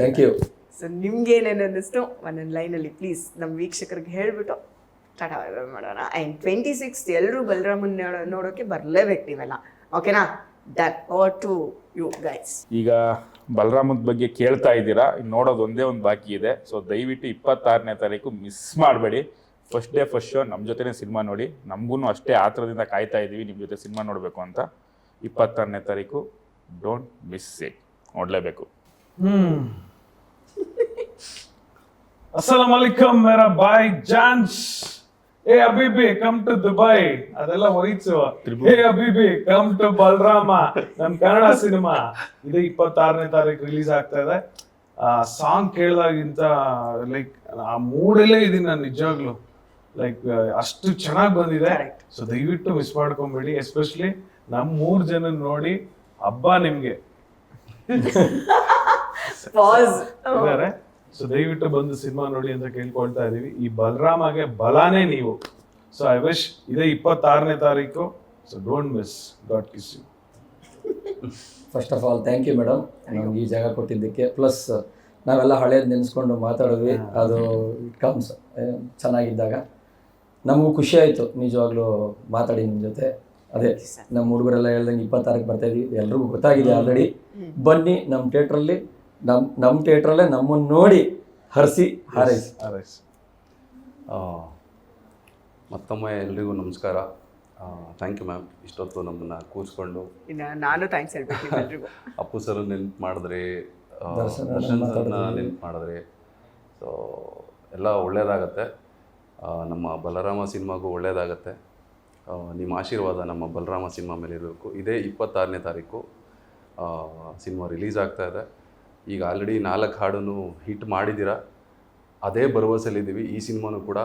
Thank you. ಸೊ ನಿಮ್ಗೆ ಏನೇನು ಅನ್ನಿಸ್ತು ಒಂದೊಂದು ಲೈನಲ್ಲಿ ಪ್ಲೀಸ್ ನಮ್ಮ ವೀಕ್ಷಕರಿಗೆ ಹೇಳ್ಬಿಟ್ಟು ಟಾಟಾ ಮಾಡೋಣ. ಆ್ಯಂಡ್ 26 ಎಲ್ಲರೂ ಬಲರಾಮನ್ ನೋಡೋಕೆ ಬರಲೇಬೇಕು ನೀವೆಲ್ಲ, ಓಕೆನಾ? Done. Over to you guys. ಈಗ ಬಲರಾಮದ ಬಗ್ಗೆ ಕೇಳ್ತಾ ಇದ್ದೀರಾ, ನೋಡೋದು ಒಂದೇ ಒಂದು ಬಾಕಿ ಇದೆ. ಸೊ ದಯವಿಟ್ಟು 26ನೇ ತಾರೀಕು ಮಿಸ್ ಮಾಡಬೇಡಿ. ಫಸ್ಟ್ ಡೇ ಫಸ್ಟ್ ಶೋ ನಮ್ಮ ಜೊತೆನೇ ಸಿನಿಮಾ ನೋಡಿ. ನಮಗೂ ಅಷ್ಟೇ ಆತರದಿಂದ ಕಾಯ್ತಾ ಇದ್ದೀವಿ ನಿಮ್ಮ ಜೊತೆ ಸಿನಿಮಾ ನೋಡಬೇಕು ಅಂತ. 26ನೇ ತಾರೀಕು ಡೋಂಟ್ ಮಿಸ್ ಇಟ್, ನೋಡಲೇಬೇಕು. अस्सलाम वालेकुम मेरा भाई जान्स. ए अबीबी कम टू दुबई. ಅದೆಲ್ಲ ಹೋಯ್ತು. ಏ ಅಬೀಬಿ ಕಮ್ ಟು ಬಲರಾಮ. ನಮ್ಮ ಕನ್ನಡ ಸಿನಿಮಾ ಇದು 26ನೇ ತಾರೀಕು ರಿಲೀಸ್ ಆಗ್ತಾ ಇದೆ. ಸಾಂಗ್ ಕೇಳಿದಾಗಿಂತ ಲೈಕ್ ಆ ಮೂಡಲ್ಲೇ ಇದೀನಿ ನಾನು ನಿಜವಾಗ್ಲು. ಲೈಕ್ ಅಷ್ಟು ಚೆನ್ನಾಗಿ ಬಂದಿದೆ. ಸೊ ದಯವಿಟ್ಟು ಮಿಸ್ ಮಾಡ್ಕೊಂಬೇಡಿ. ಎಸ್ಪೆಷಲಿ ನಮ್ಮ 3 ಜನ ನೋಡಿ ಹಬ್ಬ ನಿಮ್ಗೆ. ಸೊ ದಯವಿಟ್ಟು ಬಂದು ಸಿನಿಮಾ ನೋಡಿ ಅಂತ ಕೇಳ್ಕೊಳ್ತಾ ಇದೀವಿ. ಈ ಬಲರಾಮಗೆ ಬಲಾನೇ ನೀವು. ಸೊ ಐ ವಿಶ್ ಇದೇ 26ನೇ ತಾರೀಕು. So don't miss. God kiss you. First of all thank you madam, ನಮ್ಗೆ ಈ ಜಾಗ ಕೊಟ್ಟಿದ್ದಕ್ಕೆ. ಪ್ಲಸ್ ನಾವೆಲ್ಲ ಹಳೇದು ನೆನೆಸ್ಕೊಂಡು ಮಾತಾಡಿದ್ವಿ, ಅದು ಕಮ್ಸ್ ಚೆನ್ನಾಗಿದ್ದಾಗ ನಮಗೂ ಖುಷಿ ಆಯಿತು ನಿಜವಾಗ್ಲೂ ಮಾತಾಡಿ ನಿಮ್ಮ ಜೊತೆ. ಅದೇ ನಮ್ಮ ಹುಡುಗರೆಲ್ಲ ಹೇಳ್ದಂಗೆ 26ಕ್ಕೆ ಬರ್ತಾಯಿದ್ವಿ, ಎಲ್ರಿಗೂ ಗೊತ್ತಾಗಿದೆ ಆಲ್ರೆಡಿ. ಬನ್ನಿ ನಮ್ಮ ಥಿಯೇಟ್ರಲ್ಲಿ, ನಮ್ಮ ಥಿಯೇಟ್ರಲ್ಲೇ ನಮ್ಮನ್ನು ನೋಡಿ ಹರಿಸಿ ಹಾರೈಸಿ. ಮತ್ತೊಮ್ಮೆ ಎಲ್ರಿಗೂ ನಮಸ್ಕಾರ. ಥ್ಯಾಂಕ್ ಯು ಮ್ಯಾಮ್, ಇಷ್ಟೊತ್ತು ನಮ್ಮನ್ನು ಕೂರಿಸ್ಕೊಂಡು. ನಾನು ಥ್ಯಾಂಕ್ಸ್ ಹೇಳ್ಬೇಕು ಎಲ್ರಿಗೂ. ಅಪ್ಪು ಸರ್ ನೆನ್ಪು ಮಾಡಿದ್ರಿ, ದರ್ಶನ್ ಸರ್ನ ನೆನ್ಪು ಮಾಡಿದ್ರಿ. ಸೊ ಎಲ್ಲ ಒಳ್ಳೆಯದಾಗತ್ತೆ. ನಮ್ಮ ಬಲರಾಮ ಸಿನಿಮಾಗೂ ಒಳ್ಳೆಯದಾಗತ್ತೆ. ನಿಮ್ಮ ಆಶೀರ್ವಾದ ನಮ್ಮ ಬಲರಾಮ ಸಿನಿಮಾ ಮೇಲೆ ಇರಬೇಕು. ಇದೇ 26ನೇ ತಾರೀಕು ಸಿನಿಮಾ ರಿಲೀಸ್ ಆಗ್ತಾ ಇದೆ. ಈಗ ಆಲ್ರೆಡಿ 4 ಹಾಡನ್ನು ಹಿಟ್ ಮಾಡಿದ್ದೀರಾ. ಅದೇ ಭರವಸೆಯಲ್ಲಿದ್ದೀವಿ ಈ ಸಿನಿಮಾನೂ ಕೂಡ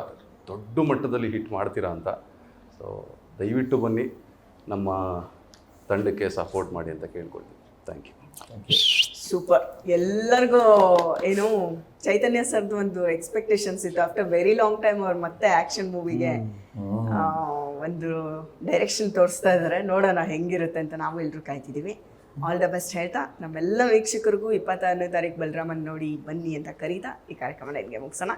ದೊಡ್ಡ ಮಟ್ಟದಲ್ಲಿ ಹಿಟ್ ಮಾಡ್ತೀರಾ ಅಂತ. ಸೊ ದಯವಿಟ್ಟು ಬನ್ನಿ, ನಮ್ಮ ತಂಡಕ್ಕೆ ಸಪೋರ್ಟ್ ಮಾಡಿ ಅಂತ ಕೇಳ್ಕೊಳ್ತೀನಿ. Thank you. ಸೂಪರ್. ಎಲ್ಲರಿಗೂ ಏನು ಚೈತನ್ಯ ಸರ್ದು ಒಂದು ಎಕ್ಸ್ಪೆಕ್ಟೇಷನ್ಸ್ ಇತ್ತು. ಆಫ್ಟರ್ ವೆರಿ ಲಾಂಗ್ ಟೈಮ್ ಅವ್ರು ಮತ್ತೆ ಆ್ಯಕ್ಷನ್ ಮೂವಿಗೆ ಒಂದು ಡೈರೆಕ್ಷನ್ ತೋರಿಸ್ತಾ ಇದ್ದಾರೆ. ನೋಡೋಣ ಹೆಂಗಿರುತ್ತೆ ಅಂತ ನಾವು ಎಲ್ಲರೂ ಕಾಯ್ತಿದ್ದೀವಿ. ಆಲ್ ದ ಬೆಸ್ಟ್ ಹೇಳ್ತಾ ನಮ್ಮೆಲ್ಲ ವೀಕ್ಷಕರಿಗೂ 26ನೇ ತಾರೀಕು ಬಲರಾಮನ್ ನೋಡಿ ಬನ್ನಿ ಅಂತ ಕರೀತಾ ಈ ಕಾರ್ಯಕ್ರಮ ಇಲ್ಲಿಗೆ ಮುಗಿಸೋಣ.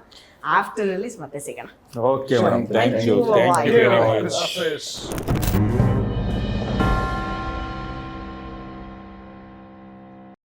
ಆಫ್ಟರ್ ರಿಲೀಸ್ ಮತ್ತೆ ಸಿಗೋಣ. Okay madam, thank you. Thank you. Thank you very much.